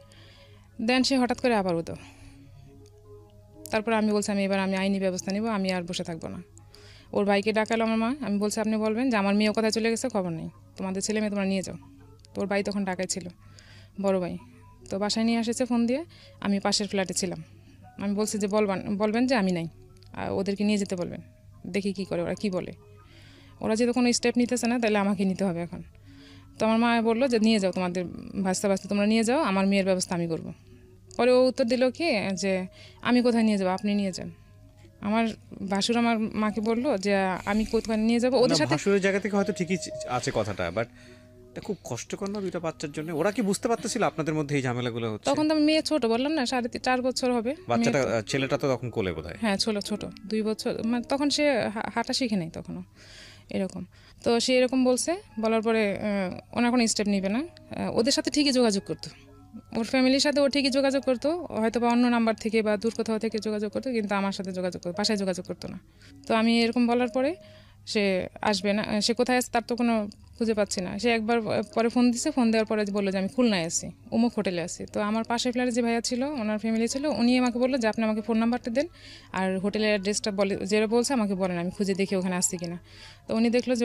দেন সে হঠাৎ করে আবার উদো। তারপর আমি বলছি এবার আমি আইনি ব্যবস্থা নিব, আমি আর বসে থাকবো না। ওর ভাইকে ডাকালো আমার মা, আমি বলছি আপনি বলবেন যে আমার মেয়েও কোথায় চলে গেছে, খবর নেই, তোমাদের ছেলে মেয়ে তোমরা নিয়ে যাও। তো ওর ভাই তখন ঢাকায় ছিল, বড় ভাই। তো বাসায় নিয়ে এসেছে ফোন দিয়ে, আমি পাশের ফ্ল্যাটে ছিলাম। আমি বলছি যে বলবেন যে আমি নাই, আর ওদেরকে নিয়ে যেতে বলবেন, দেখি কি করে, ওরা কি বলে। ওরা যেহেতু কোনো স্টেপ নিতেছে না, তাহলে আমাকে নিতে হবে এখন। তো আমার মা বললো যে নিয়ে যাও, তোমাদের ভাস্তা ভাস্তা তোমরা নিয়ে যাও, আমার মেয়ের ব্যবস্থা আমি করবো। পরে ও উত্তর দিল কি যে আমি কোথায় নিয়ে যাবো, আপনি নিয়ে যান। আমার ভাসুর আমার মাকে বললো যে আমি কোথায় নিয়ে যাবো ওদের সাথে। ভাসুরের জায়গা থেকে হয়তো ঠিকই আছে কথাটা, বাট এটা খুব কষ্টকর না দুইটা বাচ্চার জন্য? ওরা কি বুঝতে পারতেছিল আপনাদের মধ্যে এই ঝামেলাগুলো হচ্ছে? তখন তো মেয়ে ছোট, বললাম না 4.5 বছর হবে বাচ্চাটা, ছেলেটা তো তখন কোলে বোধহয়। হ্যাঁ ছোট 2 বছর, মানে তখন সে হাঁটা শিখে নাই তখনও এরকম। তো সে এরকম বলছে, বলার পরে ওনার কোনো স্টেপ নিবে না। ওদের সাথে ঠিকই যোগাযোগ করতো, ওর ফ্যামিলির সাথে ও ঠিকই যোগাযোগ করতো, হয়তো বা অন্য নাম্বার থেকে বা দূর কোথাও থেকে যোগাযোগ করতো, কিন্তু আমার সাথে যোগাযোগ করতো, বাসায় যোগাযোগ করতো না। তো আমি এরকম বলার পরে সে আসবে না, সে কোথায় আছে তার তো কোনো খুঁজে পাচ্ছি না। সে একবার পরে ফোন দিছে, ফোন দেওয়ার পরে বললো যে আমি খুলনায় আছি, অমুক হোটেলে আছি। তো আমার পাশের ফ্ল্যাটে যে ভাইয়া ছিল, ওনার ফ্যামিলি ছিল, উনি আমাকে বললো যে আপনি আমাকে ফোন নাম্বারটা দেন আর হোটেলের অ্যাড্রেসটা বলে, যেটা বলছে আমাকে বলেন, আমি খুঁজে দেখি ওখানে আসছি কিনা। তো উনি দেখলো যে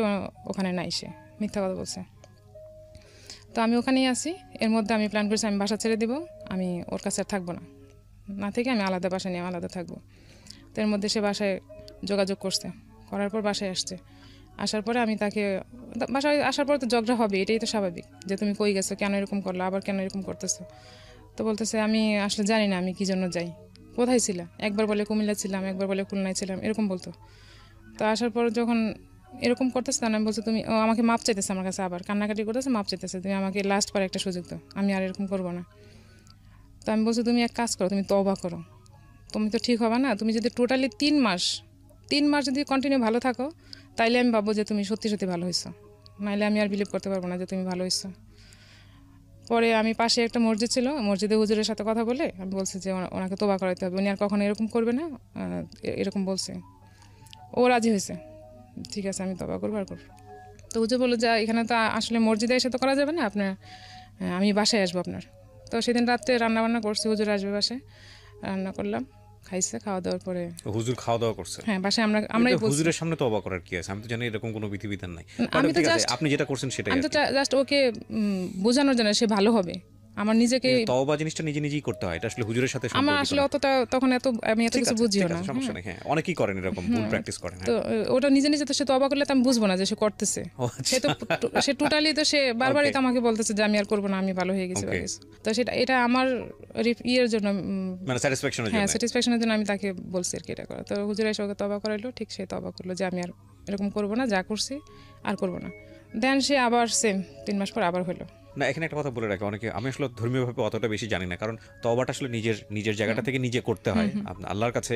ওখানে নাই, সে মিথ্যা কথা বলছে। তো আমি ওখানেই আসি। এর মধ্যে আমি প্ল্যান করছি আমি বাসা ছেড়ে দেবো, আমি ওর কাছে আর থাকবো না, না থেকে আমি আলাদা বাসা নিয়ে আলাদা থাকবো। তো এর মধ্যে সে বাসায় যোগাযোগ করছে, করার পর বাসায় আসছে। আসার পরে আমি তাকে, বাসায় আসার পর তো ঝগড়া হবে, এটাই তো স্বাভাবিক, যে তুমি কই গেছো, কেন এরকম করলো, আবার কেন এরকম করতেছো। তো বলতেছে আমি আসলে জানি না আমি কী জন্য যাই, কোথায় ছিলাম, একবার বলে কুমিল্লা ছিলাম, একবার বলে খুলনায় ছিলাম, এরকম বলতো। তো আসার পর যখন এরকম করতেছে তখন আমি বলছি তুমি, আমাকে মাপ চাইতেছে আমার কাছে, আবার কান্নাকাটি করতেছে, মাপ চাইতেছে, তুমি আমাকে লাস্ট বার একটা সুযোগ দাও, আমি আর এরকম করবো না। তো আমি বলছি তুমি এক কাজ করো, তুমি তওবা করো, তুমি তো ঠিক হবে না, তুমি যদি টোটালি 3 মাস যদি কন্টিনিউ ভালো থাকো, তাইলে আমি ভাববো যে তুমি সত্যি সত্যি ভালো হয়েছো, নাইলে আমি আর বিলিভ করতে পারবো না যে তুমি ভালো হয়েছো। পরে আমি পাশে একটা মসজিদ ছিল, মসজিদে হুজুরের সাথে কথা বলে আমি বলছি যে ওনাকে তোবা করাইতে হবে, উনি আর কখনো এরকম করবে না, এরকম বলছে। ও রাজি হয়েছে, ঠিক আছে আমি তবা করবো আর করবো। তো হুজুর বললো যে এখানে তো আসলে মসজিদে এসে তো করা যাবে না, আপনার আমি বাসায় আসবো আপনার। তো সেদিন রাত্রে রান্নাবান্না করছি, হুজুর আসবে বাসায়, রান্না করলাম, খাইছে, খাওয়া দাওয়ার পরে হুজুর খাওয়া দাওয়া করছে? হ্যাঁ বাসায় আমরাই হুজুরের সামনে তওবা করার কি আছে? আমি তো জানি এরকম কোনো বিধিবিধান নাই। আমি তো জাস্ট, আপনি যেটা করছেন সেটাই, আমি তো জাস্ট ওকে বোঝানোর জন্য সে ভালো হবে, আমার নিজেকে তওবা জিনিসটা নিজে নিজেই করতে হয়, এটা আসলে হুজুরের সাথে আমার আসলে অতটা তখন আমি এত কিছু বুঝিও না। সমস্যা নেই, হ্যাঁ অনেকেই করেন এরকম, ভুল প্র্যাকটিস করেন। তো ওটা নিজে নিজে তো সে তওবা করলে তো আমি বুঝবো না যে সে করতেছে, সে তো সে টোটালি তো সে বারবারই তো আমাকে বলতেছে যে আমি আর করবো না, আমি ভালো হয়ে গেছি। তো সেটা এটা আমার ইয়ের জন্য, মানে স্যাটিসফ্যাকশনের জন্য, হ্যাঁ স্যাটিসফ্যাকশনের জন্য আমি তাকে বলছি আর কি এটা করা। তো হুজুর এসে ওকে তওবা করাইলো, ঠিক সে তওবা করলো যে আমি আর এরকম করবো না, যা করছি আর করবো না। দেন সে আবার সেম 3 মাস পর আবার হলো। না এখানে একটা কথা বলে রাখি, অনেকে, আমি আসলে ধর্মীয়ভাবে অতটা বেশি জানি না, কারণ তওবাটা আসলে নিজের জায়গাটা থেকে নিজে করতে হয়, আল্লাহর কাছে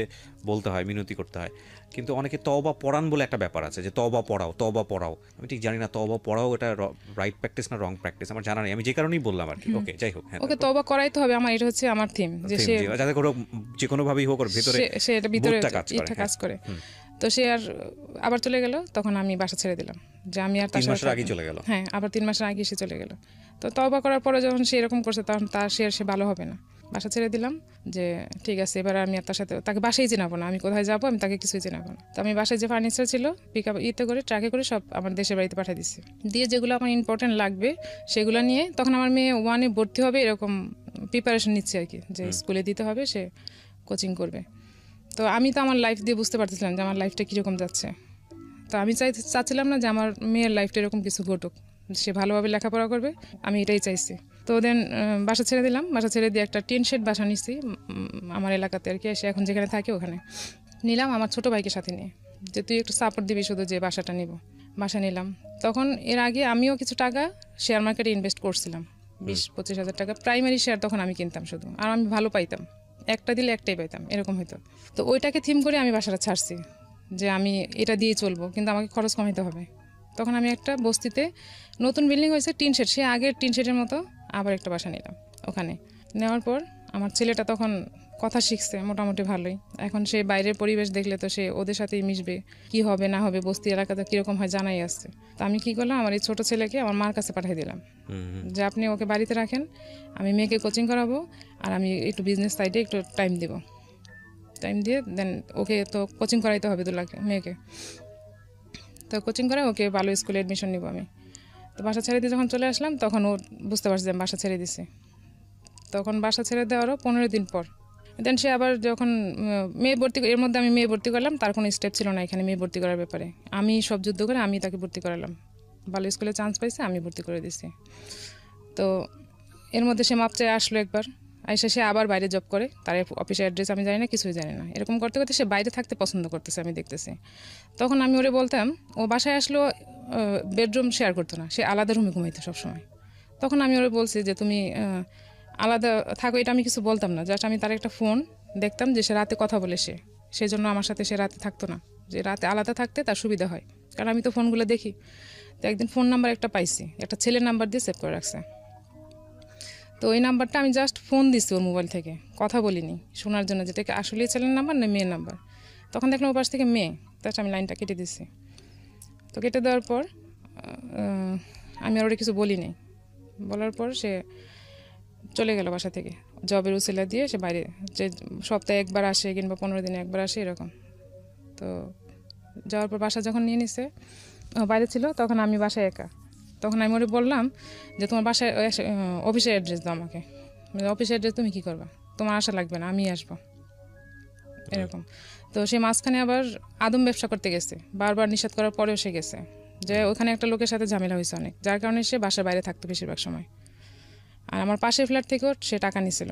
বলতে হয়, মিনতি করতে হয়। কিন্তু অনেকে তওবা পড়ান বলে একটা ব্যাপার আছে, যে তওবা পড়াও। আমি ঠিক জানি না তওবা পড়াও এটা রাইট প্র্যাকটিস না রং প্র্যাকটিস, আমার জানা নেই, আমি যে কারণেই বললাম আর কি। ওকে যাই হোক, হ্যাঁ ওকে তওবা করাইতে হবে, আমার এটা হচ্ছে আমার থিম, যে সে যাতে করে যে কোনো ভাবেই হোক ওর ভিতরে সে এটা ভিতরে কাজ হ্যাঁ। করে। তো সে আর আবার চলে গেল, তখন আমি বাসা ছেড়ে দিলাম, যে আমি আর 3 মাসের আগে চলে গেল। হ্যাঁ আবার 3 মাসের আগে সে চলে গেল। তো তওবা করার পরে যখন সে এরকম করছে, তখন সে ভালো হবে না, বাসা ছেড়ে দিলাম, যে ঠিক আছে এবার আমি আর তার সাথে তাকে বাসায় চিনাবো না, আমি কোথায় যাবো আমি তাকে কিছুই চিনাবো না। তো আমি বাসায় যে ফার্নিচার ছিল পিক আপ করে ট্রাকে করে সব আমার দেশের বাড়িতে পাঠিয়ে দিচ্ছি, দিয়ে যেগুলো আমার ইম্পর্টেন্ট লাগবে সেগুলো নিয়ে, তখন আমার মেয়ে 1-এ ভর্তি হবে, এরকম প্রিপারেশন নিচ্ছে আর কি, যে স্কুলে দিতে হবে, সে কোচিং করবে। তো আমি তো আমার লাইফ দিয়ে বুঝতে পারতেছিলাম যে আমার লাইফটা কীরকম যাচ্ছে। তো আমি চাচ্ছিলাম না যে আমার মেয়ের লাইফটা এরকম কিছু ঘটুক, সে ভালোভাবে লেখাপড়া করবে, আমি এটাই চাইছি। তো দেন বাসা ছেড়ে দিলাম, বাসা ছেড়ে দিয়ে একটা টিন শেড বাসা নিচ্ছি আমার এলাকাতে আর কি, সে এখন যেখানে থাকে ওখানে নিলাম, আমার ছোটো ভাইকে সাথে নিয়ে, যে তুই একটু সাপোর্ট দিবি শুধু, যে বাসাটা নিব। বাসা নিলাম, তখন এর আগে আমিও কিছু টাকা শেয়ার মার্কেটে ইনভেস্ট করছিলাম, 20-25 হাজার টাকা প্রাইমারি শেয়ার তখন আমি কিনতাম শুধু, আর আমি ভালো পাইতাম, একটা দিলে একটাই পাইতাম, এরকম হতো। তো ওইটাকে থিম করে আমি বাসাটা ছাড়ছি, যে আমি এটা দিয়ে চলবো, কিন্তু আমাকে খরচ কমাইতে হবে। তখন আমি একটা বস্তিতে, নতুন বিল্ডিং হয়েছে টিন শেড, সে আগের টিন শেডের মতো আবার একটা বাসা নিলাম। ওখানে নেওয়ার পর আমার ছেলেটা তখন কথা শিখছে মোটামুটি ভালোই, এখন সে বাইরের পরিবেশ দেখলে তো সে ওদের সাথেই মিশবে, কি হবে না হবে, বস্তি এলাকাতে কীরকম হয় জানাই আসছে। তো আমি কী করলাম, আমার এই ছোটো ছেলেকে আমার মার কাছে পাঠিয়ে দিলাম, যে আপনি ওকে বাড়িতে রাখেন, আমি মেয়েকে কোচিং করাবো, আর আমি একটু বিজনেস সাইডে একটু টাইম দিয়ে দেন ওকে তো কোচিং করাইতে হবে 2 লাখ মেয়েকে, তো কোচিং করে ওকে ভালো স্কুলে অ্যাডমিশন নিব আমি। তো বাসা ছেড়ে দিয়ে যখন চলে আসলাম, তখন ও বুঝতে পারছে যে আমি বাসা ছেড়ে দিছি। তখন বাসা ছেড়ে দেওয়ারও 15 দিন পর দেন সে আবার যখন মেয়ে ভর্তি, এর মধ্যে আমি মেয়ে ভর্তি করলাম, তার কোনো স্টেপ ছিল না এখানে মেয়ে ভর্তি করার ব্যাপারে, আমি সব যুদ্ধ করে আমি তাকে ভর্তি করালাম। ভালো স্কুলে চান্স পাইছে, আমি ভর্তি করে দিছি। তো এর মধ্যে সে মাপ চেয়ে আসলো একবার, আইসা সে আবার বাইরে জব করে, তার অফিসের অ্যাড্রেস আমি জানি না, কিছুই জানি না। এরকম করতে করতে সে বাইরে থাকতে পছন্দ করতেছে, আমি দেখতেছি। তখন আমি ওরে বলতাম, ও বাসায় আসলেও বেডরুম শেয়ার করতো না, সে আলাদা রুমে ঘুমাইতো সবসময়। তখন আমি ওরে বলছি যে তুমি আলাদা থাকো, এটা আমি কিছু বলতাম না, জাস্ট আমি তার একটা ফোন দেখতাম যে সে রাতে কথা বলে, সেই জন্য আমার সাথে সে রাতে থাকতো না, যে রাতে আলাদা থাকতে তার সুবিধা হয়, কারণ আমি তো ফোনগুলো দেখি। তো একদিন ফোন নাম্বার একটা পাইছি, একটা ছেলের নাম্বার দিয়ে সেভ করে রাখছে। তো ওই নাম্বারটা আমি জাস্ট ফোন দিচ্ছি ওর মোবাইল থেকে, কথা বলিনি, শোনার জন্য যেটাকে আসলেই ছেলের নাম্বার না মেয়ের নাম্বার। তখন দেখলাম ওর পাশ থেকে মেয়ে, জাস্ট আমি লাইনটা কেটে দিচ্ছি। তো কেটে দেওয়ার পর আমি আর ওটা কিছু বলিনি। বলার পর সে চলে গেল বাসা থেকে, জবের উসিলা দিয়ে সে বাইরে, যে সপ্তাহে একবার আসে কিংবা 15 দিনে একবার আসে এরকম। তো যাওয়ার পর বাসা যখন নিয়ে নিছে, বাইরে ছিল, তখন আমি বাসায় একা। তখন আমি ওরে বললাম যে তোমার বাসায় অফিসের অ্যাড্রেস দাও আমাকে। অফিসের অ্যাড্রেস তুমি কী করবা, তোমার আসা লাগবে না, আমি আসবো, এরকম। তো সে মাঝখানে আবার আদম ব্যবসা করতে গেছে, বারবার নিষেধ করার পরেও সে গেছে, যে ওখানে একটা লোকের সাথে ঝামেলা হয়েছে অনেক, যার কারণে সে বাসার বাইরে থাকতো বেশিরভাগ সময়। আর আমার পাশের ফ্ল্যাট থেকেও সে টাকা নিছিল।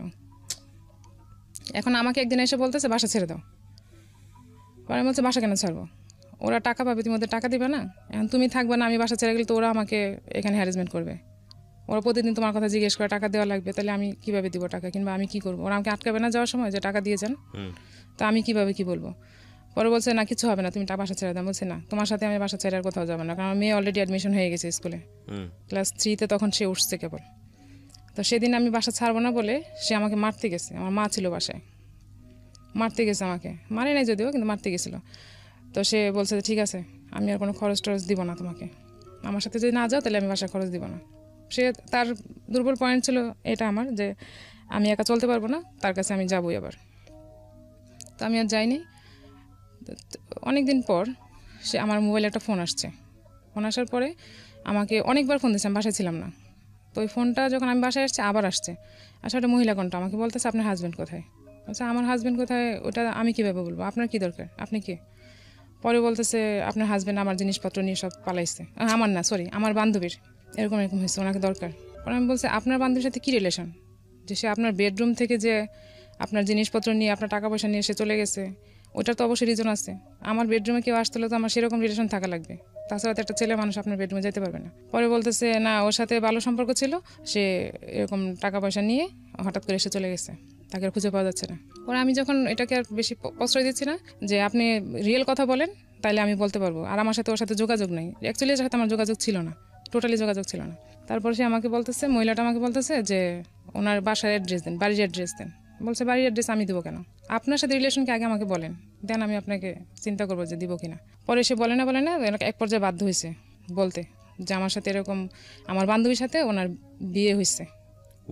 এখন আমাকে একদিন এসে বলতেছে বাসা ছেড়ে দাও। পরে বলছে বাসা কেন ছাড়বো, ওরা টাকা পাবে, তুমি ওদের টাকা দিবে না, এখন তুমি থাকবে না, আমি বাসা ছেড়ে গেলে তো ওরা আমাকে এখানে হ্যারাসমেন্ট করবে, ওরা প্রতিদিন তোমার কথা জিজ্ঞেস করে টাকা দেওয়া লাগবে, তাহলে আমি কিভাবে দিব টাকা, কিংবা আমি কি করবো, ওরা আমাকে আটকাবে না যাওয়ার সময় যে টাকা দিয়ে যান, তো আমি কিভাবে কি বলবো। পরে বলছে না কিছু হবে না, তুমি বাসা ছেড়ে দাও। বলছে না, তোমার সাথে আমি বাসা ছেড়ে আর কোথাও যাবো না, কারণ আমার মেয়ে অলরেডি অ্যাডমিশন হয়ে গেছে স্কুলে, ক্লাস 3-তে তখন সে উঠছে কেবল। তো সেদিন আমি বাসা ছাড়বো না বলে সে আমাকে মারতে গেছে, আমার মা ছিল বাসায়, মারতে গেছে আমাকে, মারে নাই যদিও, কিন্তু মারতে গেছিলো। তো সে বলছে যে ঠিক আছে, আমি আর কোনো খরচ টরচ দিব না তোমাকে, আমার সাথে যদি না যাও তাহলে আমি বাসায় খরচ দিব না। সে তার দুর্বল পয়েন্ট ছিল এটা আমার, যে আমি একা চলতে পারবো না, তার কাছে আমি যাবোই আবার। তো আমি আর যাইনি। অনেক দিন পর সে আমার মোবাইলে একটা ফোন আসছে, ফোন আসার পরে আমাকে অনেকবার ফোন দিয়েছে, আমি বাসায় ছিলাম না। তো ওই ফোনটা যখন আমি বাসায় আসছে, আবার আসছে, আসলে একটা মহিলা কণ্ঠ, আমাকে বলতেছে আপনার হাজব্যান্ড কোথায়। আচ্ছা আমার হাজব্যান্ড কোথায় ওটা আমি কীভাবে বলবো, আপনার কী দরকার, আপনি কে। পরে বলতেছে আপনার হাজব্যান্ড আমার জিনিসপত্র নিয়ে সব পালাইছে, আমার না সরি আমার বান্ধবীর, এরকম এরকম হয়েছে, ওনাকে দরকার। পরে আমি বলছি আপনার বান্ধবীর সাথে কী রিলেশন, যে সে আপনার বেডরুম থেকে যে আপনার জিনিসপত্র নিয়ে আপনার টাকা পয়সা নিয়ে সে চলে গেছে, ওটার তো অবশ্যই রিজন আছে। আমার বেডরুমে কেউ আসতে হলে তো আমার সেরকম রিলেশন থাকা লাগবে, তাছাড়া তো একটা ছেলে মানুষ আপনার বেডরুমে যেতে পারবে না। পরে বলতেছে না ওর সাথে ভালো সম্পর্ক ছিল, সে এরকম টাকা পয়সা নিয়ে হঠাৎ করে এসে চলে গেছে, তাকে আর খুঁজে পাওয়া যাচ্ছে না। পরে আমি যখন এটাকে আর বেশি প্রশ্রয় দিচ্ছি না, যে আপনি রিয়েল কথা বলেন তাইলে আমি বলতে পারবো, আর আমার সাথে ওর সাথে যোগাযোগ নেই, অ্যাকচুয়ালি এর সাথে আমার যোগাযোগ ছিল না, টোটালি যোগাযোগ ছিল না। তারপর সে আমাকে বলতেছে, মহিলাটা আমাকে বলতেছে যে ওনার বাসার অ্যাড্রেস দেন, বাড়ির অ্যাড্রেস দেন। বলছে বাড়ির অ্যাড্রেস আমি দেবো কেন, আপনার সাথে রিলেশনকে আগে আমাকে বলেন, দেন আমি আপনাকে চিন্তা করবো যে দিব কিনা। পরে সে বলে না এক পর্যায়ে বাধ্য হয়েছে বলতে যে আমার সাথে এরকম, আমার বান্ধবীর সাথে ওনার বিয়ে হয়েছে।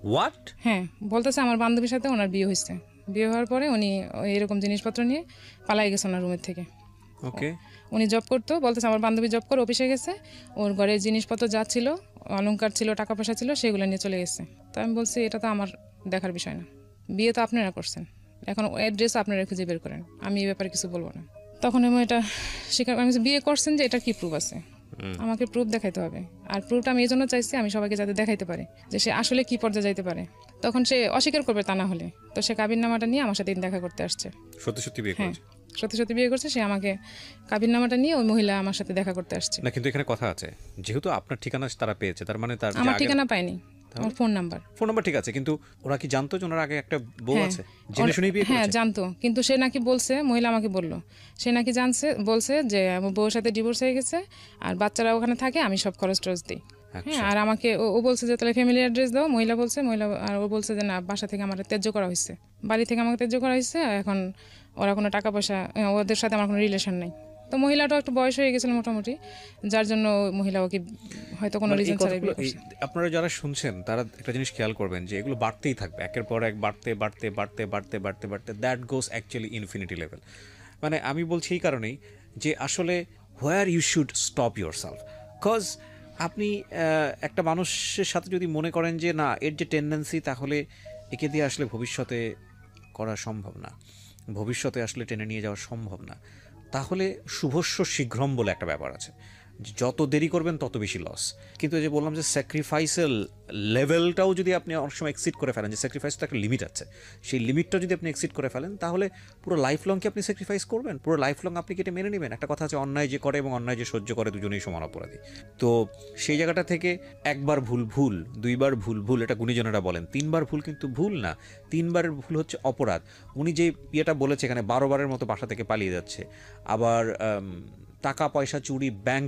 হোয়াট? হ্যাঁ বলতেছে আমার বান্ধবীর সাথে ওনার বিয়ে হয়েছে, বিয়ে হওয়ার পরে উনি এরকম জিনিসপত্র নিয়ে পালাই গেছে ওনার রুমের থেকে। ওকে, উনি জব করতো, বলতেছে আমার বান্ধবী জব করে অফিসে গেছে, ওর ঘরে জিনিসপত্র যা ছিল, অলংকার ছিল, টাকা পয়সা ছিল, সেগুলো নিয়ে চলে গেছে। তো আমি বলছি এটা তো আমার দেখার বিষয় না, বিয়ে তো আপনারা করছেন, এখন অ্যাড্রেস আপনারা খুঁজে বের করেন, আমি এই ব্যাপারে কিছু বলবো না। তখন আমি এটা স্বীকার, আমি বিয়ে করছেন যে এটা কি প্রুফ আছে, আমাকে প্রুফ দেখাইতে হবে। আর প্রুফটা আমি এই জন্য চাইছি আমি সবাইকে যাতে দেখাইতে পারি যে সে আসলে কি পর্যায়ে যাইতে পারে। তখন সে অস্বীকার করবে তা না হলে, তো সে কাবিননামাটা নিয়ে আমার সাথে দেখা করতে আসছে। সত্যি সত্যি বিয়ে হ্যাঁ করেছে? সত্যি সত্যি বিয়ে করছে, সে আমাকে কাবিননামাটা নিয়ে ওই মহিলা আমার সাথে দেখা করতে আসছে। না কিন্তু এখানে কথা আছে, যেহেতু আপনার ঠিকানা তারা পেয়েছে, তার মানে তার আমার ঠিকানা পায়নি, আমার ফোন নাম্বার ঠিক আছে, কিন্তু ওরা কি জানতো যে ওনার আগে একটা বউ আছে, জেনে শুনেই বিয়ে করেছে? হ্যাঁ জানতো, কিন্তু সে নাকি বলছে, মহিলা আমাকে বললো, সে নাকি জানছে, বলছে যে আমার বউর সাথে ডিভোর্স হয়ে গেছে আর বাচ্চারা ওখানে থাকে, আমি সব খরচ টরচ দিই। হ্যাঁ আর আমাকে ও বলছে যে তাহলে ফ্যামিলি অ্যাড্রেস দাও, মহিলা বলছে, আর ও বলছে যে না বাসা থেকে আমার ত্যায্য করা হয়েছে, বাড়ি থেকে আমাকে ত্যায্য করা হয়েছে, এখন ওরা কোনো টাকা পয়সা, ওদের সাথে আমার কোনো রিলেশন নেই। তো মহিলাটাও একটু বয়স হয়ে গেছিল মোটামুটি, যার জন্য মহিলা ওকে হয়তো কোনো রিজন ছাড়াই বিয়ে করছে। আপনারা যারা শুনছেন তারা একটা জিনিস খেয়াল করবেন যে এগুলো বাড়তেই থাকবে, একের পর এক বাড়তে বাড়তে বাড়তে বাড়তে বাড়তে বাড়তে that goes actually infinity level. মানে আমি বলছি এই কারণেই যে আসলে where you should stop yourself, cause আপনি একটা মানুষের সাথে যদি মনে করেন যে না এর যে টেন্ডেন্সি, তাহলে একে দিয়ে আসলে ভবিষ্যতে করা সম্ভব না, ভবিষ্যতে আসলে টেনে নিয়ে যাওয়া সম্ভব না, তাহলে শুভস্য শীঘ্রম বলে একটা ব্যাপার আছে, যত দেরি করবেন তত বেশি লস। কিন্তু এই যে বললাম যে স্যাক্রিফাইসের লেভেলটাও যদি আপনি অনেক সময় এক্সিড করে ফেলেন, যে স্যাক্রিফাইস তো একটা লিমিট আছে, সেই লিমিটটা যদি আপনি এক্সিড করে ফেলেন তাহলে পুরো লাইফ লং কি আপনি স্যাক্রিফাইস করবেন? পুরো লাইফ লং আপনি কি এটা মেনে নেবেন? একটা কথা আছে, অন্যায় যে করে এবং অন্যায় যে সহ্য করে দুজনেই সমান অপরাধী। তো সেই জায়গাটা থেকে একবার ভুল ভুল, দুইবার ভুল ভুল, এটা গুণীজনেরা বলেন, তিনবার ভুল কিন্তু ভুল না, তিনবারের ভুল হচ্ছে অপরাধ। উনি যে ইয়েটা বলেছে এখানে 12 বারের মতো বাসা থেকে পালিয়ে যাচ্ছে, আবার টাকা পয়সা চুরি, ব্যাংক,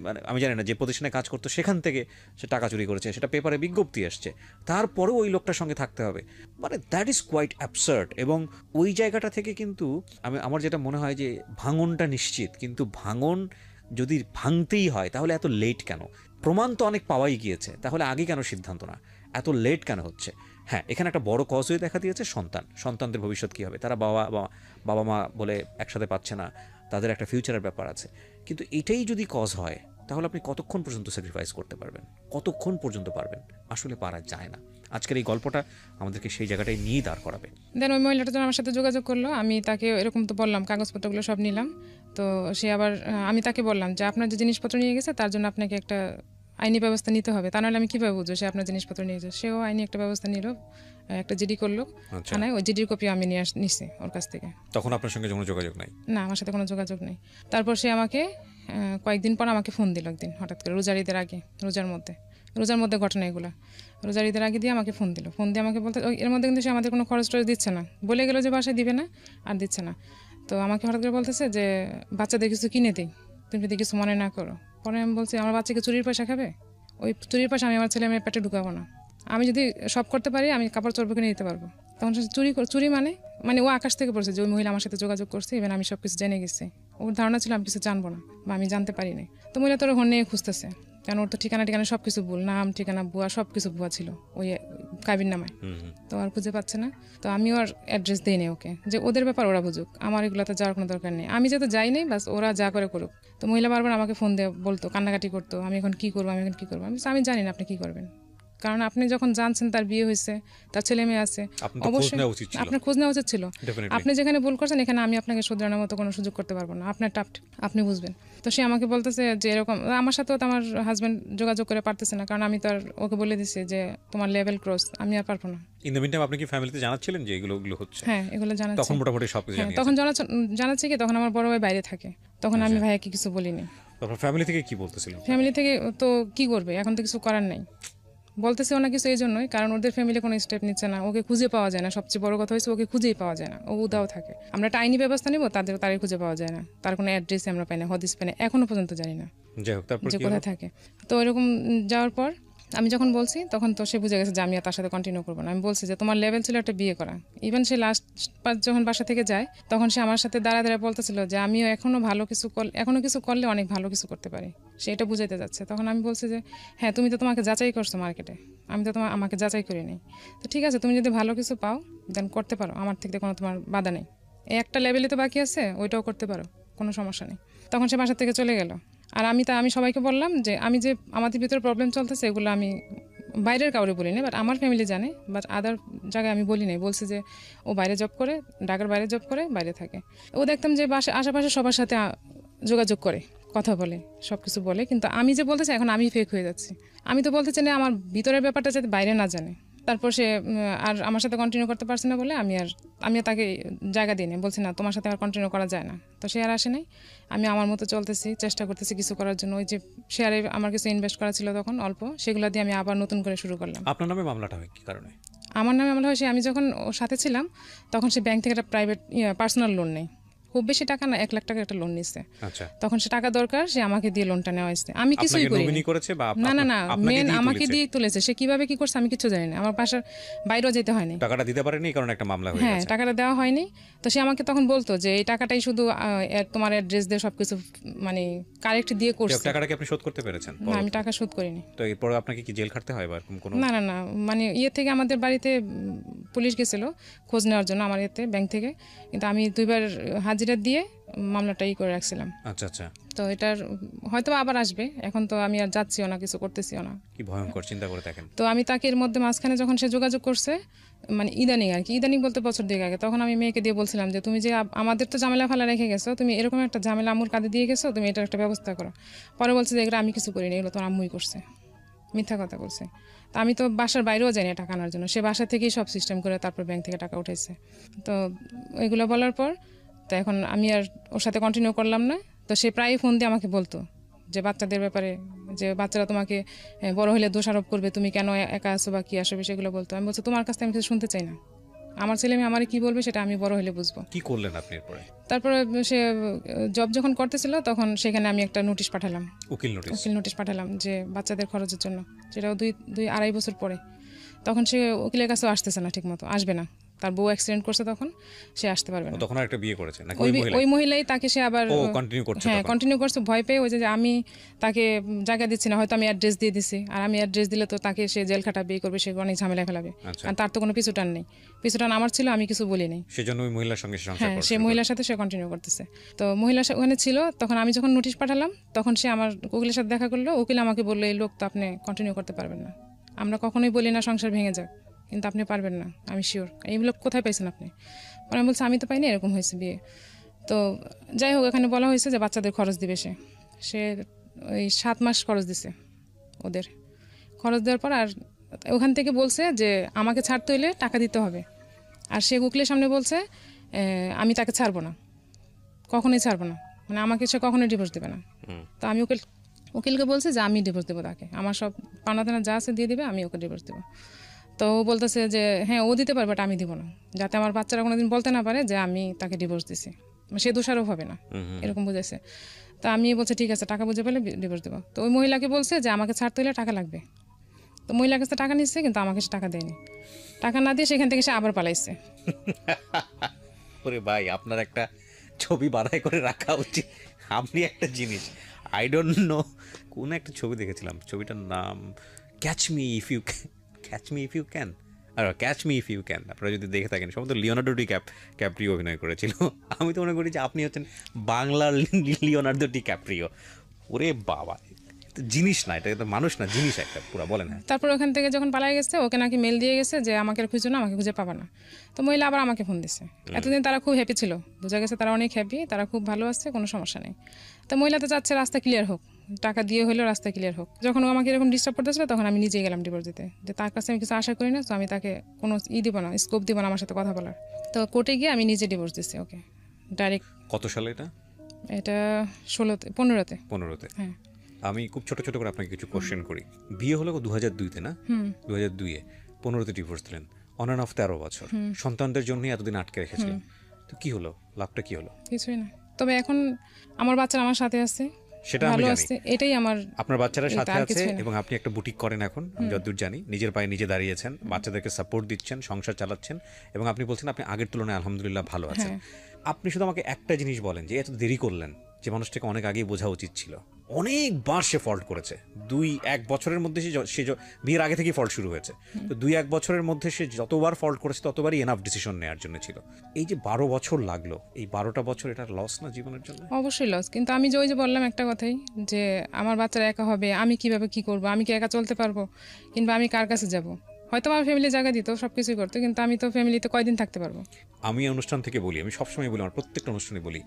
মানে আমি জানি না যে প্রতিষ্ঠানে কাজ করতো সেখান থেকে সে টাকা চুরি করেছে, সেটা পেপারে বিজ্ঞপ্তি আসছে, তারপরেও ওই লোকটার সঙ্গে থাকতে হবে, মানে দ্যাট ইজ কোয়াইট অ্যাবসার্ড। এবং ওই জায়গাটা থেকে কিন্তু আমার যেটা মনে হয় যে ভাঙনটা নিশ্চিত, কিন্তু ভাঙন যদি ভাঙতেই হয় তাহলে এত লেট কেন? প্রমাণ তো অনেক পাওয়াই গিয়েছে, তাহলে আগে কেন সিদ্ধান্ত না? এত লেট কেন হচ্ছে? হ্যাঁ, এখানে একটা বড় কজ হয়ে দেখা দিয়েছে সন্তানদের ভবিষ্যৎ কী হবে, তারা বাবা মা বলে একসাথে পাচ্ছে না, তাদের একটা ফিউচারের ব্যাপার আছে। কিন্তু এটাই যদি কজ হয় তাহলে আপনি কতক্ষণ পর্যন্ত স্যাক্রিফাইস করতে পারবেন? কতক্ষণ পর্যন্ত পারবেন? আসলে পারা যায় না। আজকের এই গল্পটা আমাদেরকে সেই জায়গাটাই নিয়ে দাঁড় করাবে। দেন ওই মহিলাটা যখন আমার সাথে যোগাযোগ করলো, আমি তাকে এরকম তো বললাম, কাগজপত্রগুলো সব নিলাম। তো সে আবার আমি তাকে বললাম যে আপনার যে জিনিসপত্র নিয়ে গেছে তার জন্য আপনাকে একটা আইনি ব্যবস্থা নিতে হবে, তা নাহলে আমি কীভাবে বুঝবো সে আপনার জিনিসপত্র নিয়ে গেছে। সেও আইনি একটা ব্যবস্থা নিল, একটা জিডি করলো থানায়, ওই জিডির কপি আমি নিচ্ছি ওর কাছ থেকে। তখন আপনার সঙ্গে কোনো যোগাযোগ নাই? না, আমার সাথে কোনো যোগাযোগ নেই। তারপর সে আমাকে কয়েকদিন পর আমাকে ফোন দিল একদিন হঠাৎ করে, রোজার ঈদের আগে, রোজার মধ্যে ঘটনা এগুলো, রোজার ঈদের আগে দিয়ে আমাকে ফোন দিয়ে আমাকে বলতে, এর মধ্যে কিন্তু সে আমাদের কোনো খরচ টরচ দিচ্ছে না, বলে গেলো যে বাসায় দিবে না, আর দিচ্ছে না। তো আমাকে হঠাৎ করে বলতেছে যে বাচ্চাদের কিছু কিনে দিই, তুমি যদি কিছু মনে না করো। পরে আমি বলছি আমার বাচ্চাকে চুরির পয়সা খাবে? ওই চুরির পয়সা আমি আমার ছেলে মেয়ের পেটে ঢুকাবো না। আমি যদি সব করতে পারি আমি কাপড় চোপড় কিনে দিতে পারবো। তখন সে চুরি মানে ও আকাশ থেকে পড়ছে যে ওই মহিলা আমার সাথে যোগাযোগ করছে, ইভেন আমি সব কিছু জেনে গেছি। ওর ধারণা ছিল আমি কিছু জানবো না বা আমি জানতে পারি নাই। তো মহিলা তোর ঘর নিয়ে খুঁজতেছে, কারণ ওর তো ঠিকানা সব কিছু ভুল, নাম ঠিকানা ভুয়া, সব কিছু ভুয়া ছিল ওই কাবির নামায়। তো আর খুঁজে পাচ্ছে না। তো আমি ওর অ্যাড্রেস দিই নি ওকে, যে ওদের ব্যাপার ওরা বুঝুক, আমার এগুলোতে যাওয়ার কোনো দরকার নেই, আমি যাতে যাই নেই, বাস ওরা যা করে করুক। তো মহিলা বারবার আমাকে ফোন দিয়ে বলতো, কান্নাকাটি করতো, আমি এখন কী করবো, আমি জানি না আপনি কী করবেন, কারণ আপনি যখন জানছেন তার বিয়ে হয়েছে, তার ছেলে মেয়ে আছে, অবশ্যই আপনার খোঁজ নেওয়া উচিত ছিল। আপনি যেখানে ভুল করছেন এখানে আমি আপনাকে শুধরানোর মতো কোনো সুযোগ করতে পারবো না, আপনার আপনি বুঝবেন। তো সে আমাকে বলতেছে যে এরকম, আমার সাথেও তো আমার হাজব্যান্ড যোগাযোগ করে পারতেছে না, কারণ আমি তো আর ওকে বলে দিছি যে তোমার লেভেল ক্রস, আমি আর পারবো না। ইন দ্য মিনটাইম আপনি কি ফ্যামিলিতে জানাচ্ছিলেন যে এগুলো হচ্ছে? হ্যাঁ, এগুলো জানাচ্ছি। তখন মোটামুটি সবকিছু জানিয়েছেন? তখন জানাচ্ছি কি, তখন আমার বড় ভাই বাইরে থাকে, তখন আমি ভাইয়াকে কিছু বলিনি। তারপর ফ্যামিলি থেকে কি বলতেছিলেন? ফ্যামিলি থেকে তো কি করবে, এখন তো কিছু করার নাই, বলতেছেও না কিছু, এই জন্যই কারণ ওদের ফ্যামিলি কোনো স্টেপ নিচ্ছে না, ওকে খুঁজে পাওয়া যায় না। সবচেয়ে বড় কথা হয়েছে ওকে খুঁজেই পাওয়া যায় না, ও উদাও থাকে। আমরা একটা আইনি ব্যবস্থা নিব, তারই খুঁজে পাওয়া যায় না, তার কোনো অ্যাড্রেসই আমরা পাই না, হদিস পাই না, এখনো পর্যন্ত জানি না যে কোথায় থাকে। তো এরকম যাওয়ার পর আমি যখন বলছি তখন তো সে বুঝে গেছে যে আমি আর তার সাথে কন্টিনিউ করবো না। আমি বলছি যে তোমার লেভেল ছিল একটা বিয়ে করা। ইভেন সে লাস্ট যখন বাসা থেকে যায় তখন সে আমার সাথে দাঁড়া বলতেছিল যে আমিও এখনো কিছু করলে অনেক ভালো কিছু করতে পারি, সে এটা বুঝাইতে যাচ্ছে। তখন আমি বলছি যে হ্যাঁ, তুমি তো তোমাকে যাচাই করছো মার্কেটে, আমি তো আমাকে যাচাই করিনি। তো ঠিক আছে, তুমি যদি ভালো কিছু পাও দেন করতে পারো, আমার থেকে কোনো তোমার বাধা নেই। এই একটা লেভেলে তো বাকি আছে, ওইটাও করতে পারো, কোনো সমস্যা নেই। তখন সে বাসা থেকে চলে গেল। আর আমি সবাইকে বললাম যে আমি যে আমাদের ভিতরে প্রবলেম চলতেছে এগুলো আমি বাইরের কাউরে বলি না, বাট আমার ফ্যামিলি জানে, বাট আদার জায়গায় আমি বলি নাই। বলছি যে ও বাইরে জব করে, ঢাকার বাইরে জব করে, বাইরে থাকে। ও দেখতাম যে আশেপাশে সবার সাথে যোগাযোগ করে, কথা বলে, সব কিছু বলে, কিন্তু আমি যে বলতেছি এখন আমি ফেক হয়ে যাচ্ছি। আমি তো বলতে চাই না আমার ভিতরের ব্যাপারটা যাতে বাইরে না জানে। তারপর সে আর আমার সাথে কন্টিনিউ করতে পারছে না বলে আমি তাকে জায়গা দিই না, বলছি না তোমার সাথে আর কন্টিনিউ করা যায় না। তো সে আর আসে নাই, আমি আমার মতো চলতেছি, চেষ্টা করতেছি কিছু করার জন্য। ওই যে শেয়ারে আমার কিছু ইনভেস্ট করা ছিল তখন অল্প, সেগুলো দিয়ে আমি আবার নতুন করে শুরু করলাম। আপনার নামে মামলাটা হয় কি কারণে? আমার নামে মামলা হয়, আমি যখন ওর সাথে ছিলাম তখন সে ব্যাংক থেকে একটা প্রাইভেট পার্সোনাল লোন নেই, খুব বেশি টাকা না, 1 লাখ টাকা একটা লোন নিচ্ছে। তখন সে টাকা দরকার, সে আমাকে দিয়ে লোনটা নেওয়া হয়েছে। আমি কিছুই করিনি। না, মেন আমাকে দিয়ে তুলেছে। সে কিভাবে কি করছে আমি কিছু জানি না, আমার বাসার বাইরেও যেতে হয়নি, টাকাটা দিতে পারেনি, কারণ একটা মামলা হয়ে গেছে। হ্যাঁ, টাকাটা দেওয়া হয়নি। তো সে আমাকে তখন বলতো যে এই টাকাটাই শুধু তোমার অ্যাড্রেস দিয়ে সবকিছু মানে কারেক্ট দিয়ে করছে। টাকাটা কি আপনি শোধ করতে পেরেছেন? না, আমি টাকা শোধ করিনি। তো এরপর আপনাকে কি জেল খাটতে হয় বা এরকম কোনো? না, মানে থেকে আমাদের বাড়িতে পুলিশ গেছিল খোঁজ নেওয়ার জন্য আমার ব্যাংক থেকে, কিন্তু আমি 2বার হাজিরা দিয়ে মামলাটাই করে রাখছিলাম। আচ্ছা। তো এটার হয়তো আবার আসবে, এখন তো আমি আর যাচ্ছিও না, কিছু করতেছিও না। কি ভয়ঙ্কর, চিন্তা করে দেখেন। তো আমি তাকে এর মধ্যে মাঝখানে যখন সে যোগাযোগ করছে মানে ইদানিং আর কি, ইদানিং বলতে বছর 2 আগে, তখন আমি মেয়েকে দিয়ে বলছিলাম যে তুমি যে আমাদের তো ঝামেলা ফেলা রেখে গেছো, তুমি এরকম একটা ঝামেলা আম্মুর কাঁধে দিয়ে গেছো, তুমি এটার একটা ব্যবস্থা করো। পরে বলছে যে এগুলো আমি কিছু করিনি, এগুলো তোমার আম্মুই করছে, মিথ্যা কথা বলছে। তা আমি তো বাসার বাইরেও যাই না টাকা আনার জন্য, সে বাসা থেকেই সব সিস্টেম করে তারপর ব্যাংক থেকে টাকা উঠেছে। তো এগুলো বলার পর তো এখন আমি আর ওর সাথে কন্টিনিউ করলাম না। তো সে প্রায়ই ফোন দিয়ে আমাকে বলতো যে বাচ্চাদের ব্যাপারে, যে বাচ্চারা তোমাকে বড় হলে দোষারোপ করবে, তুমি কেন একা আসো বা কী আসবে সেগুলো বলতো। আমি বলছি তোমার কাছ থেকে আমি কিছু শুনতে চাই না, আমার ছেলে মেয়ে আমার কি বলবে সেটা আমি বড় হলে বুঝবো। কি করলেন আপনি এরপরে? তারপরে সে জব যখন করতেছিল তখন সেখানে আমি একটা নোটিশ পাঠালাম, উকিল নোটিশ পাঠালাম যে বাচ্চাদের খরচের জন্য, সেটাও 2-2.5 বছর পরে। তখন সে উকিলের কাছেও আসতেছে না, ঠিক মতো আসবে না, তার বউ অ্যাক্সিডেন্ট করছে, তখন সে আসতে পারবে না। তখন একটা বিয়ে করেছে নাকি ওই মহিলাই তাকে সে আবার কন্টিনিউ করছে? হ্যাঁ কন্টিনিউ করছে, ভয় পেয়ে। ওই যে আমি তাকে জায়গা দিচ্ছি না, হয়তো আমি অ্যাড্রেস দিয়ে দিছি, আর আমি অ্যাড্রেস দিলে তো তাকে সে জেল খাটাবে, করবে, সে অনেক ঝামেলা ফেলাবে, কারণ তার তো কোনো পিছুটান নেই। পিছুটান আমার ছিল, আমি কিছু বলি নাই, সেজন্য ওই মহিলার সঙ্গে হ্যাঁ সে মহিলার সাথে সে কন্টিনিউ করতেছে। তো মহিলা ওখানে ছিল, তখন আমি যখন নোটিশ পাঠালাম তখন সে আমার উকিলের সাথে দেখা করলো। উকিল আমাকে বললো এই লোক তো আপনি কন্টিনিউ করতে পারবেন না, আমরা কখনোই বলি না সংসার ভেঙে যাক, কিন্তু আপনি পারবেন না, আমি শিওর। এই লোক কোথায় পাইছেন আপনি? পরে আমি বলছি আমি তো পাইনি, এরকম হয়েছে বিয়ে। তো যাই হোক, এখানে বলা হয়েছে যে বাচ্চাদের খরচ দিবে সে ওই 7 মাস খরচ দিছে ওদের। খরচ দেওয়ার পর আর ওখান থেকে বলছে যে আমাকে ছাড়তে হইলে টাকা দিতে হবে, আর সে উকিলের সামনে বলছে আমি তাকে ছাড়বো না, কখনোই ছাড়বো না, মানে আমাকে সে কখনোই ডিভোর্স দেবে না। তো আমি উকিলকে বলছি যে আমি ডিভোর্স দেবো তাকে, আমার সব পাওনা যা আছে দিয়ে দেবে, আমি ওকে ডিভোর্স দেবো। তো ও বলতেছে যে হ্যাঁ ও দিতে পারবে, বাট আমি দিব না, যাতে আমার বাচ্চারা কোনোদিন বলতে না পারে যে আমি তাকে ডিভোর্স দিছি, সে দোষারোপ হবে না, এরকম বুঝেছে। তো আমি বলছি ঠিক আছে, টাকা বুঝে পেলে ডিভোর্স দেবো। তো ওই মহিলাকে বলছে যে আমাকে ছাড়তে হলে টাকা লাগবে। তো মহিলার কাছে টাকা নিচ্ছে, কিন্তু আমাকে সে টাকা দেয়নি, টাকা না দিয়ে সেখান থেকে সে আবার পালাইছে। ওরে ভাই, আপনার একটা ছবি বাঁধাই করে রাখা উচিত। আপনি একটা জিনিস, আই ডোন্ট নো কোন একটা ছবি দেখেছিলাম, ছবিটার নাম catch me if you can, আর catch me if you can, আপনারা যদি দেখে থাকেন, সম্ভবত লিওনার্দো ক্যাপ্রিও অভিনয় করেছিল। আমি তো মনে করি যে আপনি হচ্ছেন বাংলার লিওনার্দো ক্যাপ্রিও। ওরে বাবা, জিনিস না, এটা তো মানুষ না, জিনিস একটা পুরো। বলেন। হ্যাঁ, তারপর ওখান থেকে যখন পালাই গেছে, ওকে নাকি মেল দিয়ে গেছে যে আমাকে আর খুঁজো না, আমাকে খুঁজে পাবা না। তো মহিলা আবার আমাকে ফোন দিছে। এতদিন তারা খুব হ্যাপি ছিল, বোঝা গেছে তারা অনেক হ্যাপি, তারা খুব ভালো আছে, কোনো সমস্যা নেই। তো মহিলা তো চাচ্ছে রাস্তা ক্লিয়ার হোক, টাকা দিয়ে হলেও রাস্তা ক্লিয়ার হোক। যখন ও আমাকে এরকম ডিস্টার্ব করতেছিল, তখন আমি নিজেই গেলাম ডিভোর্স দিতে, যে তার কাছে আমি কিছু আশা করি না, তো আমি তাকে কোনো দিব না, স্কোপ দিব না আমার সাথে কথা বলার। তো কোর্টে গিয়ে আমি নিজে ডিভোর্স দিচ্ছি ওকে ডাইরেক্ট। কত সালে এটা? এটা 15তে। হ্যাঁ। আমি খুব ছোট ছোট করে আপনাকে কিছু কোশ্চেন করি। বিয়ে হলো 2002-তে না? 2002-এ 15তে ডিভোর্স দিলেন, অন অ্যান্ড অফ 13 বছর, সন্তানদের জন্যই এতদিন আটকে রেখেছিলেন। তো কি হলো, লাভটা কি হলো? কিছুই না, তবে এখন আমার বাচ্চারা আমার সাথে আছে, সেটা আমি জানি, এটাই আমার। আপনার বাচ্চারা সাথে আছে এবং আপনি একটা বুটিক করেন এখন, আমি যতদূর জানি, নিজের পায়ে নিজে দাঁড়িয়েছেন, বাচ্চাদেরকে সাপোর্ট দিচ্ছেন, সংসার চালাচ্ছেন, এবং আপনি বলছেন আপনি আগের তুলনায় আলহামদুলিল্লাহ ভালো আছেন। আপনি শুধু আমাকে একটা জিনিস বলেন যে এত দেরি করলেন, যে মানুষটাকে অনেক আগেই বোঝা উচিত ছিল। অনেকবার সে ফল্ট করেছে, 2-1 বছরের মধ্যে সে বিয়ের আগে থেকেই ফল্ট শুরু হয়েছে, তো 2-1 বছরের মধ্যে সে যতবার ফল্ট করেছে ততবারই এনাফ ডিসিশন নেওয়ার জন্য ছিল। এই যে 12 বছর লাগলো, এই 12টা বছর এটা লস না জীবনের জন্য? অবশ্যই লস, কিন্তু আমি যে ওই যে বললাম একটা কথাই, যে আমার বাচ্চারা একা হবে, আমি কিভাবে কি করব, আমি কি একা চলতে পারবো, কিংবা আমি কার কাছে যাব? হয়তো আমার ফ্যামিলি জায়গা দিত, সব কিছুই করতো, কিন্তু আমি তো ফ্যামিলিতে কয়দিন থাকতে পারবো? আমি অনুষ্ঠান থেকে বলি, আমি সবসময় বলি, আমার প্রত্যেকটা অনুষ্ঠানে বলি,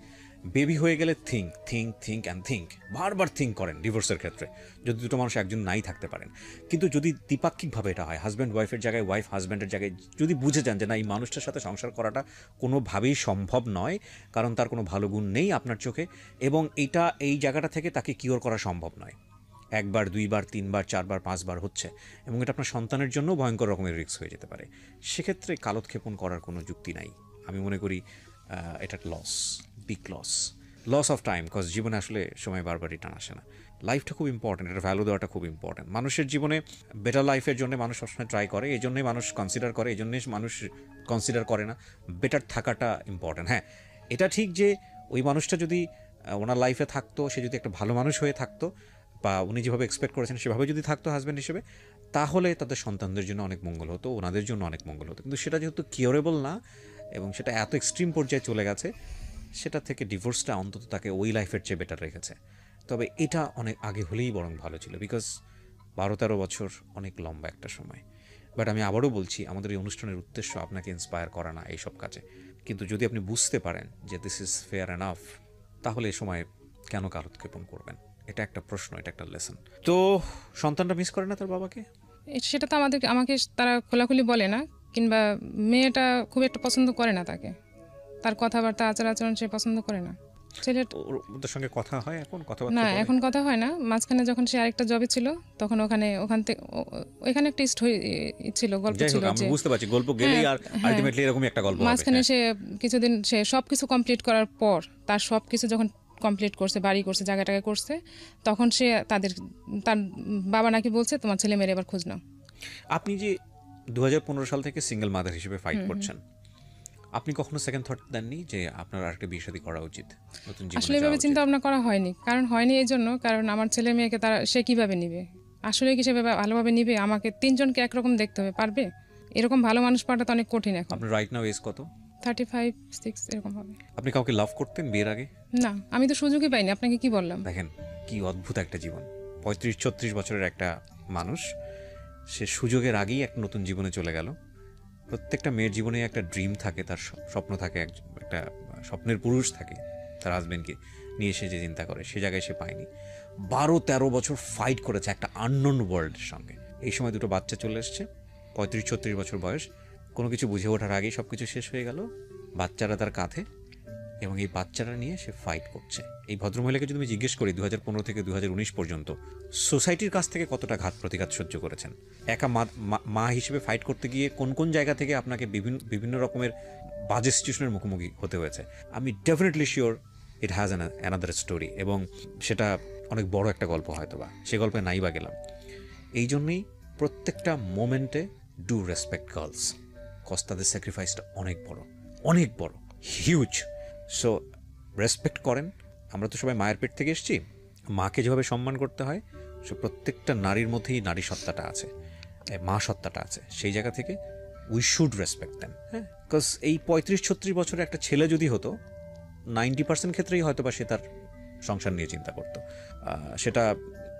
বেবি হয়ে গেলে থিঙ্ক অ্যান্ড থিঙ্ক, বারবার থিঙ্ক করেন ডিভোর্সের ক্ষেত্রে, যদি দুটো মানুষ একজন নাই থাকতে পারেন। কিন্তু যদি দ্বিপাক্ষিকভাবে এটা হয়, হাজব্যান্ড ওয়াইফের জায়গায়, ওয়াইফ হাজব্যান্ডের জায়গায়, যদি বুঝে যান যে না, এই মানুষটার সাথে সংসার করাটা কোনোভাবেই সম্ভব নয়, কারণ তার কোনো ভালো গুণ নেই আপনার চোখে, এবং এই জায়গাটা থেকে তাকে কিওর করা সম্ভব নয়, 1বার 2বার 3বার 4বার 5বার হচ্ছে, এবং এটা আপনার সন্তানের জন্য ভয়ঙ্কর রকমের রিস্ক হয়ে যেতে পারে, সেক্ষেত্রে কালোৎক্ষেপণ করার কোনো যুক্তি নাই। আমি মনে করি এটা loss, big loss of time, cause জীবনে আসলে সময় বারবার রিটার্ন আসে না। লাইফটা খুব ইম্পর্টেন্ট, এটা ভ্যালু দেওয়াটা খুব ইম্পর্টেন্ট। মানুষের জীবনে বেটার লাইফের জন্য মানুষ সবসময় ট্রাই করে, এই জন্যই মানুষ কনসিডার করে, এই জন্যই মানুষ কনসিডার করে না বেটার থাকাটা ইম্পর্টেন্ট। হ্যাঁ, এটা ঠিক যে ওই মানুষটা যদি ওনার লাইফে থাকতো, সে যদি একটা ভালো মানুষ হয়ে থাকতো, বা উনি যেভাবে এক্সপেক্ট করেছেন সেভাবে যদি থাকতো হাজব্যান্ড হিসেবে, তাহলে তাদের সন্তানদের জন্য অনেক মঙ্গল হতো, ওনাদের জন্য অনেক মঙ্গল হতো। কিন্তু সেটা যেহেতু কিওরেবল না, এবং সেটা এত এক্সট্রিম পর্যায়ে চলে গেছে, সেটা থেকে ডিভোর্সটা অন্তত তাকে ওই লাইফের চেয়ে বেটার রেখেছে। তবে এটা অনেক আগে হলেই বরং ভালো ছিল, বিকজ 12-13 বছর অনেক লম্বা একটা সময়। বাট আমি আবারও বলছি, আমাদের এই অনুষ্ঠানের উদ্দেশ্য আপনাকে ইন্সপায়ার করা না এইসব কাজে, কিন্তু যদি আপনি বুঝতে পারেন যে দিস ইজ ফেয়ার এনাফ, তাহলে এ সময় কেন কালক্ষেপণ করবেন? এটা একটা প্রশ্ন, এটা একটা লেসন। তো সন্তানটা মিস করে না তার বাবাকে? সেটা তো আমাকে তারা খোলাখুলি বলে না, কিংবা মেয়েটা খুব একটা পছন্দ করে না তাকে, তার কথাবার্তা আচার আচরণ সে পছন্দ করে না। ওদের সঙ্গে কথা হয় এখন? না, এখন কথা হয় না। মাঝখানে যখন সে আরেকটা জবে ছিল, তখন ওখান থেকে ওইখানে একটা ছিল, গল্প ছিল, আমি বুঝতে পারছি গল্প গেলেই আর আলটিমেটলি এরকমই একটা গল্প হবে। মাঝখানে সে কিছুদিন সে সবকিছু কমপ্লিট করার পর, তার সবকিছু যখন কমপ্লিট করছে, বাড়ি করছে, জায়গাটাকে করছে, তখন সে তার বাবা নাকি বলছে তোমার ছেলে মেয়ের এবার খোঁজ নাও। আপনি যে 2015 সাল থেকে সিঙ্গেল মাদার হিসেবে ফাইট করছেন, আপনি কখনো সেকেন্ড থট দেননি যে আপনার আরেকটা বিয়ে শাদী করা উচিত, নতুন জীবনে আসলে এভাবে চিন্তা ভাবনা করা হয়নি। হয়নি এই জন্য, কারণ আমার ছেলে মেয়েকে সে কিভাবে নিবে? আসলে কি সে ভালোভাবে নিবে? আমাকে তিনজনকে একরকম দেখতে হবে, পারবে? এরকম ভালো মানুষ পাওয়াটা তো অনেক কঠিন এখন। আপনার রাইট নাও এজ কত? 35-6 এরকম হবে। আপনি কাউকে লাভ করতেন বিয়ের আগে? না, আমি তো সুযোগই পাইনি। আপনাকে কি বললাম? দেখেন কি অদ্ভুত একটা জীবন। 35-36 বছরের একটা মানুষ, সে সুযোগের আগেই এক নতুন জীবনে চলে গেল। প্রত্যেকটা মেয়ের জীবনে একটা ড্রিম থাকে, তার স্বপ্ন থাকে, একটা স্বপ্নের পুরুষ থাকে, তার হাজবেন্ডকে নিয়ে সে যে চিন্তা করে, সে জায়গায় সে পায়নি। 12-13 বছর ফাইট করেছে একটা আননোন ওয়ার্ল্ডের সঙ্গে। এই সময় দুটো বাচ্চা চলে এসছে, 35-36 বছর বয়স, কোনো কিছু বুঝে ওঠার আগেই সব কিছু শেষ হয়ে গেল। বাচ্চারা তার কাঁধে, এবং এই বাচ্চারা নিয়ে সে ফাইট করছে। এই ভদ্রমহিলাকে যদি আমি জিজ্ঞেস করি 2015 থেকে 2019 পর্যন্ত সোসাইটির কাছ থেকে কতটা ঘাত প্রতিঘাত সহ্য করেছেন, একা মা হিসেবে ফাইট করতে গিয়ে কোন কোন জায়গা থেকে আপনাকে বিভিন্ন রকমের বাজে সিচুয়েশনের মুখোমুখি হতে হয়েছে, আমি definitely sure it has another story, এবং সেটা অনেক বড় একটা গল্প হয়তো বা, সে গল্পে নাই বা গেলাম। এই জন্যই প্রত্যেকটা মোমেন্টে ডু রেসপেক্ট গার্লস, কজ তাদের স্যাক্রিফাইসটা অনেক বড়, হিউজ। সো রেসপেক্ট করেন। আমরা তো সবাই মায়ের পেট থেকে এসেছি, মাকে যেভাবে সম্মান করতে হয়, সে প্রত্যেকটা নারীর মধ্যেই নারী সত্তাটা আছে, মা সত্তাটা আছে। সেই জায়গা থেকে উই শুড রেসপেক্ট দেম। হ্যাঁ, বিকজ এই 35-36 বছরের একটা ছেলে যদি হতো, 90% ক্ষেত্রেই হয়তো বা সে তার সংসার নিয়ে চিন্তা করতো। সেটা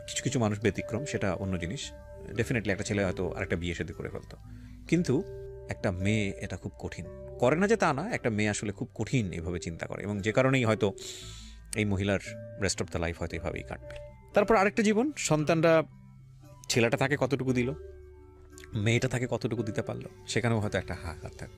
কিছু কিছু মানুষ ব্যতিক্রম, সেটা অন্য জিনিস। ডেফিনেটলি একটা ছেলে হয়তো আরেকটা বিয়ে শাদী করে ফেলতো, কিন্তু একটা মেয়ে এটা খুব কঠিন করে না, যে তা না, একটা মেয়ে আসলে খুব কঠিন এভাবে চিন্তা করে, এবং যে কারণেই হয়তো এই মহিলার রেস্ট অফ দ্য লাইফ হয়তো এভাবেই কাটবে। তারপর আরেকটা জীবন, সন্তানরা, ছেলেটা তাকে কতটুকু দিল, মেয়েটা তাকে কতটুকু দিতে পারলো, সেখানেও হয়তো একটা হাহাকার থাকবে।